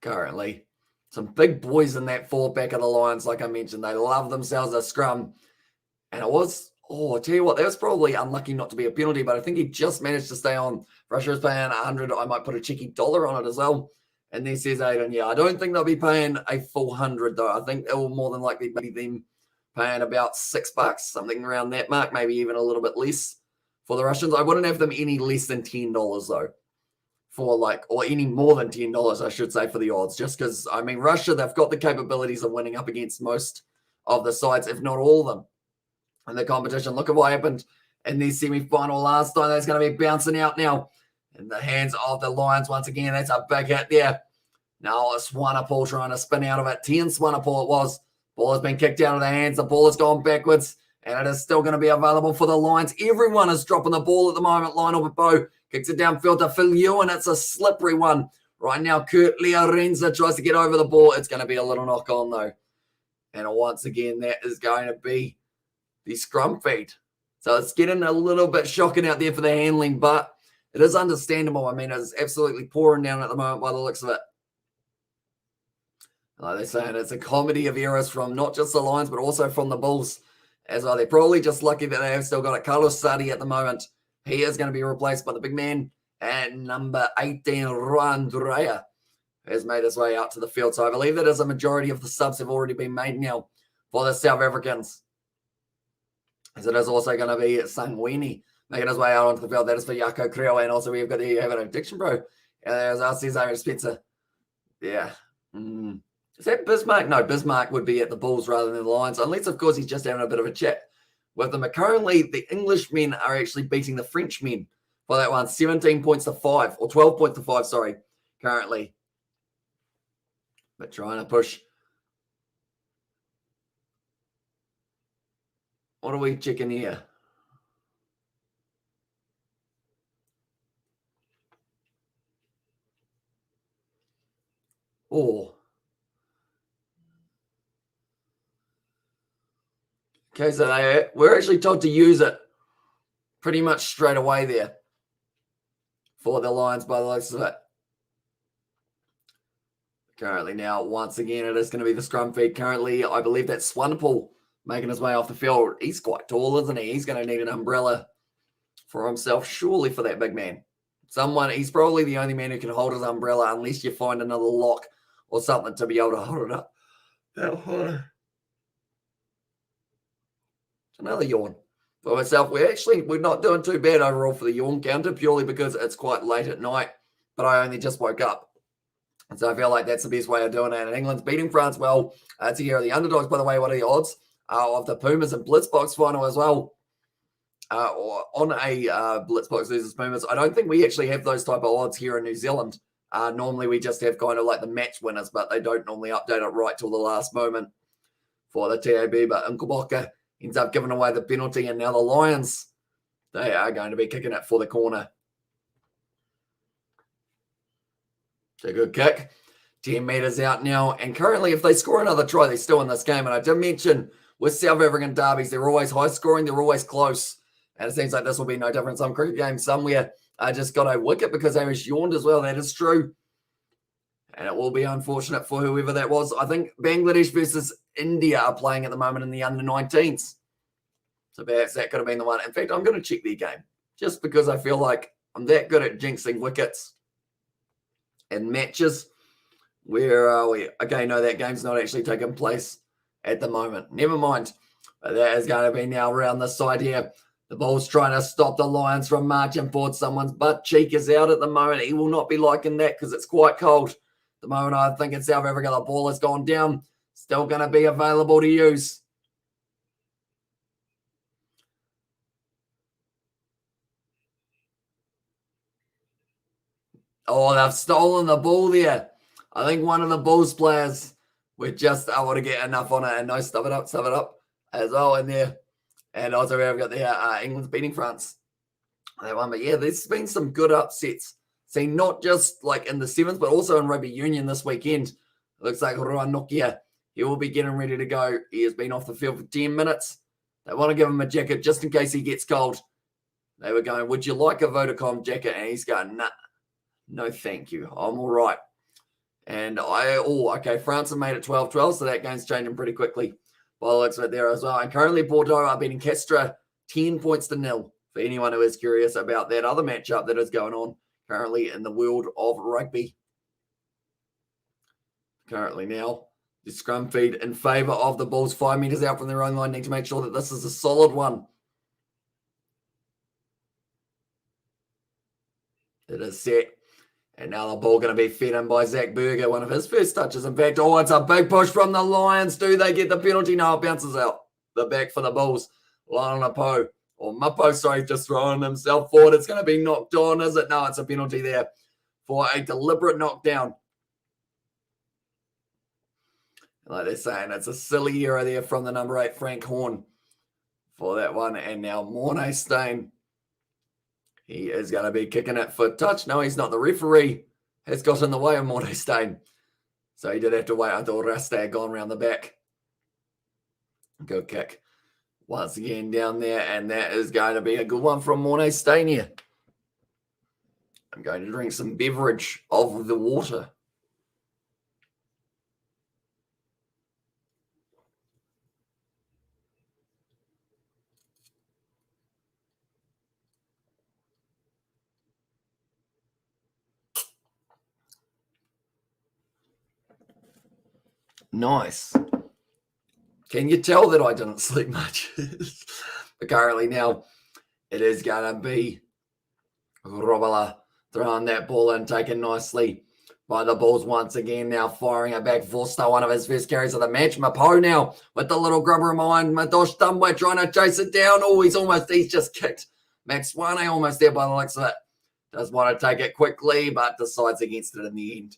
Currently, some big boys in that forward back of the Lions, like I mentioned. They love themselves a scrum. And it was Oh, I tell you what, that was probably unlucky not to be a penalty, but I think he just managed to stay on. Russia is paying 100. I might put a cheeky dollar on it as well. And then says Aiden, yeah, I don't think they'll be paying a full 100 though. I think it will more than likely be them paying about $6, something around that mark, maybe even a little bit less for the Russians. I wouldn't have them any less than $10 though, or any more than $10, I should say, for the odds. Just because, I mean, Russia, they've got the capabilities of winning up against most of the sides, if not all of them, in the competition. Look at what happened in the semi-final last time. That's going to be bouncing out now in the hands of the Lions once again. That's a big hit there. Now Swanepoel trying to spin out of it. 10 Swanepoel it was. Ball has been kicked out of the hands. The ball has gone backwards, and it is still going to be available for the Lions. Everyone is dropping the ball at the moment. Lionel Bow kicks it downfield to Phil Ewan. It's a slippery one. Right now, Kurt Leorenza tries to get over the ball. It's going to be a little knock on, though. And once again, that is going to be the scrum feed. So it's getting a little bit shocking out there for the handling, but it is understandable. I mean, it's absolutely pouring down at the moment by the looks of it. Like they're saying, it's a comedy of errors from not just the Lions, but also from the Bulls as well. They're probably just lucky that they have still got a Carlos Sadi at the moment. He is going to be replaced by the big man at number 18, Ruan Durea, has made his way out to the field. So I believe that as a majority of the subs have already been made now for the South Africans. As it is also going to be Sangwini making his way out onto the field. That is for Jaco Creel. And also we've got the have an addiction, bro. There's our Cesar Spencer. Yeah. Is that Bismarck? No, Bismarck would be at the Bulls rather than the Lions, unless, of course, he's just having a bit of a chat with them. But currently, the English men are actually beating the French men for that one, 17 points to 5, or 12 points to 5, sorry, currently. But trying to push. What are we checking here? Oh. Okay, so we're actually told to use it pretty much straight away there for the Lions by the looks of it. Currently now, once again, it is going to be the scrum feed. Currently, I believe that's Swanepoel making his way off the field. He's quite tall, isn't he? He's going to need an umbrella for himself, surely, for that big man. He's probably the only man who can hold his umbrella unless you find another lock or something to be able to hold it up. Another yawn for myself. We're not doing too bad overall for the yawn counter, purely because it's quite late at night, but I only just woke up. And so I feel like that's the best way of doing it. And England's beating France well. To hear the underdogs, by the way. What are the odds of the Pumas and Blitzbox final as well? Or on a Blitzbox versus Pumas. I don't think we actually have those type of odds here in New Zealand. Normally we just have kind of like the match winners, but they don't normally update it right till the last moment for the TAB. But Nkoboka ends up giving away the penalty, and now the Lions, they are going to be kicking it for the corner. It's a good kick. 10 metres out now. And currently, if they score another try, they're still in this game. And I did mention with South African derbies, they're always high scoring. They're always close. And it seems like this will be no different. Some cricket game somewhere just got a wicket because Hamish yawned as well. That is true. And it will be unfortunate for whoever that was. I think Bangladesh versus India are playing at the moment in the under-19s. So perhaps that could have been the one. In fact, I'm going to check their game just because I feel like I'm that good at jinxing wickets and matches. Where are we? Okay, no, that game's not actually taking place at the moment. Never mind. But that is going to be now around the side here. The Bulls trying to stop the Lions from marching forward. Someone's butt cheek is out at the moment. He will not be liking that because it's quite cold. The moment I think in South Africa, the ball has gone down. Still going to be available to use. Oh, they've stolen the ball there. I think one of the Bulls players would just able to get enough on it and no, stuff it up as well in there. And also we've got the England's beating France. That one, but yeah, there's been some good upsets. See, not just like in the sevens, but also in rugby union this weekend. It looks like Ruan Nokia, he will be getting ready to go. He has been off the field for 10 minutes. They want to give him a jacket just in case he gets cold. They were going, would you like a Vodacom jacket? And he's going, nah, no thank you. I'm all right. And okay, France have made it 12-12, so that game's changing pretty quickly. Well, it's right there as well. And currently Bordeaux are beating Castres 10 points to nil for anyone who is curious about that other matchup that is going on currently in the world of rugby. Currently now, the scrum feed in favour of the Bulls, 5 metres out from their own line. Need to make sure that this is a solid one. It is set. And now the ball going to be fed in by Zach Berger, one of his first touches. In fact, it's a big push from the Lions. Do they get the penalty? No, it bounces out. The back for the Bulls. Lionel Mapo, sorry, just throwing himself forward. It's going to be knocked on, is it? No, it's a penalty there for a deliberate knockdown. Like they're saying, it's a silly error there from the number 8, Frank Horn, for that one. And now Mornay Stain. He is going to be kicking it for touch. No, he's not. The referee has got in the way of Mornay Stain. So he did have to wait until Rasta had gone around the back. Good kick. Once again down there. And that is going to be a good one from Mornay Stain here. I'm going to drink some beverage of the water. Nice. Can you tell that I didn't sleep much? But currently now, it is going to be Robala throwing that ball in, taken nicely by the Bulls once again. Now firing it back. Forster, one of his first carries of the match. Mapo now with the little grubber in mind. Madosh Dumbway trying to chase it down. Oh, he's just kicked Max Swane almost there by the looks of it. Does want to take it quickly, but decides against it in the end.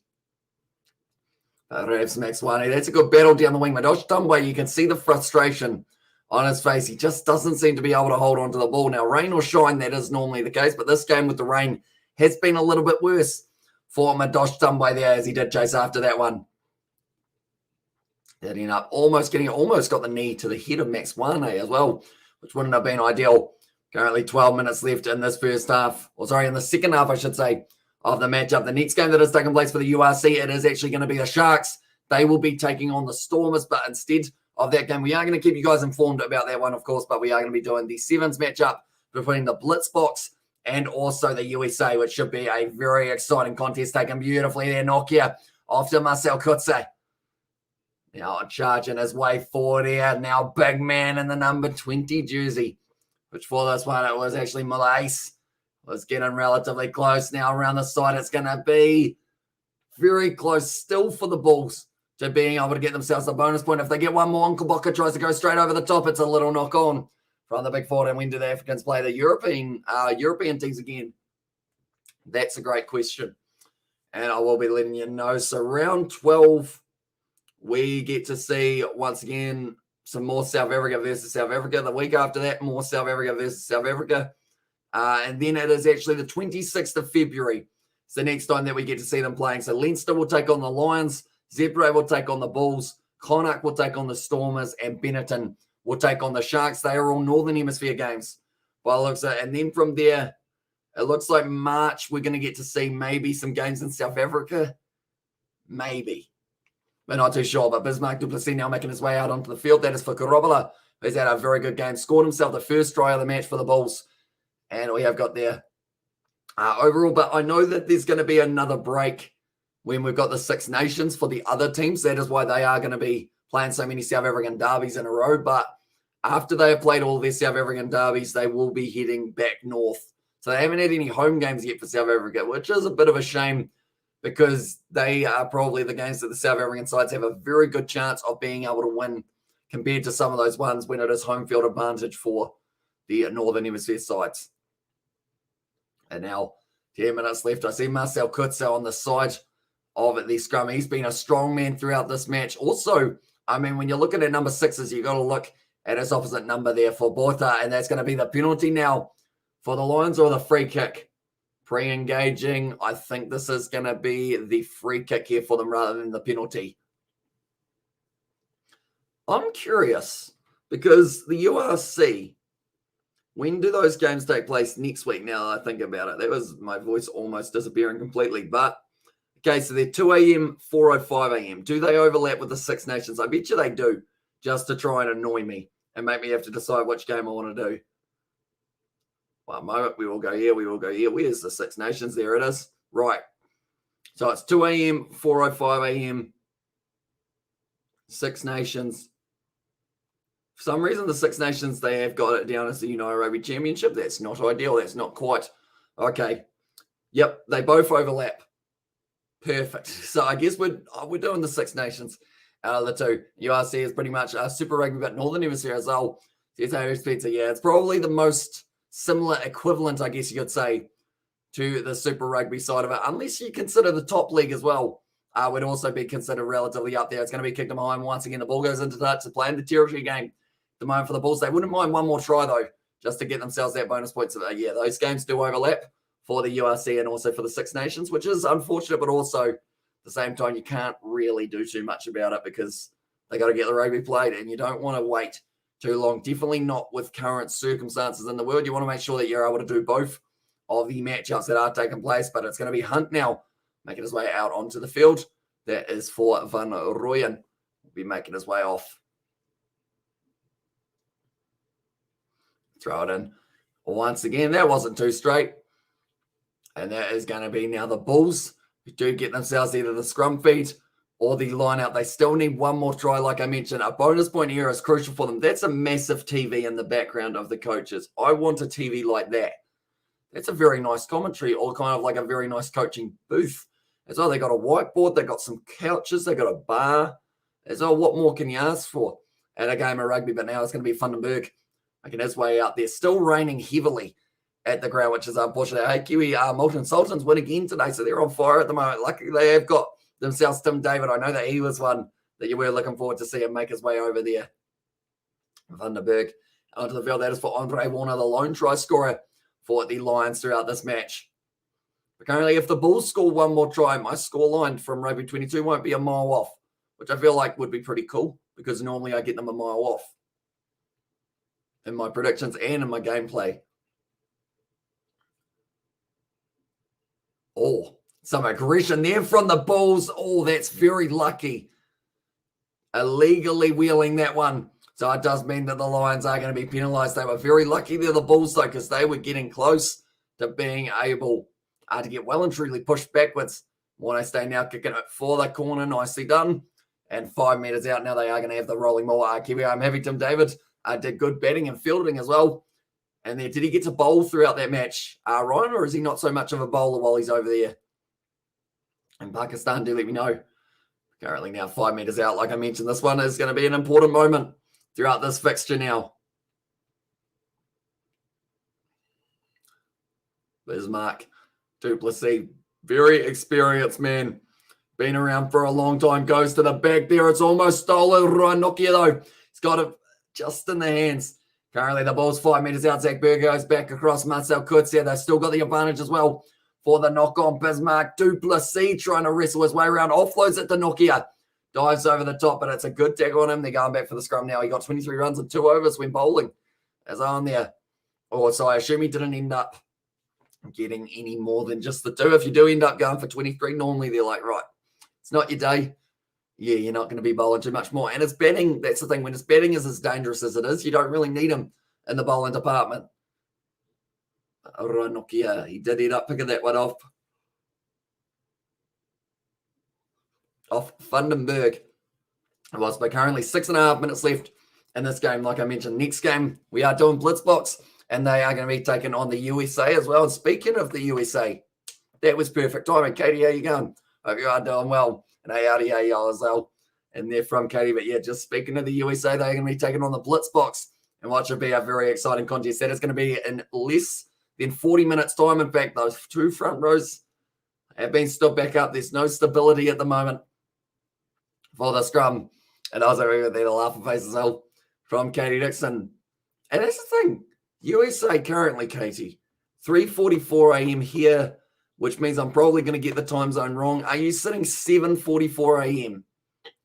Revs Max Swane. That's a good battle down the wing. Madosh Dumbway, you can see the frustration on his face. He just doesn't seem to be able to hold on to the ball. Now, rain or shine, that is normally the case, but this game with the rain has been a little bit worse for Madosh Dumbway there, as he did chase after that one. That ended up almost got the knee to the head of Max Swane as well, which wouldn't have been ideal. Currently 12 minutes left in this first half, in the second half, I should say, of the matchup. The next game that is taking place for the URC, it is actually going to be the Sharks. They will be taking on the Stormers, but instead of that game, we are going to keep you guys informed about that one, of course, but we are going to be doing the Sevens matchup between the Blitzboks and also the USA, which should be a very exciting contest. Taken beautifully there, Nokia, off to Marcel Kutze. Now charging his way forward here. Now big man in the number 20 jersey, which for this one, it was actually Muller Ace. Was getting relatively close. Now around the side, it's going to be very close still for the Bulls to being able to get themselves a bonus point. If they get one more, Uncle Boca tries to go straight over the top. It's a little knock on from the big forward. And when do the Africans play the European teams again? That's a great question. And I will be letting you know. So round 12, we get to see, once again, some more South Africa versus South Africa. The week after that, more South Africa versus South Africa. And then it is actually the 26th of February. It's the next time that we get to see them playing. So Leinster will take on the Lions. Zebra will take on the Bulls. Connacht will take on the Stormers. And Benetton will take on the Sharks. They are all Northern Hemisphere games by the looks of it. And then from there, it looks like March, we're going to get to see maybe some games in South Africa. Maybe. We're not too sure. But Bismarck du Plessis now making his way out onto the field. That is for Karobala, who's had a very good game. Scored himself the first try of the match for the Bulls. And we have got there overall. But I know that there's going to be another break when we've got the Six Nations for the other teams. That is why they are going to be playing so many South African derbies in a row. But after they have played all their South African derbies, they will be heading back north. So they haven't had any home games yet for South Africa, which is a bit of a shame because they are probably the games that the South African sides have a very good chance of being able to win compared to some of those ones when it is home field advantage for the Northern Hemisphere sides. And now 10 minutes left. I see Marcel Kutze on the side of the scrum. He's been a strong man throughout this match. Also, I mean, when you're looking at number 6s, you've got to look at his opposite number there for Botha, and that's going to be the penalty now for the Lions or the free kick. Pre-engaging, I think this is going to be the free kick here for them rather than the penalty. I'm curious because the URC, when do those games take place next week? Now that I think about it, that was my voice almost disappearing completely. But okay, so they're 2 a.m., 4:05 a.m. Do they overlap with the Six Nations? I bet you they do, just to try and annoy me and make me have to decide which game I want to do. One moment, we will go here, we will go here. Where's the Six Nations? There it is. Right. So it's 2 a.m., 4:05 a.m., Six Nations. For some reason, the Six Nations, they have got it down as the United Rugby Championship. That's not ideal. That's not quite. Okay. Yep, they both overlap. Perfect. So I guess we're doing the Six Nations out of the two. URC is pretty much Super Rugby, but Northern Hemisphere as well. Yeah, it's probably the most similar equivalent, I guess you could say, to the Super Rugby side of it, unless you consider the top league as well. Would also be considered relatively up there. It's going to be kicked behind once again. The ball goes into that to play in the territory game. At the moment for the Bulls, they wouldn't mind one more try though, just to get themselves that bonus points. Yeah, those games do overlap for the URC and also for the Six Nations, which is unfortunate, but also at the same time, you can't really do too much about it because they got to get the rugby played and you don't want to wait too long. Definitely not with current circumstances in the world. You want to make sure that you're able to do both of the matchups that are taking place, but it's going to be Hunt now making his way out onto the field. That is for Van Rooyen. Will be making his way off. Throw it in. Once again, that wasn't too straight. And that is going to be now the Bulls, who do get themselves either the scrum feed or the line out. They still need one more try, like I mentioned. A bonus point here is crucial for them. That's a massive TV in the background of the coaches. I want a TV like that. That's a very nice commentary, or kind of like a very nice coaching booth. As well, they got a whiteboard, they got some couches, they got a bar. As well, what more can you ask for at a game of rugby? But now it's going to be Vandenberg making his way out there. Still raining heavily at the ground, which is unfortunate. Hey, Kiwi, Molten Sultans win again today, so they're on fire at the moment. Luckily, they have got themselves Tim David. I know that he was one that you were looking forward to see him make his way over there. Vandenberg onto the field. That is for Andre Warner, the lone try scorer for the Lions throughout this match. But currently, if the Bulls score one more try, my scoreline from Rugby 22 won't be a mile off, which I feel like would be pretty cool because normally I get them a mile off in my predictions and in my gameplay. Oh, some aggression there from the Bulls. Oh, that's very lucky. Illegally wheeling that one. So it does mean that the Lions are going to be penalised. They were very lucky there, the Bulls, though, because they were getting close to being able to get well and truly pushed backwards. Mornay stay now kicking it for the corner. Nicely done. And 5 metres out now, they are going to have the rolling ball. Kiwi, I'm happy Tim David did good batting and fielding as well. And there, did he get to bowl throughout that match, Ryan, or is he not so much of a bowler while he's over there in Pakistan? Do let me know. Currently now 5 metres out. Like I mentioned, this one is going to be an important moment throughout this fixture now. Bismarck, Duplessis, very experienced man. Been around for a long time, goes to the back there. It's almost stolen. Nokia, though. He's got it just in the hands. Currently, the ball's 5 metres out. Zach Berger goes back across Marcel Kurtz here. They've still got the advantage as well for the knock on. Bismarck, Duplessis trying to wrestle his way around. Offloads it to Nokia. Dives over the top, but it's a good tackle on him. They're going back for the scrum now. He got 23 runs and 2 overs when bowling. As on there. Oh, so I assume he didn't end up getting any more than just the 2. If you do end up going for 23, normally they're like, right, it's not your day. Yeah, you're not going to be bowling too much more. And it's batting. That's the thing. When it's batting is as dangerous as it is, you don't really need him in the bowling department. Nokia, he did end up picking that one off Vandenberg. It was, but currently 6.5 minutes left in this game. Like I mentioned, next game we are doing Blitzbox, and they are going to be taking on the USA as well. And speaking of the USA, that was perfect timing. Katie, how you going? Hope you are doing well. And ARDA as well. And they're from Katie. But yeah, just speaking of the USA, they're going to be taking on the Blitzbox, and what should be a very exciting contest. That is going to be in less than 40 minutes time. In fact, those 2 front rows have been stood back up. There's no stability at the moment for the scrum. And also over there, the laughing face as well from Katie Dixon. And that's the thing. USA currently, Katie, 3:44 a.m. here, which means I'm probably going to get the time zone wrong. Are you sitting 7:44 a.m.?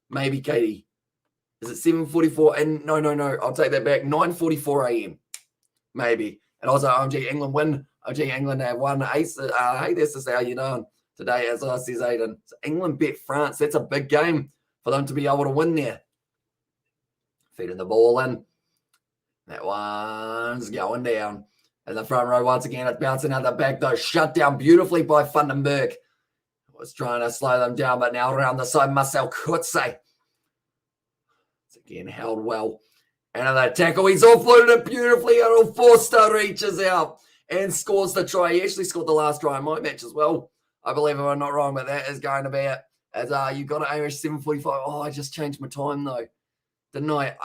Maybe, Katie. Is it 7:44? And no. I'll take that back. 9:44 a.m. Maybe. And also, OMG England win. OMG England have won. Hey, this is how you doing today, as I says, Aiden. So England bet France. That's a big game for them to be able to win there. Feeding the ball in. That one's going down. And the front row once again, it's bouncing out the back though. Shut down beautifully by Vandenberg. Was trying to slow them down, but now around the side, Marcel Kutze. It's again held well. And the tackle, he's offloaded it beautifully. Errol Forster reaches out and scores the try. He actually scored the last try in my match as well. I believe if I'm not wrong, but that is going to be it. As you got to aim 7:45. Oh, I just changed my time though. Didn't I?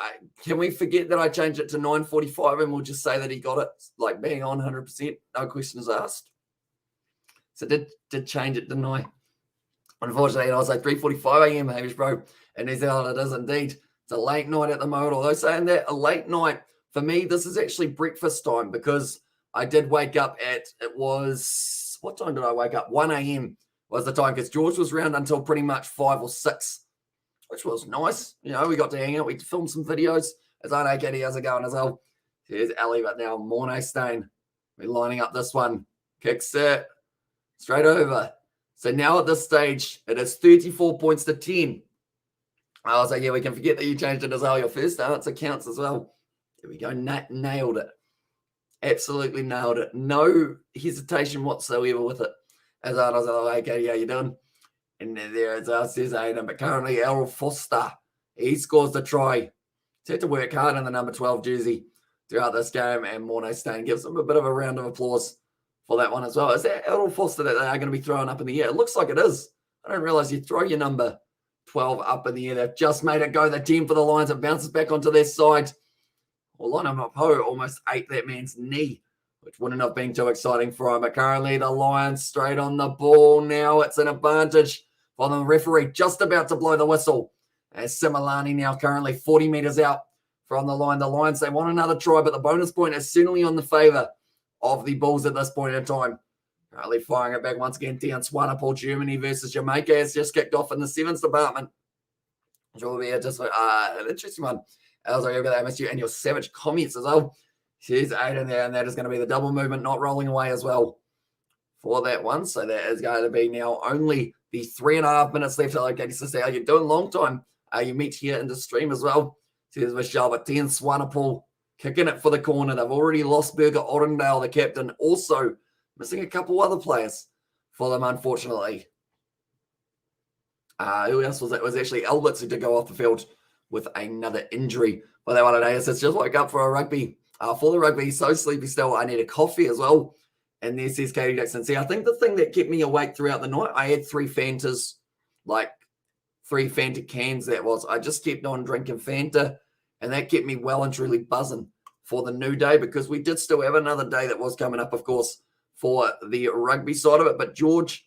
Can we forget that I changed it to 9:45 and we'll just say that he got it like bang on 100%? No questions asked. So did change it, didn't I? Unfortunately, I was like 3:45 a.m. Hamish, bro. In New Zealand, it is indeed. It's a late night at the moment. Although saying that, a late night, for me, this is actually breakfast time because I did wake up what time did I wake up? 1 a.m. was the time because George was around until pretty much 5 or 6, which was nice. You know, we got to hang out. We filmed some videos. As I know, Katie, how's it going as well? Here's Ali, but now Mornay Stain. We're lining up this one. Kicks it straight over. So now at this stage, it is 34 points to 10. I was like, yeah, we can forget that you changed it as well. Your first answer counts as well. There we go. Nailed it. Absolutely nailed it. No hesitation whatsoever with it. As I was like, hey, Katie, how you doing? And then there it says Aiden. But currently, Errol Foster, he scores the try. He's had to work hard in the number 12 jersey throughout this game. And Mornay Stain gives him a bit of a round of applause for that one as well. Is that Errol Foster that they are going to be throwing up in the air? It looks like it is. I don't realize you throw your number 12 up in the air. They've just made it go. The 10 for the Lions. It bounces back onto their side. Well, Lionel Mapo almost ate that man's knee, which wouldn't have been too exciting for him. But currently the Lions straight on the ball now. It's an advantage for the referee just about to blow the whistle. As Similani now currently 40 metres out from the line. The Lions, they want another try, but the bonus point is certainly on the favour of the Bulls at this point in time. Currently firing it back once again. Dion Swanepoel, Germany versus Jamaica has just kicked off in the sevens department. Which will be just an interesting one. As I I missed you and your savage comments as well. She's 8 in there, and that is going to be the double movement not rolling away as well for that one. So that is going to be now only the 3.5 minutes left. Okay, sister, how you doing? Long time. You meet here in the stream as well. Says Michelle, but Dion Swanepoel kicking it for the corner. They've already lost Berger Orendale, the captain, also missing a couple other players for them, unfortunately. Who else was it? It was actually Alberts who did go off the field with another injury. But that one today is just woke up for a rugby. For the rugby, so sleepy still. I need a coffee as well. And there says Katie Dixon. See, I think the thing that kept me awake throughout the night, I had 3 Fantas, like 3 Fanta cans that was. I just kept on drinking Fanta, and that kept me well and truly buzzing for the new day because we did still have another day that was coming up, of course, for the rugby side of it. But George,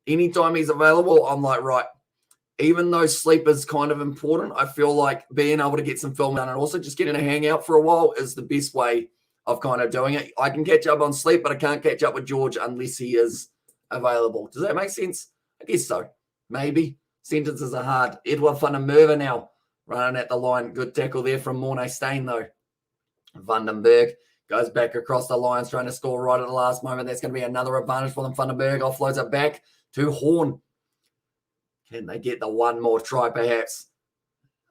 anytime he's available, I'm like, right, even though sleep is kind of important, I feel like being able to get some film done and also just getting a hangout for a while is the best way of kind of doing it. I can catch up on sleep, but I can't catch up with George unless he is available. Does that make sense? I guess so. Maybe. Sentences are hard. Edward van der Merwe now running at the line. Good tackle there from Mornay Stain, though. Vandenberg goes back across the lines, trying to score right at the last moment. That's going to be another advantage for them. Vandenberg offloads it back to Horn. Can they get the one more try, perhaps?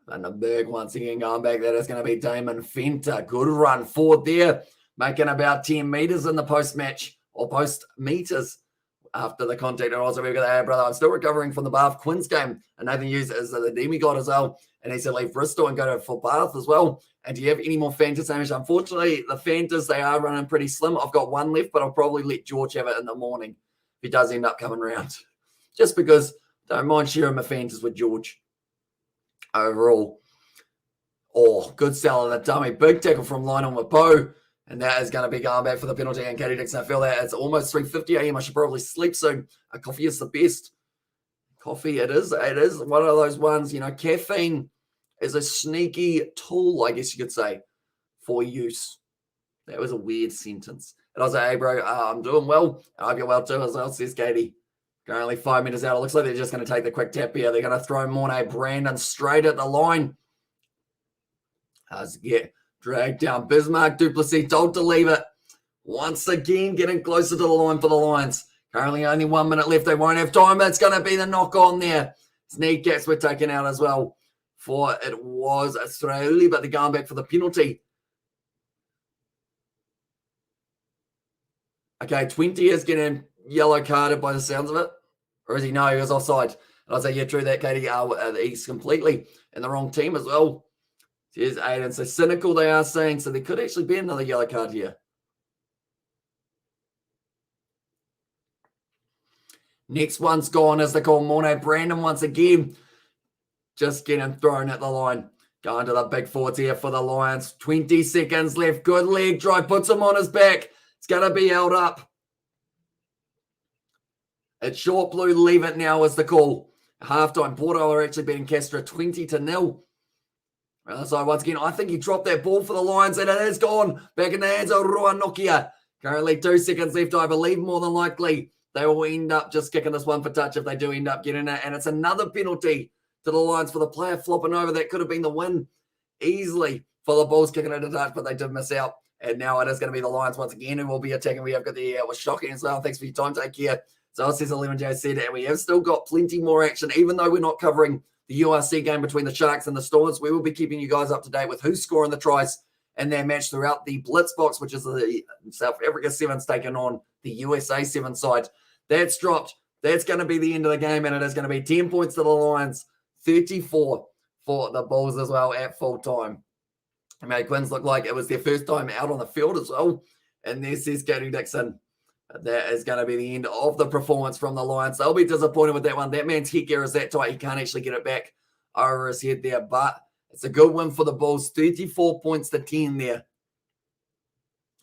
Vandenberg once again going back. That is going to be Damon Fenter. Good run forward there, making about 10 metres in the post-match or post-meters after the contact. And also, we've got, hey, brother, I'm still recovering from the Bath Quins game. And Nathan Hughes is the demigod as well. And he said leave Bristol and go for Bath as well. And do you have any more Fantas, Hamish? Unfortunately, the Fantas, they are running pretty slim. I've got one left, but I'll probably let George have it in the morning if he does end up coming around. Just because don't mind sharing my Fantas with George. Overall. Oh, good sell of the dummy. Big tackle from Lionel Mapo. And that is going to be going back for the penalty. And Katie Dixon, I feel that it's almost 3:50 a.m. I should probably sleep soon. A coffee is the best. Coffee, it is. It is one of those ones, you know, caffeine is a sneaky tool, I guess you could say, for use. That was a weird sentence. And I was like, hey, bro, I'm doing well. I hope you're well too as well, says Katie. Currently 5 minutes out. It looks like they're just going to take the quick tap here. They're going to throw Mornay Brandon straight at the line. As get dragged down. Bismarck Duplessis told to leave it. Once again, getting closer to the line for the Lions. Currently only 1 minute left. They won't have time. That's going to be the knock on there. Sneakcats were taken out as well. For it was Australia, but they're going back for the penalty. Okay, 20 is getting yellow carded by the sounds of it. Or is he? No, he was offside. And I say, yeah, true that, Katie. He's completely in the wrong team as well. Here's Aiden. So cynical they are saying. So there could actually be another yellow card here. Next one's gone as they call Morne. Brandon once again. Just getting thrown at the line. Going to the big forwards here for the Lions. 20 seconds left. Good leg drive. Puts him on his back. It's going to be held up. It's short blue. Leave it now is the call. Halftime. Porto are actually beating Castra 20-0. So once again, I think he dropped that ball for the Lions and it is gone. Back in the hands of Rua Nokia. Currently 2 seconds left. I believe more than likely they will end up just kicking this one for touch if they do end up getting it. And it's another penalty to the Lions for the player flopping over. That could have been the win easily for the Bulls kicking it to touch, but they did miss out. And now it is going to be the Lions once again who will be attacking. We have got the it was shocking as well. Thanks for your time. Take care. So says 11J said, and we have still got plenty more action, even though we're not covering the URC game between the Sharks and the Stormers. We will be keeping you guys up to date with who's scoring the tries in their match throughout the Blitz box, which is the South Africa Sevens taking on the USA Seven side. That's dropped. That's going to be the end of the game, and it is going to be 10 points to the Lions, 34 for the Bulls as well at full time. It made Quins look like it was their first time out on the field as well. And there says Gary Dixon. That is going to be the end of the performance from the Lions. They'll be disappointed with that one. That man's headgear is that tight. He can't actually get it back over his head there. But it's a good win for the Bulls. 34 points to 10 there.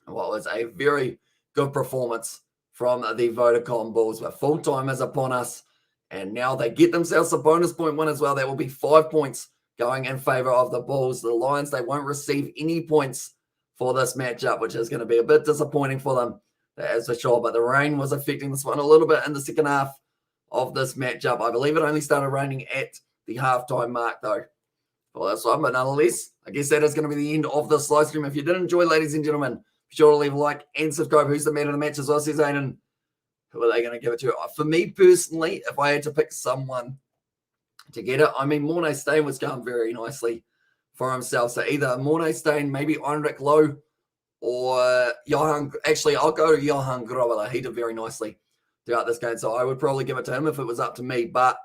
Well, it's a very good performance from the Vodacom Bulls. But full time is upon us. And now they get themselves a bonus point win as well. That will be 5 points going in favor of the Bulls. The Lions, they won't receive any points for this matchup, which is going to be a bit disappointing for them. That is for sure. But the rain was affecting this one a little bit in the second half of this matchup. I believe it only started raining at the halftime mark, though, for this one. But nonetheless, I guess that is going to be the end of this live stream. If you did enjoy, ladies and gentlemen, be sure to leave a like and subscribe. Who's the man of the match as well, says Aiden? Who are they going to give it to? For me personally, if I had to pick someone to get it, I mean, Morne Steyn was going very nicely for himself. So either Morne Steyn, maybe Heinrich Lowe, or Johan. Actually, I'll go to Johan Grobbler. He did very nicely throughout this game. So I would probably give it to him if it was up to me. But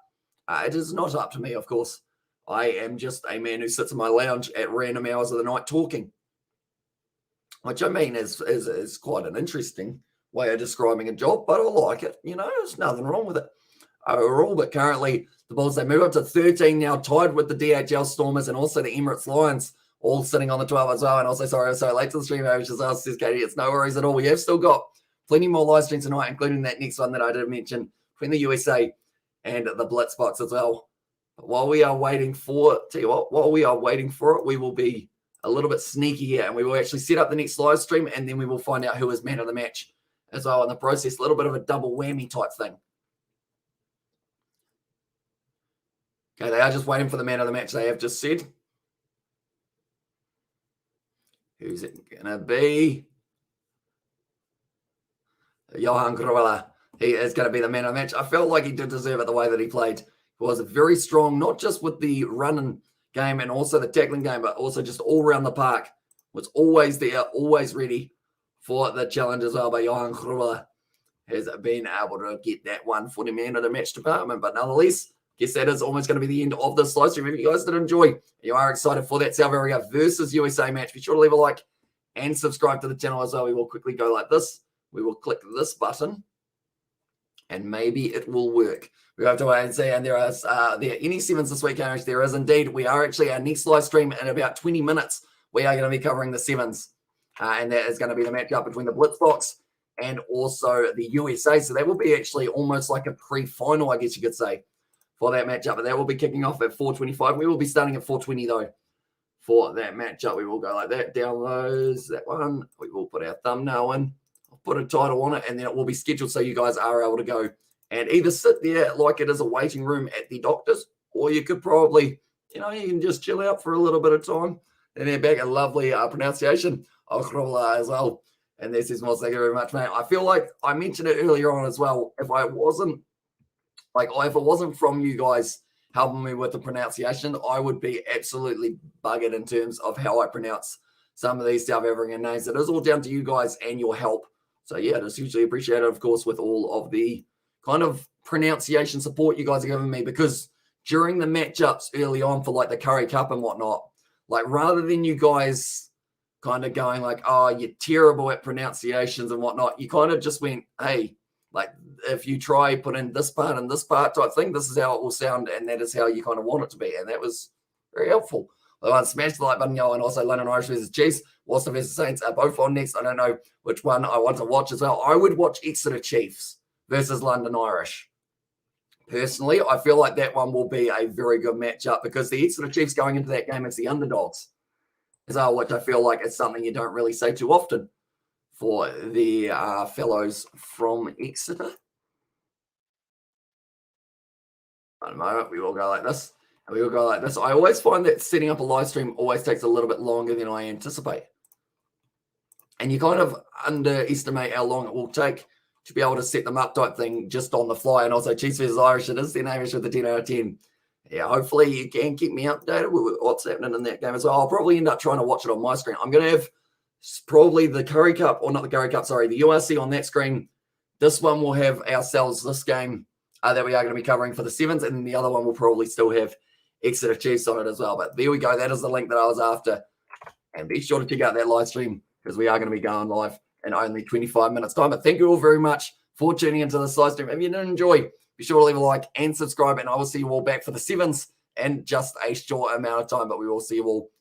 it is not up to me, of course. I am just a man who sits in my lounge at random hours of the night talking. Which I mean is quite an interesting way of describing a job, but I like it. You know, there's nothing wrong with it overall. But currently, the Bulls, they move up to 13 now, tied with the DHL Stormers and also the Emirates Lions, all sitting on the 12 as well. And also, sorry, I'm so late to the stream, which is us, says Katie. It's no worries at all. We have still got plenty more live streams tonight, including that next one that I did mention between the USA and the Blitz box as well. But while we are waiting for, tell you what, while we are waiting for it, we will be a little bit sneaky here, and we will actually set up the next live stream, and then we will find out who is man of the match as well in the process. A little bit of a double whammy type thing. Okay, they are just waiting for the man of the match, they have just said. Who's it going to be? Johan Grobbler. He is going to be the man of the match. I felt like he did deserve it the way that he played. He was very strong, not just with the running game and also the tackling game, but also just all around the park. Was always there, always ready for the challenge as well. But Johan Grobbler has been able to get that one for the man of the match department. But nonetheless, guess that is almost going to be the end of this live stream. If you guys did enjoy, you are excited for that South Africa versus USA match, be sure to leave a like and subscribe to the channel as well. We will quickly go like this. We will click this button, and maybe it will work. We have to wait and see. And there are any sevens this week, Hamish. There is indeed. We are actually our next live stream in about 20 minutes. We are going to be covering the sevens, and that is going to be the matchup between the Blitz box and also the USA. So that will be actually almost like a pre-final, I guess you could say, for that matchup. But that will be kicking off at 4:25. We will be starting at 4:20 though for that matchup. We will go like that. Downloads that one. We will put our thumbnail in. I'll put a title on it, and then it will be scheduled so you guys are able to go and either sit there like it is a waiting room at the doctor's, or you could probably, you can just chill out for a little bit of time. And then back a lovely pronunciation of Grobbler as well. And this is more, thank you very much, mate. I feel like I mentioned it earlier on as well. If it wasn't from you guys helping me with the pronunciation, I would be absolutely buggered in terms of how I pronounce some of these South African names. It is all down to you guys and your help. So yeah, it's hugely appreciated, of course, with all of the kind of pronunciation support you guys are giving me, because during the matchups early on for like the Curry Cup and whatnot, like rather than you guys kind of going like, oh, you're terrible at pronunciations and whatnot, you kind of just went, hey, like if you try put in this part and this part type thing, this is how it will sound, and that is how you kind of want it to be. And that was very helpful. Smash the like button, y'all, and also London Irish versus Chiefs, Worcester versus Saints are both on next. I don't know which one I want to watch as well. I would watch Exeter Chiefs versus London Irish. Personally, I feel like that one will be a very good matchup, because the Exeter Chiefs going into that game as the underdogs as well, which I feel like is something you don't really say too often for the fellows from Exeter. At the moment, we will go like this. And we will go like this. I always find that setting up a live stream always takes a little bit longer than I anticipate. And you kind of underestimate how long it will take to be able to set them up type thing just on the fly. And also Chiefs versus Irish, it is their name with the 10 out of 10. Yeah, hopefully you can keep me updated with what's happening in that game as well. I'll probably end up trying to watch it on my screen. I'm going to have probably the Curry Cup, or not the Curry Cup, sorry, the URC on that screen. This one will have ourselves this game that we are going to be covering for the sevens, and then the other one will probably still have Exeter Chiefs on it as well. But there we go. That is the link that I was after. And be sure to check out that live stream, because we are going to be going live in only 25 minutes time. But thank you all very much for tuning into this live stream. If you did enjoy, be sure to leave a like and subscribe, and I will see you all back for the sevens in just a short amount of time. But we will see you all